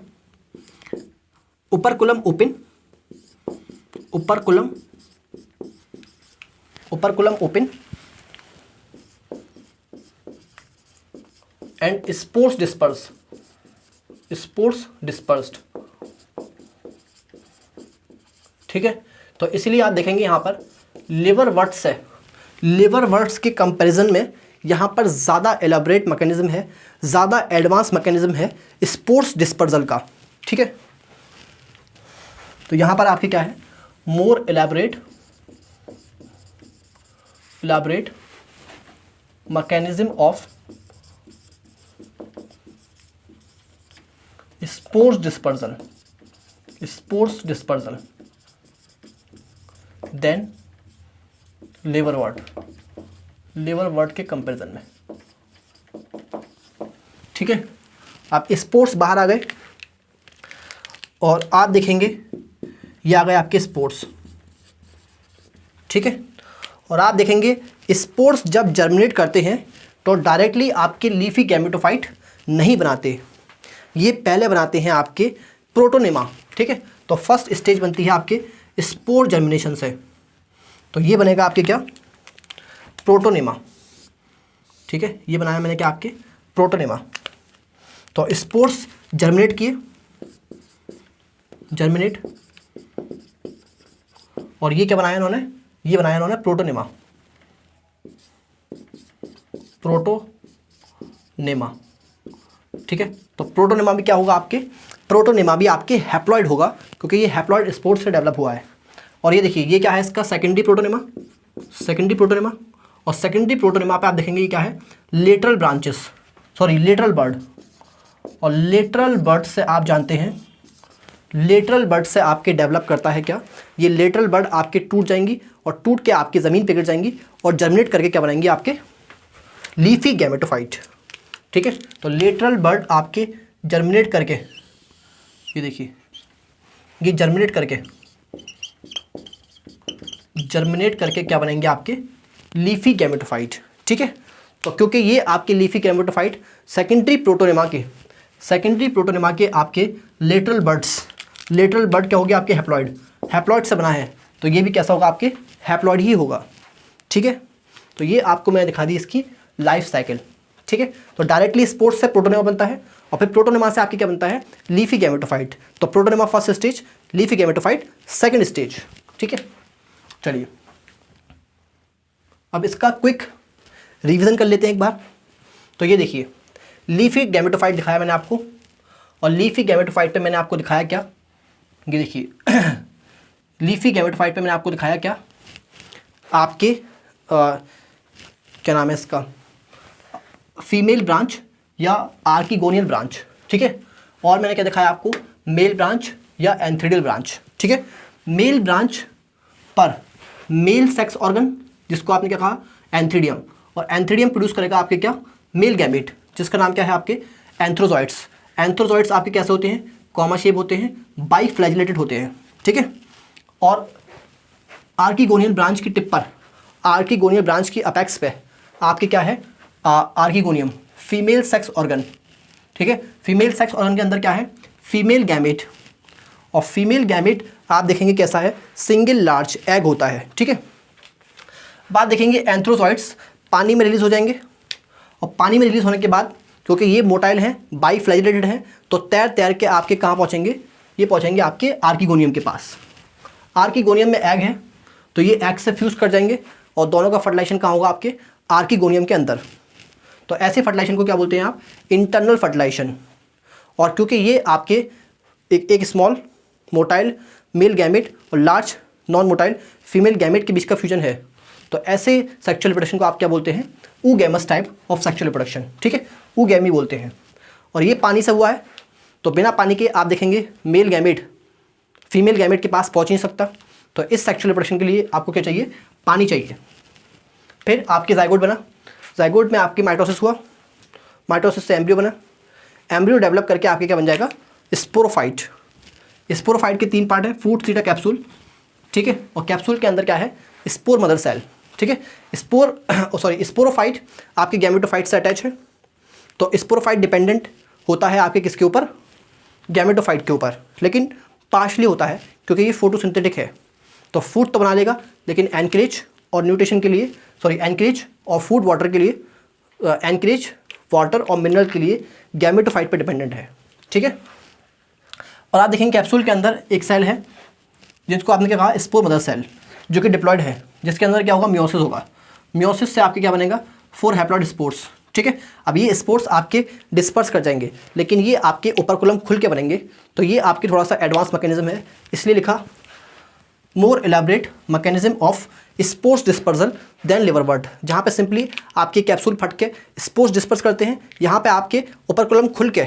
operculum open, operculum open and spores dispersed. ठीक है, तो इसलिए आप देखेंगे यहाँ पर लिवरवर्ट्स के कंपैरिजन में यहाँ पर ज़्यादा एलाबरेट मैकेनिज्म है, ज़्यादा एडवांस मैकेनिज्म है स्पोर्स डिस्पर्सल का। ठीक है, तो यहाँ पर आपके क्या है, more elaborate mechanism of spores dispersal than liverwort के कंपैरिजन में। ठीक है, आप स्पोर्ट्स बाहर आ गए और आप देखेंगे ये आ गए आपके स्पोर्ट्स। ठीक है, और आप देखेंगे स्पोर्ट्स जब जर्मिनेट करते हैं तो डायरेक्टली आपके लीफी गैमेटोफाइट नहीं बनाते, ये पहले बनाते हैं आपके प्रोटोनेमा। ठीक है, तो फर्स्ट स्टेज बनती है आपके स्पोर जर्मिनेशन से, तो ये बनेगा आपके क्या, प्रोटोनेमा। ठीक है, ये बनाया मैंने क्या, आपके प्रोटोनेमा। तो स्पोर्स जर्मिनेट और ये क्या बनाया इन्होंने, ये बनाया इन्होंने प्रोटोनेमा, प्रोटोनेमा, ठीक है। तो प्रोटोनेमा भी क्या होगा आपके, प्रोटोनेमा भी आपके हैप्लॉइड होगा, क्योंकि ये हैप्लॉइड स्पोर्स से डेवलप हुआ है। और ये देखिए ये क्या है इसका सेकेंडरी प्रोटोनेमा, सेकेंडरी प्रोटोनेमा। और सेकेंडरी प्रोटोनेमा पे आप देखेंगे ये क्या है, lateral branches, sorry lateral bird. और लेटरल बर्ड से आप जानते हैं, लेटरल बर्ड से आपके डेवलप करता है क्या, ये लेटरल बर्ड आपके टूट जाएंगी और टूट के आपकी ज़मीन पे गिर जाएंगी और जर्मिनेट करके क्या बनाएंगे आपके लीफी गैमेटोफाइट, ठीक है। तो लेटरल बर्ड आपके जर्मिनेट करके, ये देखिए ये जर्मिनेट करके क्या बनेंगे आपके लीफी गैमेटोफाइट, ठीक है। तो क्योंकि ये आपके लीफी गैमेटोफाइट सेकेंडरी प्रोटोनेमा के आपके लेटरल बर्ड क्या हो गया आपके हैप्लॉइड से बना है, तो ये भी कैसा होगा आपके हैप्लॉइड ही होगा, ठीक है। तो ये आपको मैं दिखा दी इसकी लाइफ साइकिल, ठीक है। तो डायरेक्टली स्पोर्स से प्रोटोनेमा बनता है और फिर प्रोटोनेमा से आपके क्या बनता है, लीफी गैमेटोफाइट। तो protonema first stage, leafy gametophyte second stage, ठीक है। चलिए अब इसका क्विक रिवीजन कर लेते हैं एक बार। तो ये देखिए लीफी गैमेटोफाइट दिखाया मैंने आपको, और लीफी गैमेटोफाइट पे मैंने आपको दिखाया क्या, ये देखिए लीफी गैमेटोफाइट पे मैंने आपको दिखाया क्या, आपके क्या नाम है इसका, फीमेल ब्रांच या आर्किगोनियल ब्रांच, ठीक है। और मैंने क्या दिखाया आपको, मेल ब्रांच या एंथ्रीडियल ब्रांच, ठीक है। मेल ब्रांच पर मेल सेक्स ऑर्गन, जिसको आपने क्या कहा एंथ्रीडियम, और एंथ्रीडियम प्रोड्यूस करेगा आपके क्या मेल गैमेट, जिसका नाम क्या है आपके एंथ्रोजॉइड्स। एंथ्रोजॉइड्स आपके कैसे होते हैं, कॉमा शेप होते हैं, बाई फ्लैजिलेटेड होते हैं, ठीक है। और आर्किगोनियल ब्रांच की टिप पर, आर्किगोनियल ब्रांच की अपेक्स पे आपके क्या है आर्किगोनियम, फीमेल सेक्स ऑर्गन, ठीक है। फीमेल सेक्स ऑर्गन के अंदर क्या है फीमेल गैमेट, और फीमेल गैमेट आप देखेंगे कैसा है, सिंगल लार्ज एग होता है, ठीक है। बात देखेंगे एंथ्रोजॉइड्स पानी में रिलीज हो जाएंगे, और पानी में रिलीज होने के बाद क्योंकि ये मोटाइल हैं, बाई फ्लैजिलेटेड हैं, तो तैर तैर के आपके कहाँ पहुँचेंगे, ये पहुँचेंगे आपके आर्किगोनियम के पास। आर्किगोनियम में एग है, तो ये एग से फ्यूज कर जाएंगे और दोनों का फर्टिलाइजेशन कहाँ होगा आपके आर्किगोनियम के अंदर। तो ऐसे फर्टिलाइजेशन को क्या बोलते हैं आप, इंटरनल फर्टिलाइजेशन। और क्योंकि ये आपके एक स्मॉल मोटाइल मेल गैमेट और large non motile female gamete के बीच का फ्यूजन है, तो ऐसे सेक्सुअल रिप्रोडक्शन को आप क्या बोलते हैं, oogamous type of sexual reproduction, ठीक है, ऊगैमी बोलते हैं। और ये पानी से हुआ है, तो बिना पानी के आप देखेंगे मेल गैमेट फीमेल गैमेट के पास पहुंच नहीं सकता, तो इस सेक्सुअल रिप्रोडक्शन के लिए आपको क्या चाहिए, पानी चाहिए। फिर आपके जाइगोट बना, जाइगोट में आपकी माइटोसिस हुआ, माइटोसिस से एम्ब्रियो बना, एम्ब्रियो डेवलप करके आपके क्या बन जाएगा स्पोरोफाइट। स्पोरोफाइट के 3 पार्ट है, फूट सीटा कैप्सूल, ठीक है। और कैप्सूल के अंदर क्या है स्पोर मदर सेल, ठीक है। स्पोरोफाइट आपके गैमेटोफाइट से अटैच है, तो स्पोरोफाइट डिपेंडेंट होता है आपके किसके ऊपर, गैमेटोफाइट के ऊपर, लेकिन पार्शली होता है क्योंकि ये फोटोसिंथेटिक है। तो फूड तो बना लेगा, लेकिन एनकरेज और न्यूट्रिशन के लिए, एनकरेज और फूड वाटर के लिए, एनकरेज वाटर और मिनरल के लिए गैमेटोफाइट पर डिपेंडेंट है, ठीक है। और आप देखेंगे कैप्सूल के अंदर एक सेल है जिसको आपने क्या कहा स्पोर मदर सेल, जो कि डिप्लॉयड है, जिसके अंदर क्या होगा मियोसिस होगा। मियोसिस से आपके क्या बनेगा 4 हैप्लॉइड स्पोर्स, ठीक है। अब ये स्पोर्स आपके डिस्पर्स कर जाएंगे, लेकिन ये आपके ओपरकुलम खुल के बनेंगे, तो ये आपकी थोड़ा सा एडवांस मैकेनिज्म है, इसलिए लिखा more elaborate mechanism of spores dispersal than liverwort, जहाँ पे सिंपली आपके कैप्सूल फट के स्पोर्स डिस्पर्स करते हैं, यहाँ पे आपके ओपरकुलम खुल के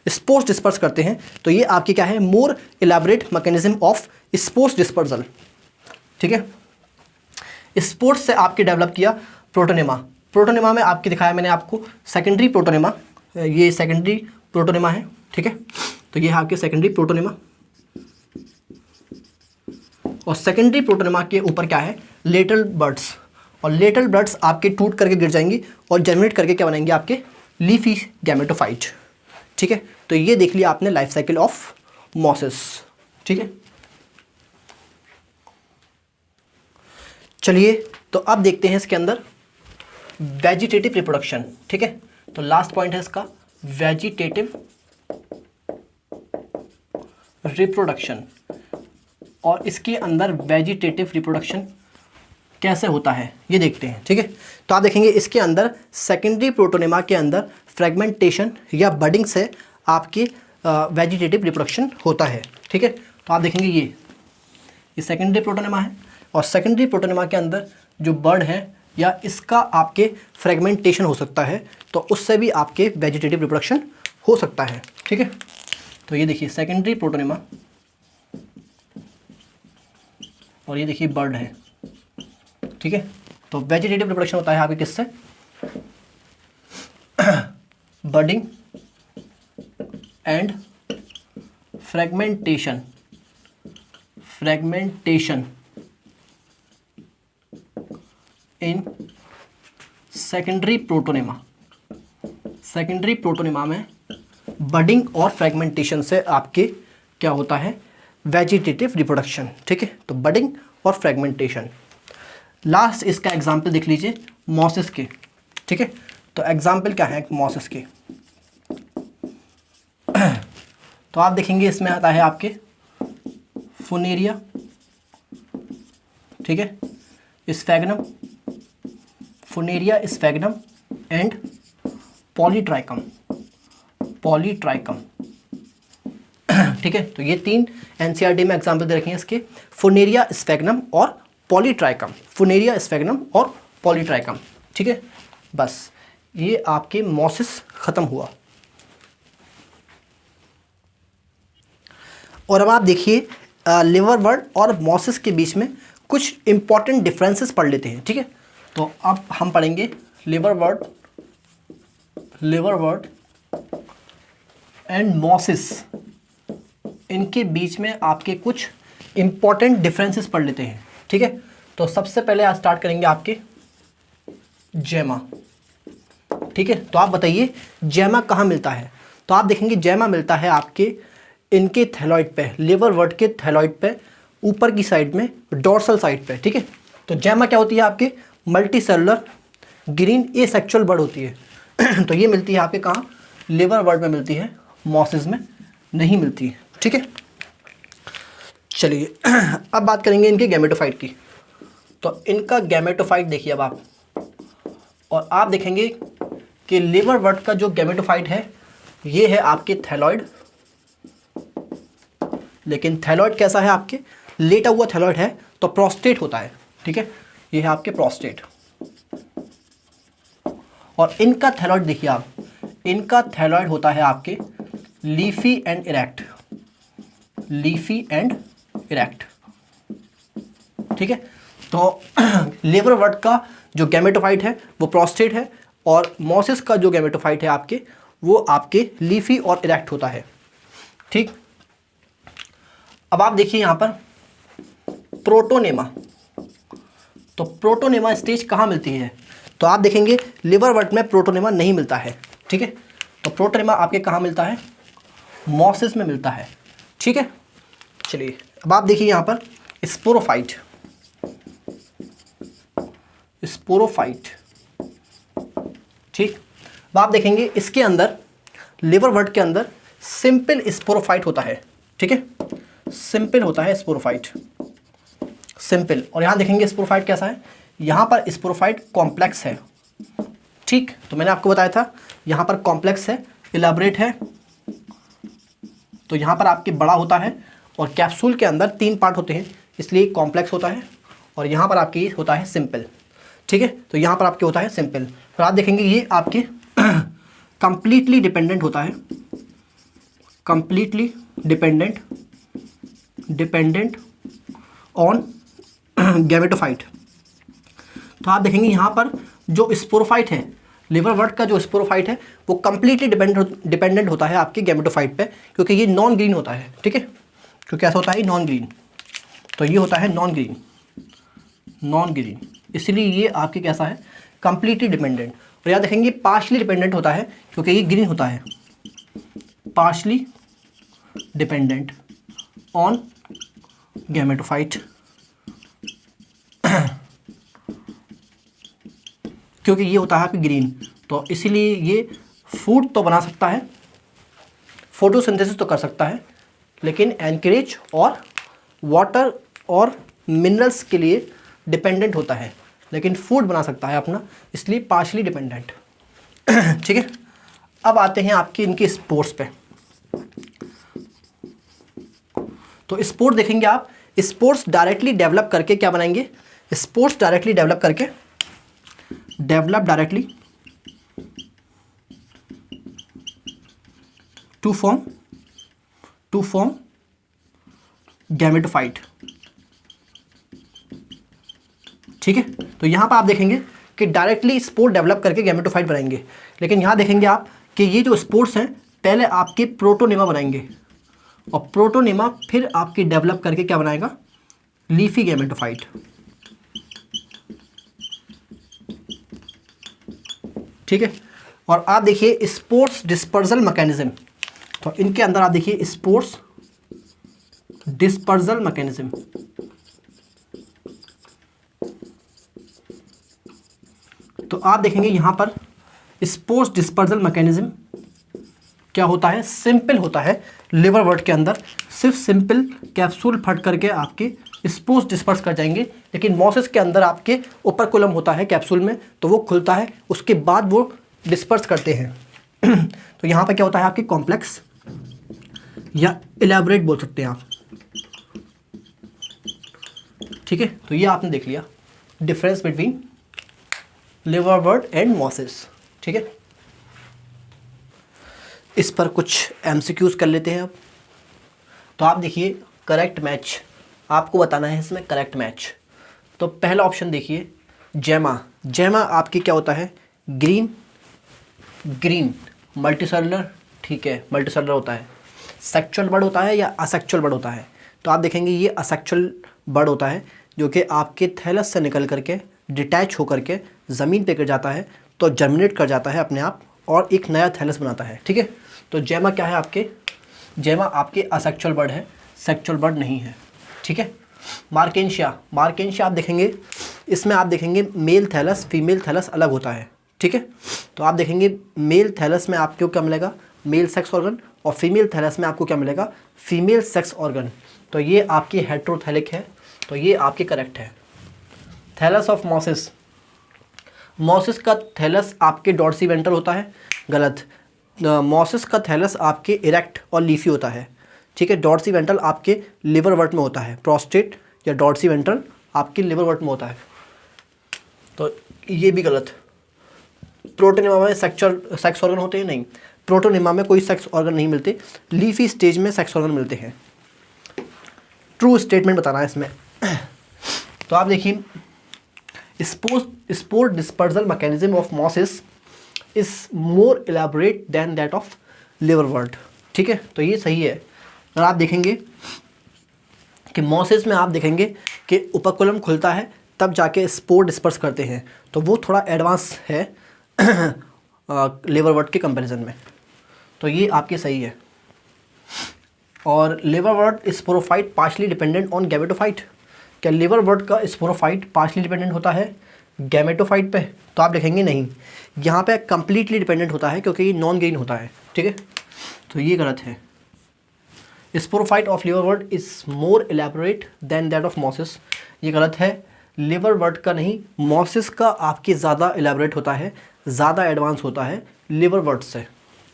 स्पोर्स डिस्पर्स करते हैं, तो ये आपकी क्या है more elaborate mechanism of spores dispersal, ठीक है। स्पोर्स से आपके डेवलप किया प्रोटोनेमा, प्रोटोनेमा में आपके दिखाया मैंने आपको सेकेंडरी प्रोटोनेमा, ये सेकेंडरी प्रोटोनेमा है, ठीक है। तो ये है आपके सेकेंडरी प्रोटोनेमा, और सेकेंडरी प्रोटोनेमा के ऊपर क्या है लेटरल बर्ड्स, और लेटरल बर्ड्स आपके टूट करके गिर जाएंगी और जर्मिनेट करके क्या बनाएंगे आपके लीफी गैमेटोफाइट, ठीक है। तो ये देख लिया आपने लाइफ साइकिल ऑफ मॉसेस, ठीक है। चलिए तो अब देखते हैं इसके अंदर वेजिटेटिव रिप्रोडक्शन, ठीक है। तो लास्ट पॉइंट है इसका वेजिटेटिव रिप्रोडक्शन। और इसके अंदर वेजिटेटिव रिप्रोडक्शन कैसे होता है ये देखते हैं। ठीक है, तो आप देखेंगे इसके अंदर सेकेंडरी प्रोटोनेमा के अंदर फ्रेगमेंटेशन या बडिंग से आपकी वेजिटेटिव रिप्रोडक्शन होता है। ठीक है, तो आप देखेंगे ये सेकेंडरी प्रोटोनेमा है और सेकेंडरी प्रोटोनेमा के अंदर जो बर्ड है या इसका आपके फ्रेगमेंटेशन हो सकता है, तो उससे भी आपके वेजिटेटिव रिप्रोडक्शन हो सकता है। ठीक है, तो ये देखिए सेकेंडरी प्रोटोनेमा और ये देखिए बर्ड है। ठीक है, तो वेजिटेटिव रिप्रोडक्शन होता है आपके किससे, budding and fragmentation in secondary protonema. Secondary protonema में बडिंग और फ्रेगमेंटेशन से आपके क्या होता है, वेजिटेटिव रिप्रोडक्शन। ठीक है, तो बडिंग और फ्रेगमेंटेशन। लास्ट इसका एग्जाम्पल देख लीजिए मॉसिस के। ठीक है, तो एग्जाम्पल क्या है मॉसिस के, तो आप देखेंगे इसमें आता है आपके फुनेरिया, ठीक है, स्फैग्नम, फुनेरिया स्फैग्नम एंड पॉलीट्राइकम। ठीक है, तो ये 3 एनसीईआरटी में एग्जाम्पल दे रखे हैं इसके, फुनेरिया स्फैग्नम और पॉलीट्राइकम, फुनेरिया स्फैग्नम और पॉलीट्राइकम। ठीक है, बस ये आपके मॉसिस खत्म हुआ। और अब आप देखिए लिवरवर्ट और मॉसिस के बीच में कुछ इंपॉर्टेंट डिफरेंसेस पढ़ लेते हैं। ठीक है, तो अब हम पढ़ेंगे लिवरवर्ट एंड मॉसिस, इनके बीच में आपके कुछ इंपॉर्टेंट डिफरेंसेस पढ़ लेते हैं। ठीक है, तो सबसे पहले आज स्टार्ट करेंगे आपके जैमा। ठीक है, तो आप बताइए जैमा कहाँ मिलता है, तो आप देखेंगे जैमा मिलता है आपके इनके थैलॉइड पे, लिवरवर्ट के थैलॉइड पे ऊपर की साइड में, डोर्सल साइड पे। ठीक है, तो जैमा क्या होती है आपके multi cellular green asexual bird होती है। तो ये मिलती है आपके कहाँ, लिवरवर्ट में मिलती है, मॉसिस में नहीं मिलती है। ठीक है, चलिए अब बात करेंगे इनके गैमेटोफाइट की। तो इनका गैमेटोफाइट देखिए अब आप, और आप देखेंगे कि लिवरवर्ट का जो गैमेटोफाइट है ये है आपके थैलॉइड, लेकिन थैलॉइड कैसा है आपके, लेटा हुआ थैलॉइड है, तो प्रोस्टेट होता है। ठीक है, ये है आपके प्रोस्टेट। और इनका थैलॉइड देखिए आप, इनका थैलॉइड होता है आपके लीफी एंड इरेक्ट, ठीक है, तो लिवरवर्ट का जो गैमेटोफाइट है वो प्रोस्टेट है और मॉसिस का जो गैमेटोफाइट है आपके वो आपके लीफी और इरेक्ट होता है। ठीक, अब आप देखिए यहाँ पर प्रोटोनेमा, तो प्रोटोनेमा स्टेज कहाँ मिलती है, तो आप देखेंगे लिवरवर्ट में प्रोटोनेमा नहीं मिलता है। ठीक है, तो प्रोटोनेमा आपके कहाँ मिलता है, मॉसिस में मिलता है। ठीक है, चलिए अब आप देखिए यहाँ पर स्पोरोफाइट, ठीक, अब आप देखेंगे इसके अंदर लिवरवर्ट के अंदर सिंपल स्पोरोफाइट होता है। ठीक है, सिंपल होता है स्पोरोफाइट, सिंपल। और यहाँ देखेंगे स्पोरोफाइट कैसा है, यहाँ पर स्पोरोफाइट कॉम्प्लेक्स है। ठीक, तो मैंने आपको बताया था यहाँ पर कॉम्प्लेक्स है, इलाबरेट है, तो यहाँ पर आपके बड़ा होता है और कैप्सूल के अंदर 3 पार्ट होते हैं इसलिए कॉम्प्लेक्स होता है, और यहाँ पर आपके होता है सिंपल। ठीक है, तो यहाँ पर आपके होता है सिंपल। फिर आप देखेंगे ये आपके कंप्लीटली डिपेंडेंट होता है, कंप्लीटली डिपेंडेंट ऑन गैमेटोफाइट। तो आप देखेंगे यहाँ पर जो स्पोरोफाइट है, लिवरवर्ट का जो स्पोरोफाइट है वो कंप्लीटली डिपेंडेंट होता है आपके गैमेटोफाइट पे, क्योंकि ये नॉन ग्रीन होता है। ठीक है, क्योंकि ऐसा होता है नॉन ग्रीन, तो ये होता है नॉन ग्रीन, इसलिए ये आपके कैसा है, कंप्लीटली डिपेंडेंट। और यहाँ देखेंगे पार्शली डिपेंडेंट होता है क्योंकि ये ग्रीन होता है, पार्शली डिपेंडेंट ऑन गैमेटोफाइट, क्योंकि ये होता है आपकी ग्रीन, तो इसीलिए ये फूड तो बना सकता है, फोटोसिंथेसिस तो कर सकता है, लेकिन एनकरेज और वाटर और मिनरल्स के लिए डिपेंडेंट होता है, लेकिन फूड बना सकता है अपना, इसलिए पार्शली डिपेंडेंट। ठीक है, अब आते हैं आपकी इनके स्पोर्ट्स पे। तो स्पोर्ट देखेंगे आप, स्पोर्ट्स डायरेक्टली डेवलप करके क्या बनाएंगे, स्पोर्ट्स डायरेक्टली डेवलप करके, develop directly to form gametophyte. ठीक है, तो यहां पर आप देखेंगे कि डायरेक्टली स्पोर डेवलप करके गैमेटोफाइट बनाएंगे, लेकिन यहां देखेंगे आप कि ये जो स्पोर्ट्स हैं पहले आपके प्रोटोनेमा बनाएंगे और प्रोटोनेमा फिर आपकी डेवलप करके क्या बनाएगा, लीफी गैमेटोफाइट। ठीक है, और आप देखिए स्पोर्ट्स डिस्पर्जल मैकेनिज्म, तो इनके अंदर आप देखिए स्पोर्ट्स डिस्पर्जल मैकेनिज्म। तो आप देखेंगे यहां पर स्पोर्ट्स डिस्पर्जल मैकेनिज्म क्या होता है, सिंपल होता है। लिवर वर्ट के अंदर सिर्फ सिंपल कैप्सूल फट करके आपके स्पोर्ट्स डिस्पर्स कर जाएंगे, लेकिन मॉसिस के अंदर आपके ओपर्कुलम होता है कैप्सूल में, तो वो खुलता है, उसके बाद वो डिस्पर्स करते हैं। तो यहाँ पर क्या होता है आपके कॉम्प्लेक्स या इलेबोरेट बोल सकते हैं आप। ठीक है, तो ये आपने देख लिया difference between liverwort and mosses. ठीक है, इस पर कुछ एमसीक्यूज कर लेते हैं अब। तो आप देखिए करेक्ट मैच, आपको बताना है इसमें करेक्ट मैच। तो पहला ऑप्शन देखिए जेमा, जेमा आपकी क्या होता है, ग्रीन मल्टीसेलुलर। ठीक है, मल्टीसेलुलर होता है। सेक्चुअल बर्ड होता है या असेक्चुअल बर्ड होता है, तो आप देखेंगे ये असेक्चुअल बर्ड होता है, जो कि आपके थैलस से निकल करके डिटैच होकर के ज़मीन पे गिर जाता है, तो जर्मिनेट कर जाता है अपने आप और एक नया थैलस बनाता है। ठीक है, तो जेमा क्या है आपके, जेमा आपके असेक्चुअल बर्ड है, सेक्चुअल बर्ड नहीं है। ठीक है, मार्केंशिया, मार्केंशिया आप देखेंगे इसमें आप देखेंगे मेल थैलस फीमेल थैलस अलग होता है। ठीक है, तो आप देखेंगे मेल थैलस में आपको क्या मिलेगा, मेल सेक्स ऑर्गन, और फीमेल थैलस में आपको क्या मिलेगा, फीमेल सेक्स ऑर्गन। तो ये आपकी हेट्रोथैलिक है, तो ये आपके करेक्ट है। थैलस ऑफ मॉसिस, मॉसिस का थैलस आपके डॉर्सीवेंट्रल होता है, गलत। मॉसिस का थैलस आपके इरेक्ट और लीफी होता है। ठीक है, डॉर्सीवेंट्रल आपके लिवर वर्ट में होता है, प्रोस्टेट या डॉर्सीवेंट्रल आपके लिवर वर्ट में होता है, तो ये भी गलत। प्रोटोनेमा में सेक्स ऑर्गन होते हैं, नहीं, प्रोटोनेमा में कोई सेक्स ऑर्गन नहीं मिलते, लीफी स्टेज में सेक्स ऑर्गन मिलते हैं। ट्रू स्टेटमेंट बताना है इसमें। तो आप देखिए spore dispersal mechanism of mosses is more elaborate than that of liverwort. ठीक है, तो ये सही है। और आप देखेंगे कि मॉसिस में आप देखेंगे कि ओपर्कुलम खुलता है तब जाके स्पोर डिस्पर्स करते हैं, तो वो थोड़ा एडवांस है लिवर वर्ट के कंपैरिजन में, तो ये आपके सही है। और liverwort sporophyte partially dependent on gametophyte, क्या लिवर वर्ट का स्पोरोफाइट पार्शली डिपेंडेंट होता है गैमेटोफाइट पे, तो आप देखेंगे नहीं, यहाँ पे कम्प्लीटली डिपेंडेंट होता है क्योंकि ये नॉन ग्रीन होता है। ठीक है, तो ये गलत है। Sporophyte of liverwort is more elaborate than that of mosses, ये गलत है। लिवर वर्ट का नहीं, मॉसिस का आपके ज़्यादा एलैबोरेट होता है, ज़्यादा एडवांस होता है लिवर वर्ट से।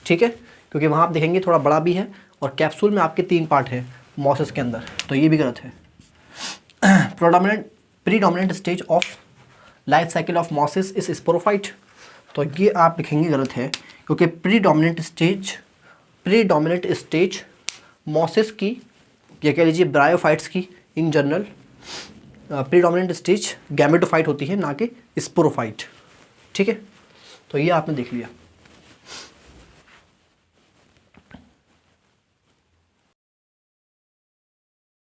ठीक है, क्योंकि वहाँ आप देखेंगे थोड़ा बड़ा भी है और कैप्सूल में आपके 3 पार्ट है मॉसिस के अंदर, तो ये भी गलत है। Predominant stage of life cycle of mosses is sporophyte, तो ये आप लिखेंगे गलत है, क्योंकि प्रीडोमिनेंट स्टेज मॉसिस की या कह लीजिए ब्रायोफाइट्स की in general predominant stage gametophyte होती है, ना कि स्पोरोफाइट। ठीक है, तो ये आपने देख लिया।